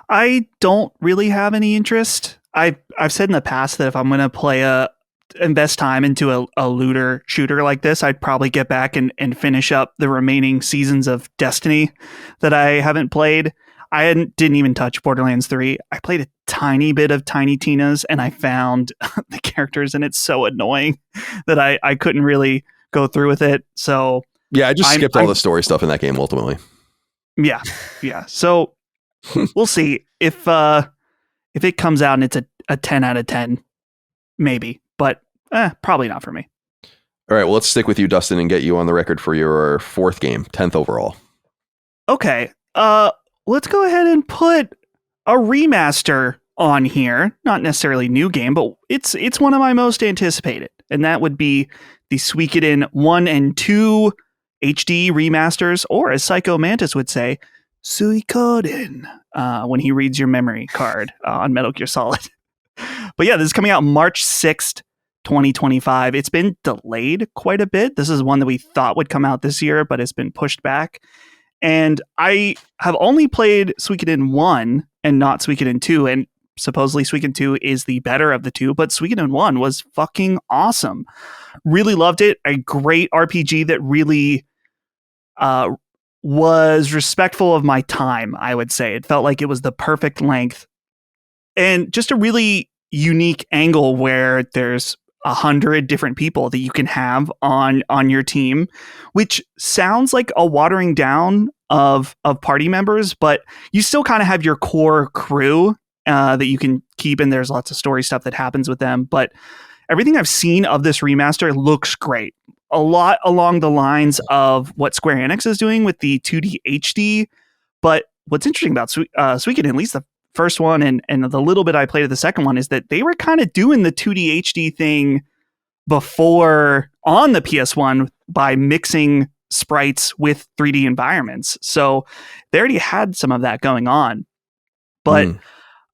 Speaker 3: I don't really have any interest. I've said in the past that if I'm going to invest time into a looter shooter like this, I'd probably get back and finish up the remaining seasons of Destiny that I haven't played. I didn't even touch Borderlands 3. I played a tiny bit of Tiny Tina's, and I found the characters in it so annoying that I couldn't really go through with it. So
Speaker 1: yeah, I just skipped all the story stuff in that game ultimately.
Speaker 3: Yeah. So we'll see if it comes out and it's a 10 out of 10, maybe, but probably not for me.
Speaker 1: All right, well, let's stick with you, Dustin, and get you on the record for your 4th game, 10th overall.
Speaker 3: Okay. Let's go ahead and put a remaster on here. Not necessarily new game, but it's one of my most anticipated, and that would be the Suikoden 1 and 2 HD remasters, or as Psycho Mantis would say, Suikoden, when he reads your memory card on Metal Gear Solid. But yeah, this is coming out March 6th, 2025. It's been delayed quite a bit. This is one that we thought would come out this year, but it's been pushed back. And I have only played Suikoden 1 and not Suikoden 2, and supposedly Suikoden 2 is the better of the two, but Suikoden 1 was fucking awesome. Really loved it. A great RPG that really was respectful of my time, I would say. It felt like it was the perfect length. And just a really unique angle where there's 100 different people that you can have on your team, which sounds like a watering down of party members, but you still kind of have your core crew that you can keep, and there's lots of story stuff that happens with them. But everything I've seen of this remaster looks great. A lot along the lines of what Square Enix is doing with the 2D HD. But what's interesting about Suikoden, at least the first one and the little bit I played of the second one, is that they were kind of doing the 2D HD thing before on the PS1 by mixing sprites with 3D environments. So they already had some of that going on. But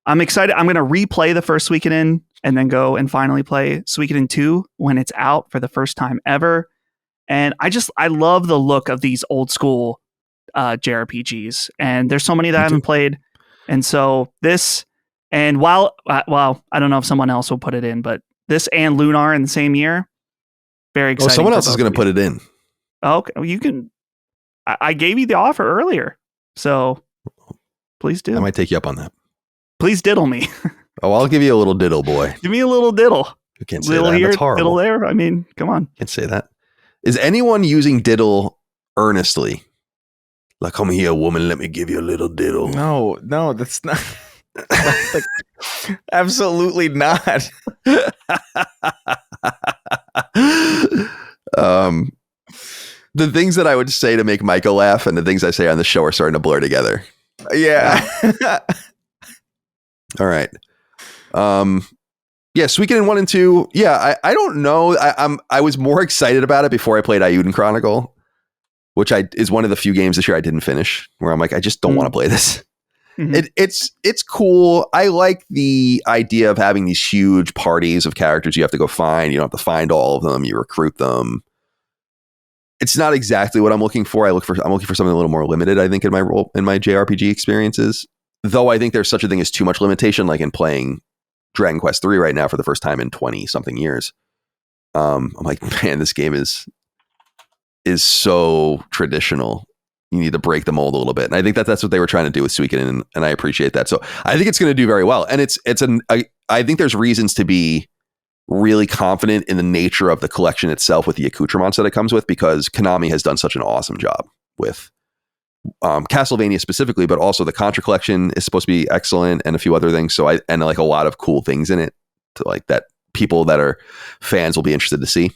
Speaker 3: I'm excited. I'm going to replay the first Suikoden and then go and finally play Suikoden 2 when it's out for the first time ever. And I love the look of these old school JRPGs. And there's so many that I haven't played. And so this, and while I don't know if someone else will put it in, but this and Lunar in the same year, very exciting.
Speaker 1: Oh, someone else is going to put it in.
Speaker 3: Okay, well, you can. I gave you the offer earlier, so please do.
Speaker 1: I might take you up on that.
Speaker 3: Please diddle me.
Speaker 1: Oh, I'll give you a little diddle, boy.
Speaker 3: Give me a little diddle.
Speaker 1: You can't say
Speaker 3: diddle
Speaker 1: that.
Speaker 3: here,
Speaker 1: That's horrible.
Speaker 3: diddle there. I mean, come on.
Speaker 1: Can't say that. Is anyone using diddle earnestly, like, come here, woman, let me give you a little diddle.
Speaker 2: No, that's not. Absolutely not.
Speaker 1: The things that I would say to make Michael laugh and the things I say on the show are starting to blur together.
Speaker 2: Yeah.
Speaker 1: All right. Yeah, Suikoden 1 and 2. Yeah, I don't know. I was more excited about it before I played Ayuden Chronicle, which is one of the few games this year I didn't finish, where I'm like, I just don't want to play this. Mm-hmm. It's cool. I like the idea of having these huge parties of characters you have to go find. You don't have to find all of them. You recruit them. It's not exactly what I'm looking for. I'm looking for something a little more limited, I think, in my JRPG experiences. Though I think there's such a thing as too much limitation, like in playing Dragon Quest 3 right now for the first time in 20 something years. I'm like, man, this game is so traditional. You need to break the mold a little bit. And I think that's what they were trying to do with Suikoden, and I appreciate that. So I think it's going to do very well. And I think there's reasons to be really confident in the nature of the collection itself with the accoutrements that it comes with, because Konami has done such an awesome job with Castlevania specifically, but also the Contra collection is supposed to be excellent, and a few other things. So and like a lot of cool things in it to like that people that are fans will be interested to see.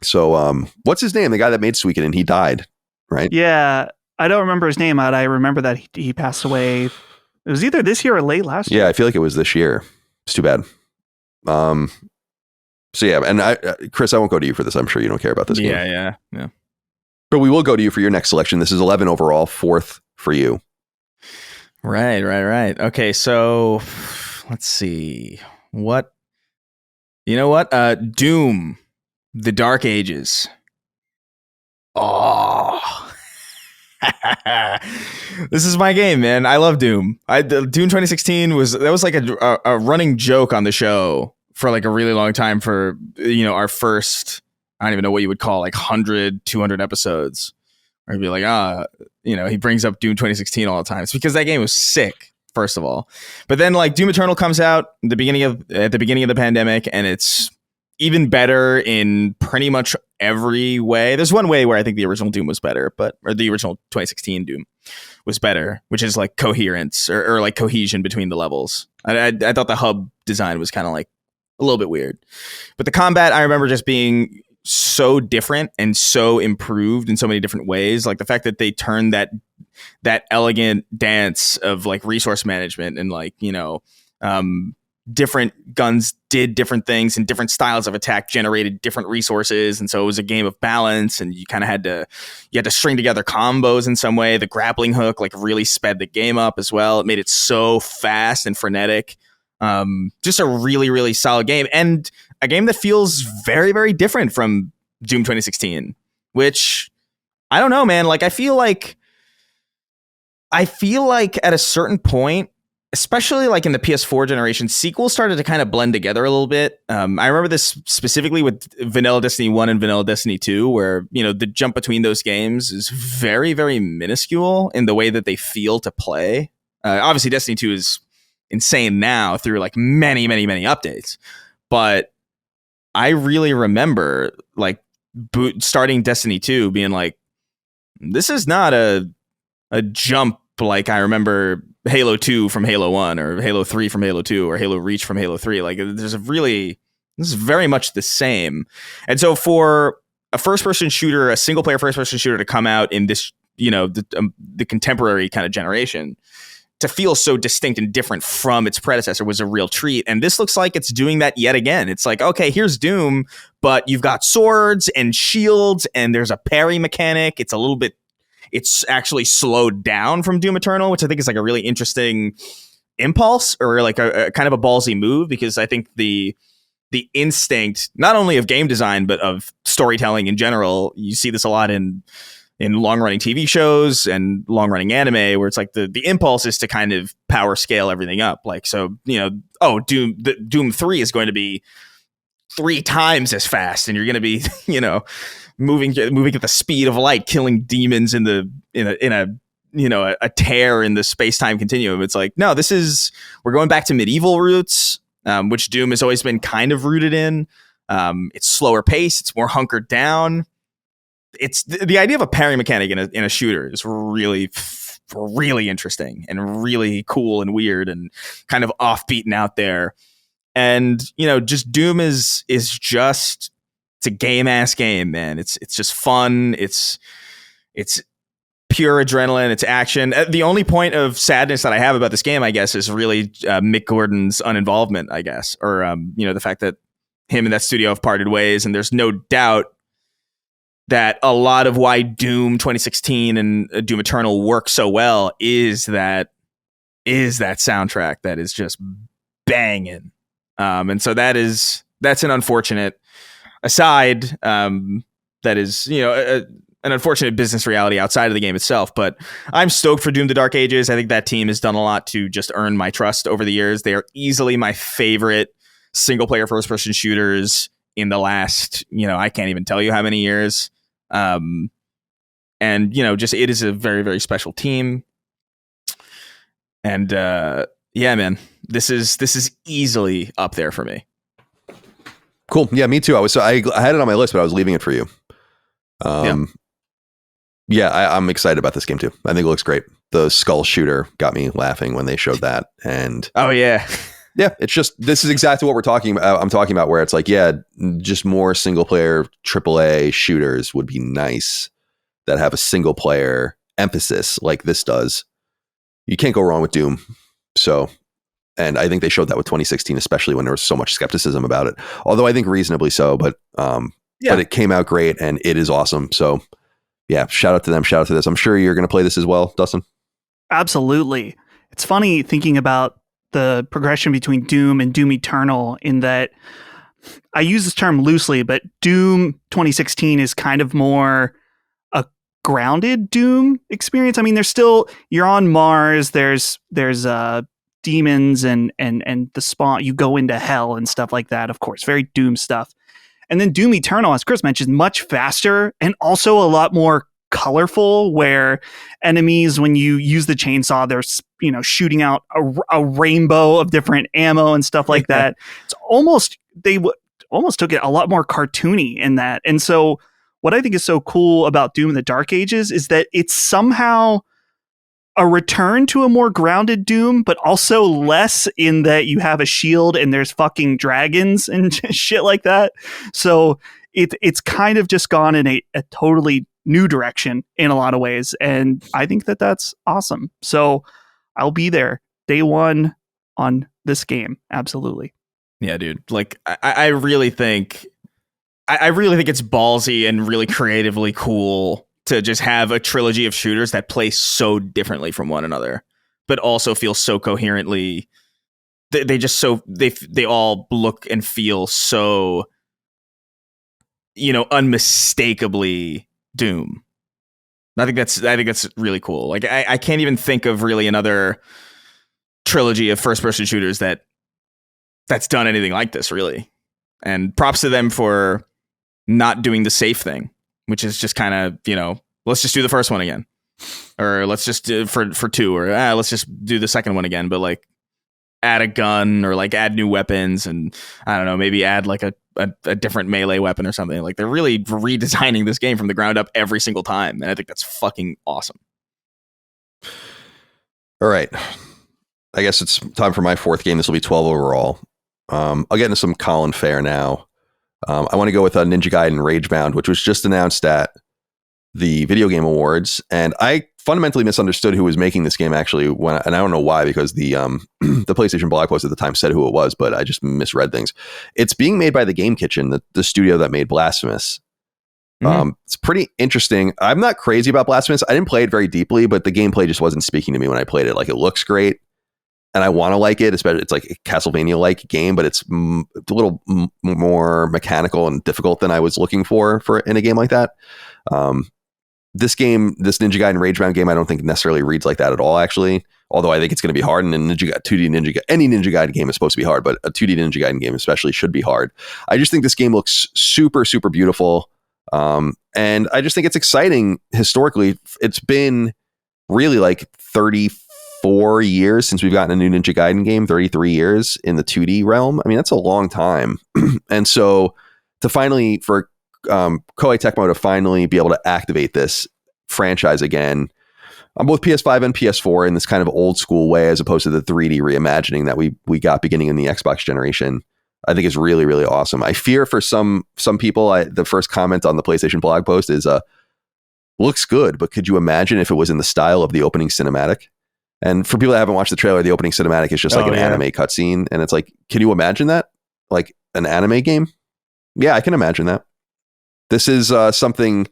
Speaker 1: So what's his name? The guy that made Suikoden, he died, right?
Speaker 3: Yeah, I don't remember his name. I remember that he passed away. It was either this year or late last year.
Speaker 1: Yeah, I feel like it was this year. It's too bad. So yeah, and Chris, I won't go to you for this. I'm sure you don't care about this game.
Speaker 2: Yeah.
Speaker 1: But we will go to you for your next selection. This is 11 overall, 4th for you.
Speaker 2: Right. Okay, so let's see. You know what? Doom, The Dark Ages. Oh. This is my game, man. I love Doom. Doom 2016 was like a running joke on the show for like a really long time for, our first, I don't even know what you would call like 100, 200 episodes. Or he'd be like, he brings up Doom 2016 all the time. It's because that game was sick, first of all. But then like Doom Eternal comes out at the beginning of the pandemic, and it's even better in pretty much every way. There's one way where I think the original Doom was better, or the original 2016 Doom was better, which is like coherence or like cohesion between the levels. I thought the hub design was kind of like a little bit weird, but the combat I remember just being so different and so improved in so many different ways. Like the fact that they turned that elegant dance of like resource management and like, different guns did different things, and different styles of attack generated different resources. And so it was a game of balance, and you kind of had to string together combos in some way. The grappling hook like really sped the game up as well. It made it so fast and frenetic. Just a really, really solid game, and a game that feels very, very different from Doom 2016, which I don't know, man. Like, I feel like at a certain point, especially like in the PS4 generation, sequels started to kind of blend together a little bit. I remember this specifically with Vanilla Destiny 1 and Vanilla Destiny 2, where, the jump between those games is very, very minuscule in the way that they feel to play. Obviously, Destiny 2 is insane now through like many, many, many updates. But I really remember like starting Destiny 2 being like, this is not a jump like I remember Halo 2 from Halo 1 or Halo 3 from Halo 2 or Halo Reach from Halo 3. Like this is very much the same. And so for a single player first person shooter to come out in this, the contemporary kind of generation, to feel so distinct and different from its predecessor was a real treat. And this looks like it's doing that yet again. It's like, okay, here's Doom, but you've got swords and shields and there's a parry mechanic. It's actually slowed down from Doom Eternal, which I think is like a really interesting impulse, or like a kind of a ballsy move, because I think the instinct, not only of game design, but of storytelling in general, you see this a lot in long-running TV shows and long-running anime, where it's like the impulse is to kind of power scale everything up. Like, so, Doom 3 is going to be 3 times as fast, and you're going to be, moving at the speed of light, killing demons in a tear in the space-time continuum. It's like, no, we're going back to medieval roots, which Doom has always been kind of rooted in. It's slower pace. It's more hunkered down. it's the idea of a parry mechanic in a shooter is really interesting and really cool and weird and kind of offbeat and out there. And just Doom is just, it's a game ass game, man. It's just fun. It's pure adrenaline. It's action. The only point of sadness that I have about this game, I guess, is really Mick Gordon's uninvolvement, I guess, or the fact that him and that studio have parted ways. And there's no doubt that a lot of why Doom 2016 and Doom Eternal work so well is that soundtrack that is just banging. And so that's an unfortunate aside. That is, an unfortunate business reality outside of the game itself. But I'm stoked for Doom: The Dark Ages. I think that team has done a lot to just earn my trust over the years. They are easily my favorite single player first person shooters in the last, I can't even tell you how many years. And just it is a very, very special team. And yeah, man, this is easily up there for me.
Speaker 1: Cool. Yeah, me too. I had it on my list, but I was leaving it for you. Yeah, I'm excited about this game too. I think it looks great. The skull shooter got me laughing when they showed that. And
Speaker 2: oh yeah.
Speaker 1: Yeah, it's just, this is exactly what we're talking about. I'm talking about where it's like, yeah, just more single player AAA shooters would be nice that have a single player emphasis like this does. You can't go wrong with Doom. So, and I think they showed that with 2016, especially when there was so much skepticism about it. Although I think reasonably so, but it came out great and it is awesome. So yeah, shout out to them. Shout out to this. I'm sure you're going to play this as well, Dustin.
Speaker 3: Absolutely. It's funny thinking about the progression between Doom and Doom Eternal, in that I use this term loosely, but Doom 2016 is kind of more a grounded Doom experience. I mean, there's still, you're on Mars, there's demons and the spawn, you go into hell and stuff like that, of course, very Doom stuff. And then Doom Eternal, as Chris mentioned, much faster and also a lot more colorful, where enemies, when you use the chainsaw, they're shooting out a rainbow of different ammo and stuff like that. It's almost, almost took it a lot more cartoony in that. And so what I think is so cool about Doom in the Dark Ages is that it's somehow a return to a more grounded Doom, but also less, in that you have a shield and there's fucking dragons and shit like that. So it's kind of just gone in a totally new direction in a lot of ways. And I think that that's awesome. So I'll be there day one on this game. Absolutely.
Speaker 2: Yeah, dude. Like I really think it's ballsy and really creatively cool to just have a trilogy of shooters that play so differently from one another, but also feel so coherently. They all look and feel so, unmistakably Doom. I think that's really cool. Like I can't even think of really another trilogy of first person shooters that's done anything like this, really. And props to them for not doing the safe thing, which is just kind of, let's just do the first one again, or let's just do for two, or let's just do the second one again, but like add a gun or like add new weapons, and I don't know, maybe add like a different melee weapon or something. Like they're really redesigning this game from the ground up every single time, and I think that's fucking awesome.
Speaker 1: All right, I guess it's time for my fourth game. This will be 12 overall. I'll get into some Colin Fair now. I want to go with Ninja Gaiden Ragebound, which was just announced at the Video Game Awards, and I fundamentally misunderstood who was making this game actually, and I don't know why, because the the PlayStation blog post at the time said who it was, but I just misread things. It's being made by the Game Kitchen, the studio that made Blasphemous. It's pretty interesting. I'm not crazy about Blasphemous. I didn't play it very deeply, but the gameplay just wasn't speaking to me when I played it. Like, it looks great, and I want to like it, especially it's like a Castlevania-like game, but it's a little more mechanical and difficult than I was looking for in a game like that. This game, this Ninja Gaiden Ragebound game, I don't think necessarily reads like that at all, actually. Although I think it's going to be hard, and any Ninja Gaiden game is supposed to be hard, but a 2D Ninja Gaiden game especially should be hard. I just think this game looks super, super beautiful. And I just think it's exciting historically. It's been really like 34 years since we've gotten a new Ninja Gaiden game, 33 years in the 2D realm. I mean, that's a long time. And so to finally, for Koei Tecmo to finally be able to activate this franchise again on both PS5 and PS4 in this kind of old school way, as opposed to the 3D reimagining that we got beginning in the Xbox generation, I think is really, really awesome. I fear for some people, the first comment on the PlayStation blog post is, looks good, but could you imagine if it was in the style of the opening cinematic? And for people that haven't watched the trailer, the opening cinematic is just like an anime cutscene. And it's like, can you imagine that? Like an anime game? Yeah, I can imagine that. This is something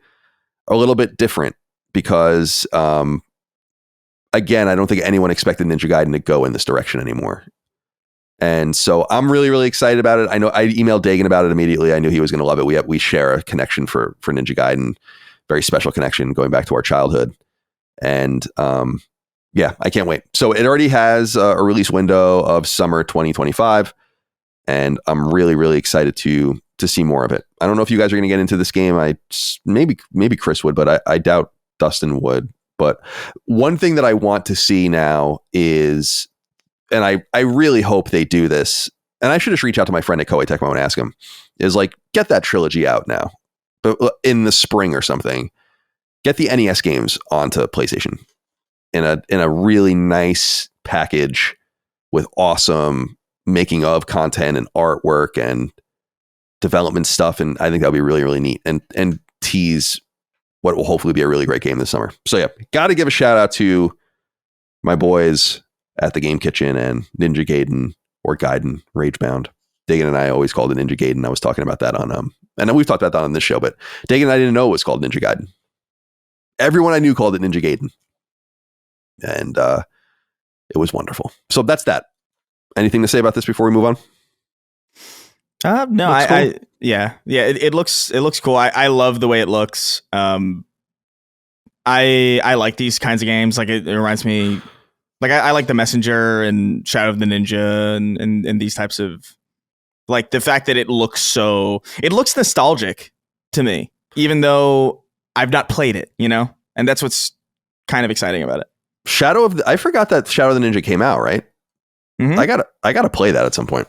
Speaker 1: a little bit different because, again, I don't think anyone expected Ninja Gaiden to go in this direction anymore. And so I'm really, really excited about it. I know I emailed Dagan about it immediately. I knew he was going to love it. We share a connection for Ninja Gaiden, very special connection going back to our childhood. And yeah, I can't wait. So it already has a release window of summer 2025. And I'm really, really excited to see more of it. I don't know if you guys are going to get into this game. Maybe Chris would, but I doubt Dustin would. But one thing that I want to see now is, and I really hope they do this, and I should just reach out to my friend at Koei Tecmo and ask him, is like, get that trilogy out now, but in the spring or something. Get the NES games onto PlayStation in a really nice package with awesome making of content and artwork and development stuff. And I think that'll be really, really neat and tease what will hopefully be a really great game this summer. So yeah, got to give a shout out to my boys at the Game Kitchen and Ninja Gaiden or Gaiden Ragebound. Dagan and I always called it Ninja Gaiden. I was talking about that on and we've talked about that on this show, but Dagan and I didn't know it was called Ninja Gaiden. Everyone I knew called it Ninja Gaiden. And it was wonderful. So that's that. Anything to say about this before we move on?
Speaker 2: No, it looks cool. I love the way it looks. I like these kinds of games. Like it reminds me, like I like The Messenger and Shadow of the Ninja and these types of, like the fact that it looks nostalgic to me, even though I've not played it, and that's what's kind of exciting about it.
Speaker 1: I forgot that Shadow of the Ninja came out, right? Mm-hmm. I gotta play that at some point.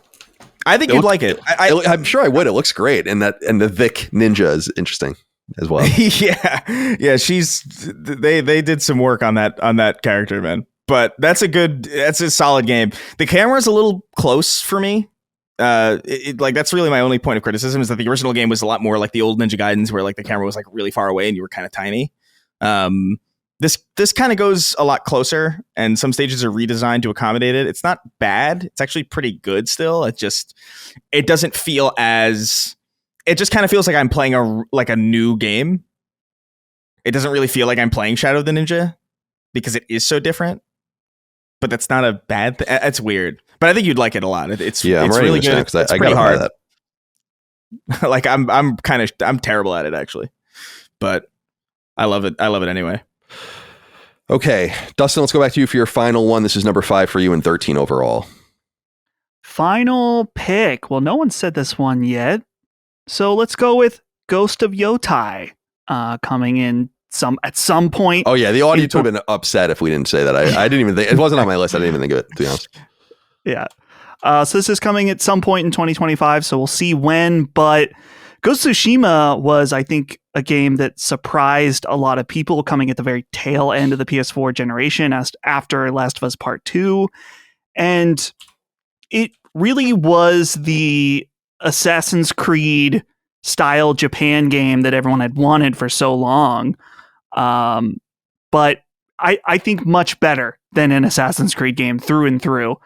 Speaker 2: I think you'd like it.
Speaker 1: I'm sure I would. It looks great, and the Vic Ninja is interesting as well.
Speaker 2: yeah. They did some work on that character, man. But that's a solid game. The camera's a little close for me. That's really my only point of criticism is that the original game was a lot more like the old Ninja Gaidens, where like the camera was like really far away and you were kind of tiny. This kind of goes a lot closer, and some stages are redesigned to accommodate it. It's not bad. It's actually pretty good still. It doesn't feel as, it just kind of feels like I'm playing a new game. It doesn't really feel like I'm playing Shadow of the Ninja because it is so different, but that's not a bad thing. It's weird, but I think you'd like it a lot. It's really good. It's pretty hard. Like I'm terrible at it actually, but I love it. I love it anyway.
Speaker 1: Okay, Dustin, let's go back to you for your final one. This is number 5 for you and 13 overall.
Speaker 3: Final pick. Well, no one said this one yet. So let's go with Ghost of Yotai coming in at some point.
Speaker 1: Oh, yeah, the audience would have been upset if we didn't say that. I didn't even think, it wasn't on my list. I didn't even think of it, to be honest.
Speaker 3: Yeah. So this is coming at some point in 2025, so we'll see when, but Ghost of Tsushima was, I think, a game that surprised a lot of people coming at the very tail end of the PS4 generation after Last of Us Part 2. And it really was the Assassin's Creed style Japan game that everyone had wanted for so long. But I think much better than an Assassin's Creed game through and through.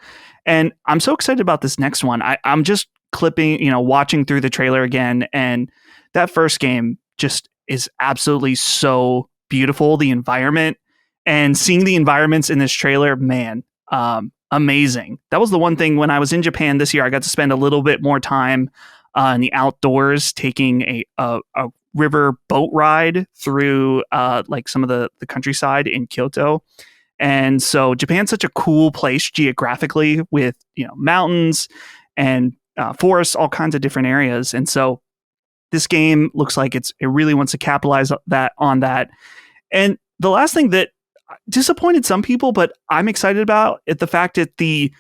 Speaker 3: And I'm so excited about this next one. I'm just watching through the trailer again, and that first game just is absolutely so beautiful. The environment and seeing the environments in this trailer, man, amazing. That was the one thing when I was in Japan this year, I got to spend a little bit more time in the outdoors, taking a river boat ride through like some of the countryside in Kyoto. And so Japan's such a cool place geographically with, mountains and forests, all kinds of different areas. And so this game looks like it really wants to capitalize on that. And the last thing that disappointed some people, but I'm excited about it, the fact that the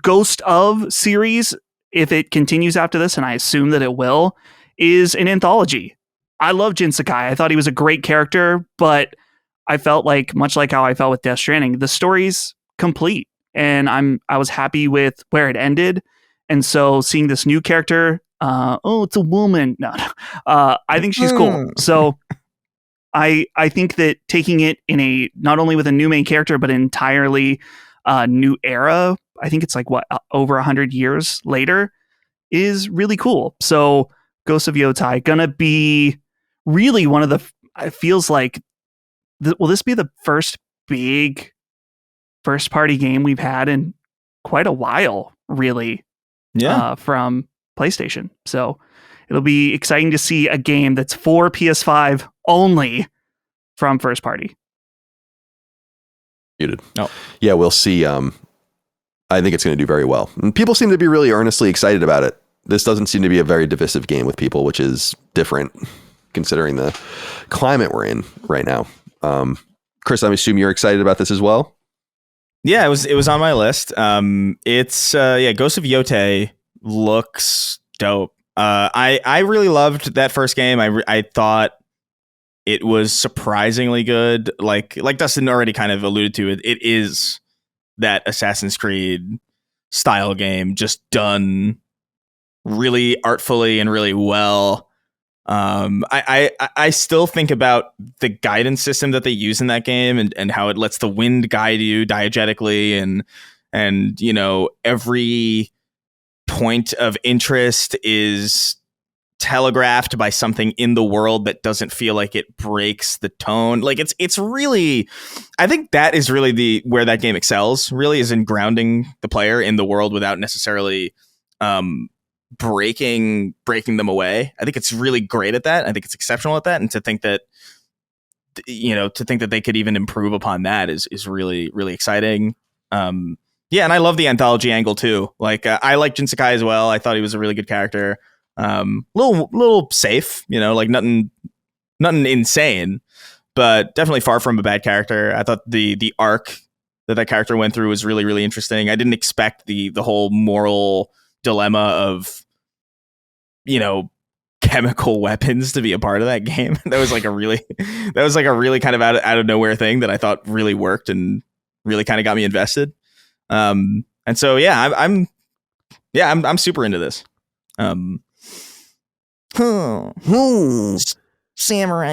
Speaker 3: Ghost of series, if it continues after this, and I assume that it will, is an anthology. I love Jin Sakai. I thought he was a great character, but I felt like, much like how I felt with Death Stranding, the story's complete, and I was happy with where it ended. And so seeing this new character, it's a woman. No, I think she's cool. So I think that taking it in a not only with a new main character, but an entirely new era. I think it's like over 100 years later is really cool. So Ghost of Yotai gonna be really one of the. It feels like will this be the first big first party game we've had in quite a while? Really, from PlayStation. So it'll be exciting to see a game that's for PS5 only from first party.
Speaker 1: Muted.
Speaker 2: Oh.
Speaker 1: Yeah, we'll see. I think it's going to do very well. And people seem to be really earnestly excited about it. This doesn't seem to be a very divisive game with people, which is different considering the climate we're in right now. Chris, I assume you're excited about this as well?
Speaker 2: Yeah, it was on my list. It's Ghost of Yotai looks dope. I really loved that first game. I thought it was surprisingly good. Like Dustin already kind of alluded to, it is that Assassin's Creed style game, just done really artfully and really well. I still think about the guidance system that they use in that game and how it lets the wind guide you diegetically and you know, every point of interest is telegraphed by something in the world that doesn't feel like it breaks the tone. Like it's really, I think that is really where that game excels, really, is in grounding the player in the world without necessarily breaking them away. I think it's really great at that. I think it's exceptional at that. And to think that, you know, they could even improve upon that is really, really exciting. Yeah, and I love the anthology angle too. Like I like Jin Sakai as well. I thought he was a really good character. Little safe, you know, like nothing insane, but definitely far from a bad character. I thought the arc that character went through was really, really interesting. I didn't expect the whole moral dilemma of, you know, chemical weapons to be a part of that game. that was like a really kind of out of nowhere thing that I thought really worked and really kind of got me invested. And so yeah, I'm super into this.
Speaker 4: Samurai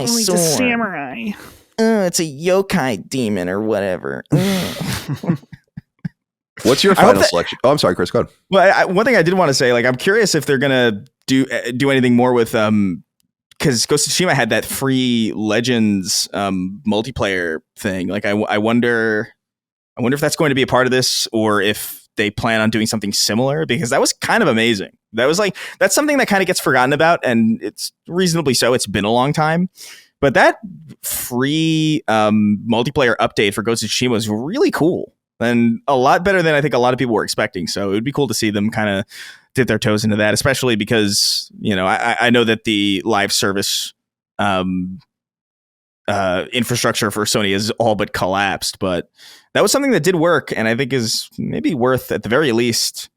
Speaker 4: sword.
Speaker 3: It's a samurai.
Speaker 4: It's a yokai demon or whatever.
Speaker 1: What's your final selection? Oh, I'm sorry, Chris. Go ahead.
Speaker 2: Well, one thing I did want to say, like, I'm curious if they're gonna do anything more with because Ghost of Tsushima had that free Legends multiplayer thing. Like, I wonder if that's going to be a part of this, or if they plan on doing something similar, because that was kind of amazing. That's something that kind of gets forgotten about, and it's reasonably so. It's been a long time, but that free multiplayer update for Ghost of Tsushima was really cool and a lot better than I think a lot of people were expecting. So it would be cool to see them kind of dip their toes into that, especially because, you know, I know that the live service infrastructure for Sony is all but collapsed, but that was something that did work, and I think is maybe worth, at the very least,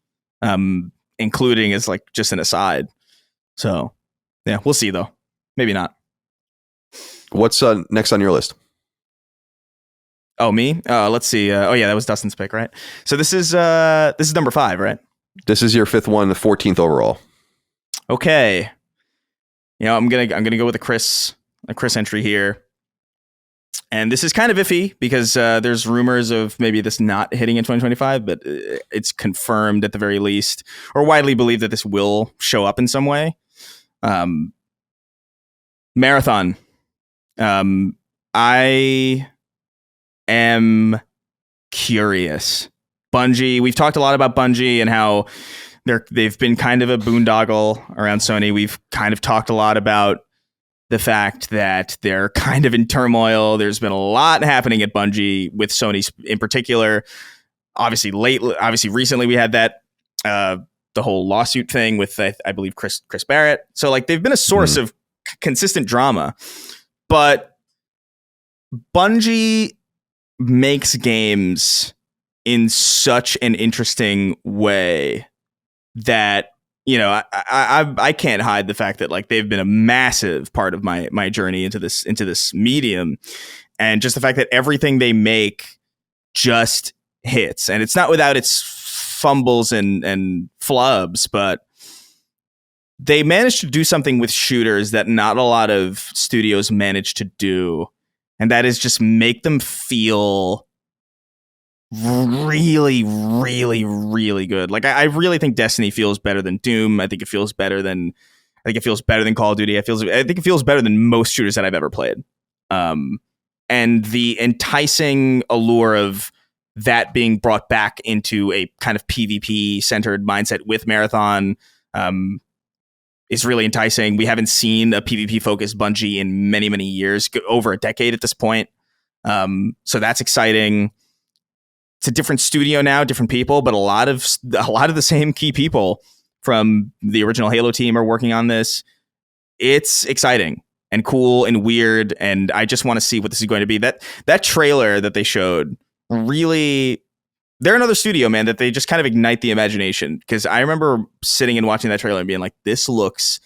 Speaker 2: including as like just an aside. So yeah, we'll see though. Maybe not.
Speaker 1: What's next on your list?
Speaker 2: Oh, me? Let's see. Oh yeah, that was Dustin's pick, right? So this is number 5, right?
Speaker 1: This is your 5th one, the 14th overall.
Speaker 2: Okay. You know, I'm gonna go with a Chris entry here. And this is kind of iffy because there's rumors of maybe this not hitting in 2025, but it's confirmed at the very least, or widely believed that this will show up in some way. Marathon. I am curious. Bungie, we've talked a lot about Bungie and how they've been kind of a boondoggle around Sony. We've kind of talked a lot about the fact that they're kind of in turmoil. There's been a lot happening at Bungie with Sony in particular. Obviously, recently we had that the whole lawsuit thing with I believe Chris Barrett. So like they've been a source of consistent drama, but Bungie makes games in such an interesting way that I can't hide the fact that like they've been a massive part of my journey into this medium, and just the fact that everything they make just hits, and it's not without its fumbles and flubs, but they managed to do something with shooters that not a lot of studios manage to do, and that is just make them feel really, really, really good. Like I really think Destiny feels better than Doom. I think it feels better than Call of Duty. I think it feels better than most shooters that I've ever played. And the enticing allure of that being brought back into a kind of PvP centered mindset with Marathon is really enticing. We haven't seen a PvP focused Bungie in many, many years, over a decade at this point. So that's exciting. It's a different studio now, different people, but a lot of the same key people from the original Halo team are working on this. It's exciting and cool and weird, and I just want to see what this is going to be. That trailer that they showed, really, they're another studio, man, that they just kind of ignite the imagination. Because I remember sitting and watching that trailer and being like, this looks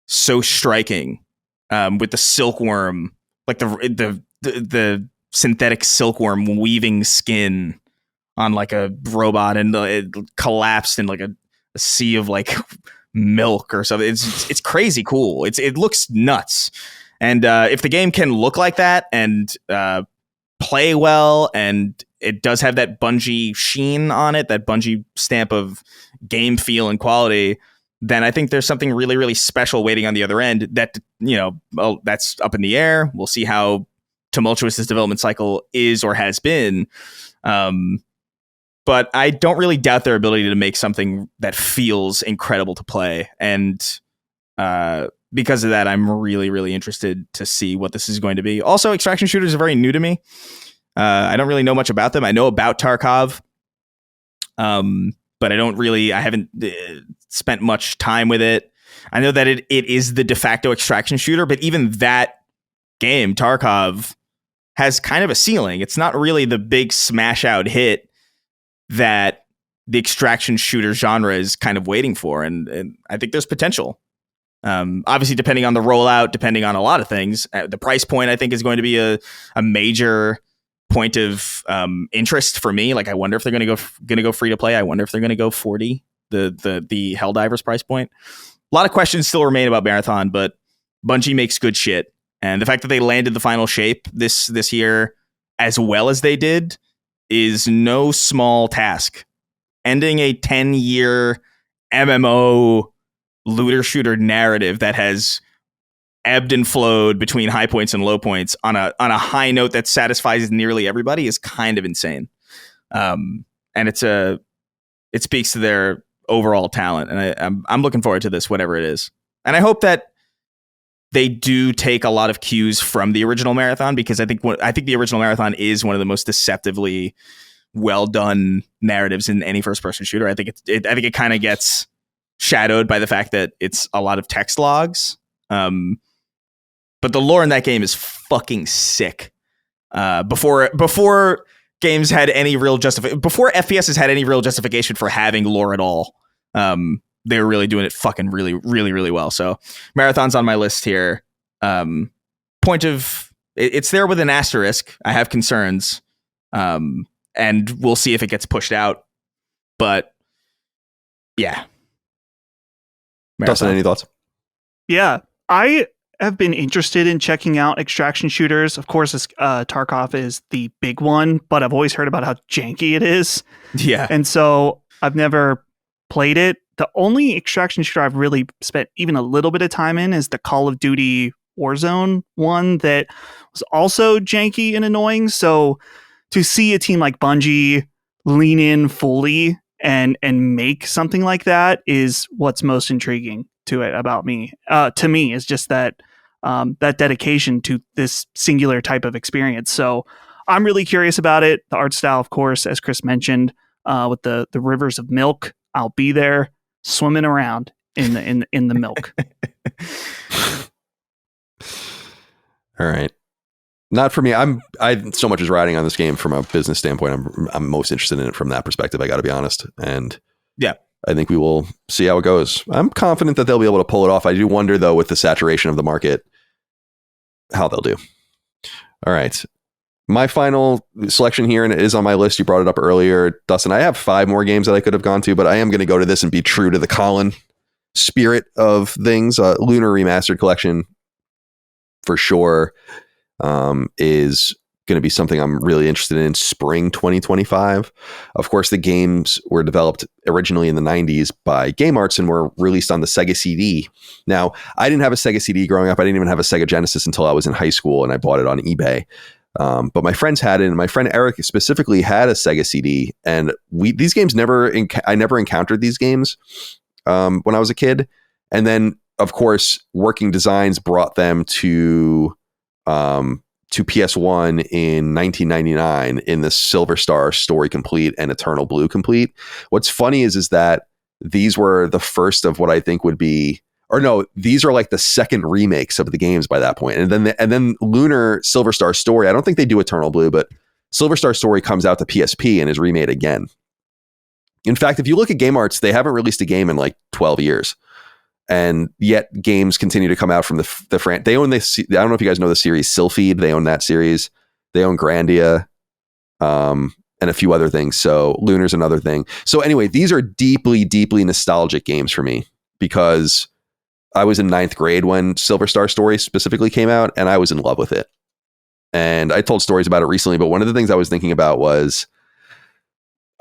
Speaker 2: so striking, with the silkworm, like the synthetic silkworm weaving skin on like a robot, and it collapsed in like a sea of like milk or something. It's crazy cool. It looks nuts. And if the game can look like that and play well, and it does have that Bungie sheen on it, that Bungie stamp of game feel and quality, then I think there's something really, really special waiting on the other end. That, that's up in the air. We'll see how tumultuous this development cycle is or has been. But I don't really doubt their ability to make something that feels incredible to play. And because of that, I'm really, really interested to see what this is going to be. Also, extraction shooters are very new to me. I don't really know much about them. I know about Tarkov, but I haven't spent much time with it. I know that it is the de facto extraction shooter, but even that game, Tarkov, has kind of a ceiling. It's not really the big smash out hit that the extraction shooter genre is kind of waiting for. And I think there's potential. Obviously, depending on the rollout, depending on a lot of things, the price point, I think, is going to be a major point of interest for me. Like, I wonder if they're going to go free to play. I wonder if they're going to go 40, the Helldivers price point. A lot of questions still remain about Marathon, but Bungie makes good shit. And the fact that they landed the final shape this year as well as they did is no small task. Ending a 10-year MMO looter shooter narrative that has ebbed and flowed between high points and low points on a high note that satisfies nearly everybody is kind of insane. And it speaks to their overall talent. And I'm looking forward to this, whatever it is. And I hope that they do take a lot of cues from the original Marathon, because I think the original Marathon is one of the most deceptively well done narratives in any first person shooter. I think it kind of gets shadowed by the fact that it's a lot of text logs. But the lore in that game is fucking sick. Before games had any real before FPSs had any real justification for having lore at all, they were really doing it fucking really, really, really well. So Marathon's on my list here. It's there with an asterisk. I have concerns. And we'll see if it gets pushed out. But yeah. Marathon.
Speaker 1: Dustin, any thoughts?
Speaker 3: Yeah, I have been interested in checking out extraction shooters. Of course, Tarkov is the big one, but I've always heard about how janky it is.
Speaker 2: Yeah.
Speaker 3: And so I've never played it. The only extraction shooter I've really spent even a little bit of time in is the Call of Duty Warzone one that was also janky and annoying. So to see a team like Bungie lean in fully and make something like that is what's most intriguing to me is just that dedication to this singular type of experience. So I'm really curious about it. The art style, of course, as Chris mentioned, with the rivers of milk, I'll be there swimming around in the milk.
Speaker 1: All right. Not for me. I so much as riding on this game from a business standpoint. I'm most interested in it from that perspective. I got to be honest. And
Speaker 2: yeah,
Speaker 1: I think we will see how it goes. I'm confident that they'll be able to pull it off. I do wonder, though, with the saturation of the market, how they'll do. All right. My final selection here, and it is on my list. You brought it up earlier, Dustin. I have 5 more games that I could have gone to, but I am going to go to this and be true to the Colin spirit of things. Lunar Remastered Collection, for sure, is going to be something I'm really interested in spring 2025. Of course, the games were developed originally in the 90s by Game Arts and were released on the Sega CD. Now, I didn't have a Sega CD growing up. I didn't even have a Sega Genesis until I was in high school, and I bought it on eBay. But my friends had it, and my friend Eric specifically had a Sega CD, and these games I never encountered these games when I was a kid. And then, of course, Working Designs brought them to PS1 in 1999 in the Silver Star Story Complete and Eternal Blue Complete. What's funny is that these were the first of what I think would be, or no, these are like the second remakes of the games by that point. And then Lunar Silver Star Story, I don't think they do Eternal Blue, but Silver Star Story comes out to PSP and is remade again. In fact, if you look at Game Arts, they haven't released a game in like 12 years. And yet games continue to come out from the they own this. I don't know if you guys know the series Sylphied. They own that series. They own Grandia, and a few other things. So Lunar's another thing. So anyway, these are deeply, deeply nostalgic games for me because I was in 9th grade when Silver Star Story specifically came out, and I was in love with it. And I told stories about it recently, but one of the things I was thinking about was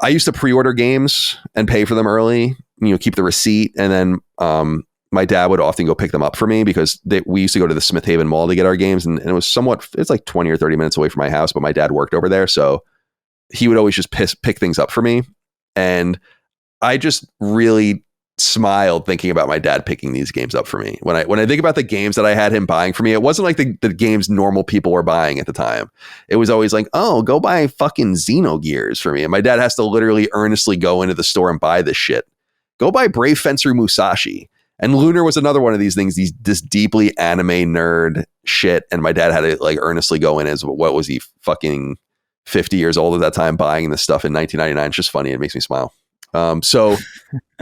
Speaker 1: I used to pre-order games and pay for them early, keep the receipt, and then my dad would often go pick them up for me because we used to go to the Smith Haven Mall to get our games. And it was it's like 20 or 30 minutes away from my house, but my dad worked over there. So he would always just pick things up for me. And I just really smiled thinking about my dad picking these games up for me. When I think about the games that I had him buying for me, it wasn't like the games normal people were buying at the time. It was always like, oh, go buy fucking Xenogears for me. And my dad has to literally earnestly go into the store and buy this shit. Go buy Brave Fencer Musashi. And Lunar was another one of these things, this deeply anime nerd shit. And my dad had to like earnestly go in as what was he, fucking 50 years old at that time, buying this stuff in 1999. It's just funny. It makes me smile. So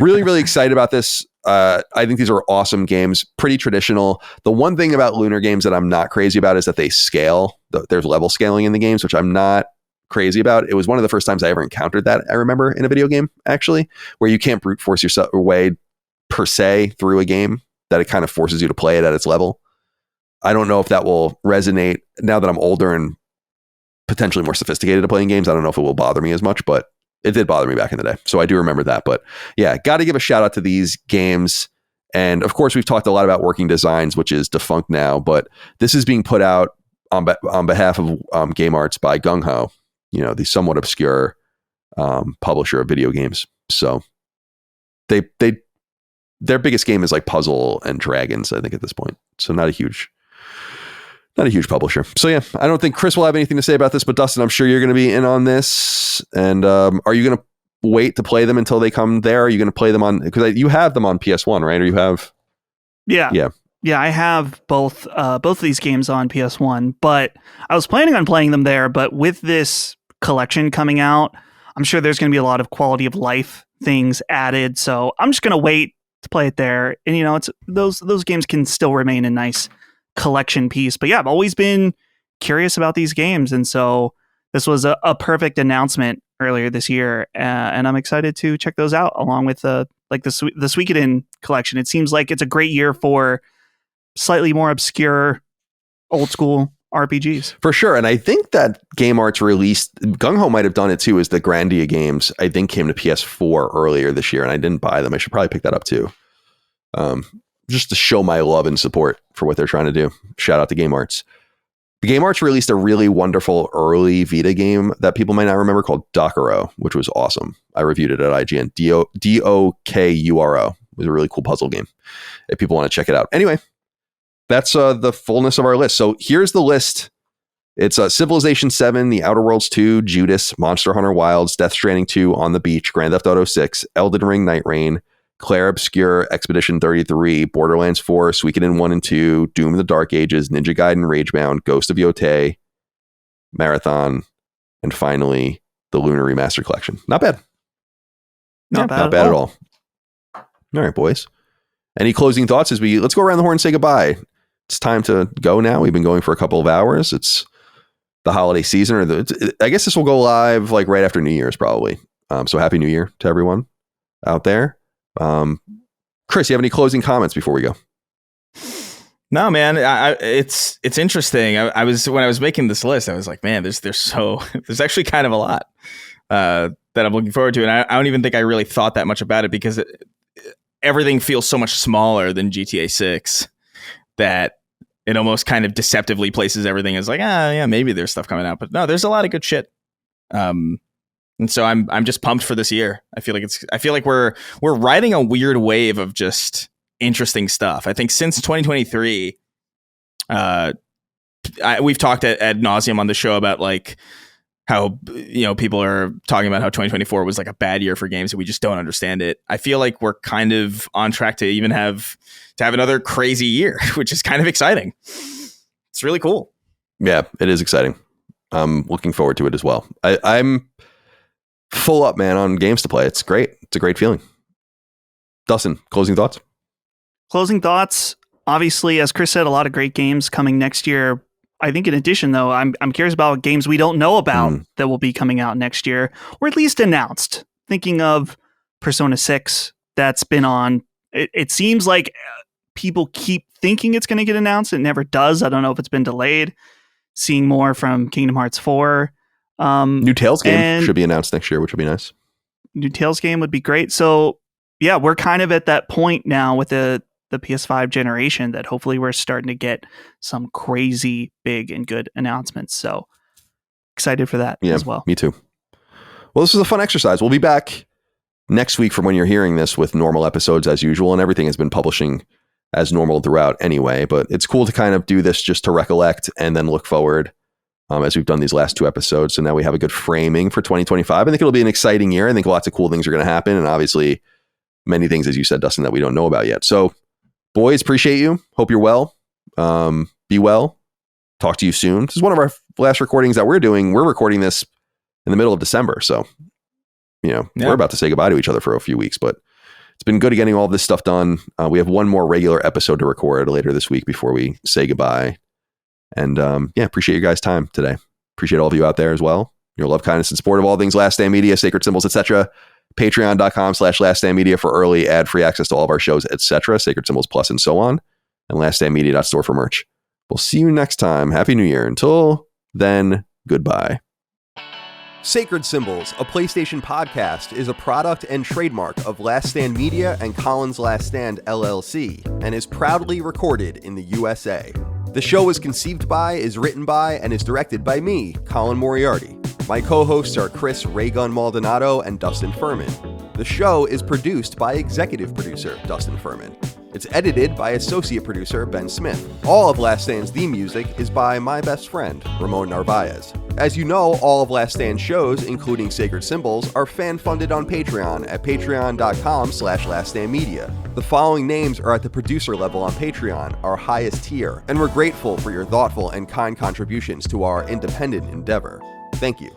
Speaker 1: really, really excited about this. I think these are awesome games, pretty traditional. The one thing about Lunar games that I'm not crazy about is that they scale. There's level scaling in the games, which I'm not crazy about. It was one of the first times I ever encountered that, I remember, in a video game, actually, where you can't brute force yourself away per se through a game, that it kind of forces you to play it at its level. I don't know if that will resonate now that I'm older and potentially more sophisticated at playing games. I don't know if it will bother me as much, but it did bother me back in the day. So I do remember that. But yeah, got to give a shout out to these games. And of course, we've talked a lot about Working Designs, which is defunct now, but this is being put out on behalf of Game Arts by Gung Ho, the somewhat obscure publisher of video games. So their biggest game is like Puzzle and Dragons, I think, at this point. So not a huge publisher. So yeah, I don't think Chris will have anything to say about this, but Dustin, I'm sure you're going to be in on this. And are you going to wait to play them until they come there? Are you going to play them on, because you have them on PS1, right? Or you have?
Speaker 3: Yeah. I have both of these games on PS1, but I was planning on playing them there. But with this collection coming out, I'm sure there's going to be a lot of quality of life things added. So I'm just going to wait to play it there. And it's those games can still remain a nice collection piece. But yeah, I've always been curious about these games, and so this was a perfect announcement earlier this year, and I'm excited to check those out along with the Suikoden collection. It seems like it's a great year for slightly more obscure old school RPGs.
Speaker 1: For sure. And I think that Game Arts released, Gung Ho might have done it too, is the Grandia games, I think, came to PS4 earlier this year, and I didn't buy them. I should probably pick that up too. Just to show my love and support for what they're trying to do. Shout out to Game Arts. The Game Arts released a really wonderful early Vita game that people might not remember called Dokuro, which was awesome. I reviewed it at IGN. Dokuro. It was a really cool puzzle game if people want to check it out. Anyway, that's the fullness of our list. So here's the list. It's Civilization 7, The Outer Worlds 2, Judas, Monster Hunter Wilds, Death Stranding 2, On the Beach, Grand Theft Auto 6, Elden Ring, Night Rain, Claire Obscure, Expedition 33, Borderlands 4, Suikoden 1 and 2, Doom of the Dark Ages, Ninja Gaiden, Ragebound, Ghost of Yotei, Marathon, and finally, the Lunar Remastered Collection. Not bad.
Speaker 3: Not bad
Speaker 1: at all. All right, boys. Any closing thoughts as let's go around the horn and say goodbye. It's time to go now. We've been going for a couple of hours. It's the holiday season, I guess this will go live like right after New Year's probably. So happy New Year to everyone out there. Chris, you have any closing comments before we go?
Speaker 2: No, man, it's interesting. When I was making this list, I was like, man, there's actually kind of a lot that I'm looking forward to, and I don't even think I really thought that much about it because everything feels so much smaller than GTA 6 that it almost kind of deceptively places everything as like, yeah, maybe there's stuff coming out, but no, there's a lot of good shit. And so I'm just pumped for this year. I feel like we're riding a weird wave of just interesting stuff. I think since 2023, we've talked ad nauseum on the show about like how, people are talking about how 2024 was like a bad year for games and we just don't understand it. I feel like we're kind of on track to even have another crazy year, which is kind of exciting. It's really cool.
Speaker 1: Yeah, it is exciting. I'm looking forward to it as well. I'm full up, man, on games to play. It's great. It's a great feeling. Dustin, closing thoughts?
Speaker 3: Closing thoughts. Obviously, as Chris said, a lot of great games coming next year. I think in addition, though, I'm curious about games we don't know about that will be coming out next year, or at least announced. Thinking of Persona 6, that's been on. It seems like people keep thinking it's going to get announced. It never does. I don't know if it's been delayed. Seeing more from Kingdom Hearts 4.
Speaker 1: New Tales game should be announced next year, which would be nice.
Speaker 3: New Tales game would be great. So, yeah, we're kind of at that point now with the PS5 generation that hopefully we're starting to get some crazy big and good announcements. So excited for that as well.
Speaker 1: Me too. Well, this was a fun exercise. We'll be back next week from when you're hearing this with normal episodes as usual, and everything has been publishing as normal throughout anyway, but it's cool to kind of do this just to recollect and then look forward as we've done these last 2 episodes. So now we have a good framing for 2025. I think it'll be an exciting year. I think lots of cool things are going to happen, and obviously many things, as you said, Dustin, that we don't know about yet. So boys, appreciate you. Hope you're well. Be well. Talk to you soon. This is one of our last recordings that we're doing. We're recording this in the middle of December. So, we're about to say goodbye to each other for a few weeks, but it's been good getting all of this stuff done. We have one more regular episode to record later this week before we say goodbye. And appreciate your guys' time today. Appreciate all of you out there as well. Your love, kindness, and support of all things Last Stand Media, Sacred Symbols, etc. Patreon.com/LastStandMedia for early ad-free access to all of our shows, etc. Sacred Symbols Plus and so on. And LastStandMedia.store for merch. We'll see you next time. Happy New Year. Until then, goodbye. Sacred Symbols, a PlayStation podcast, is a product and trademark of Last Stand Media and Collins Last Stand LLC, and is proudly recorded in the USA. The show is conceived by, is written by, and is directed by me, Colin Moriarty. My co-hosts are Chris Raygun Maldonado and Dustin Furman. The show is produced by executive producer Dustin Furman. It's edited by associate producer Ben Smith. All of Last Stand's theme music is by my best friend, Ramon Narvaez. As you know, all of Last Stand's shows, including Sacred Symbols, are fan-funded on Patreon at patreon.com/laststandmedia. The following names are at the producer level on Patreon, our highest tier, and we're grateful for your thoughtful and kind contributions to our independent endeavor. Thank you.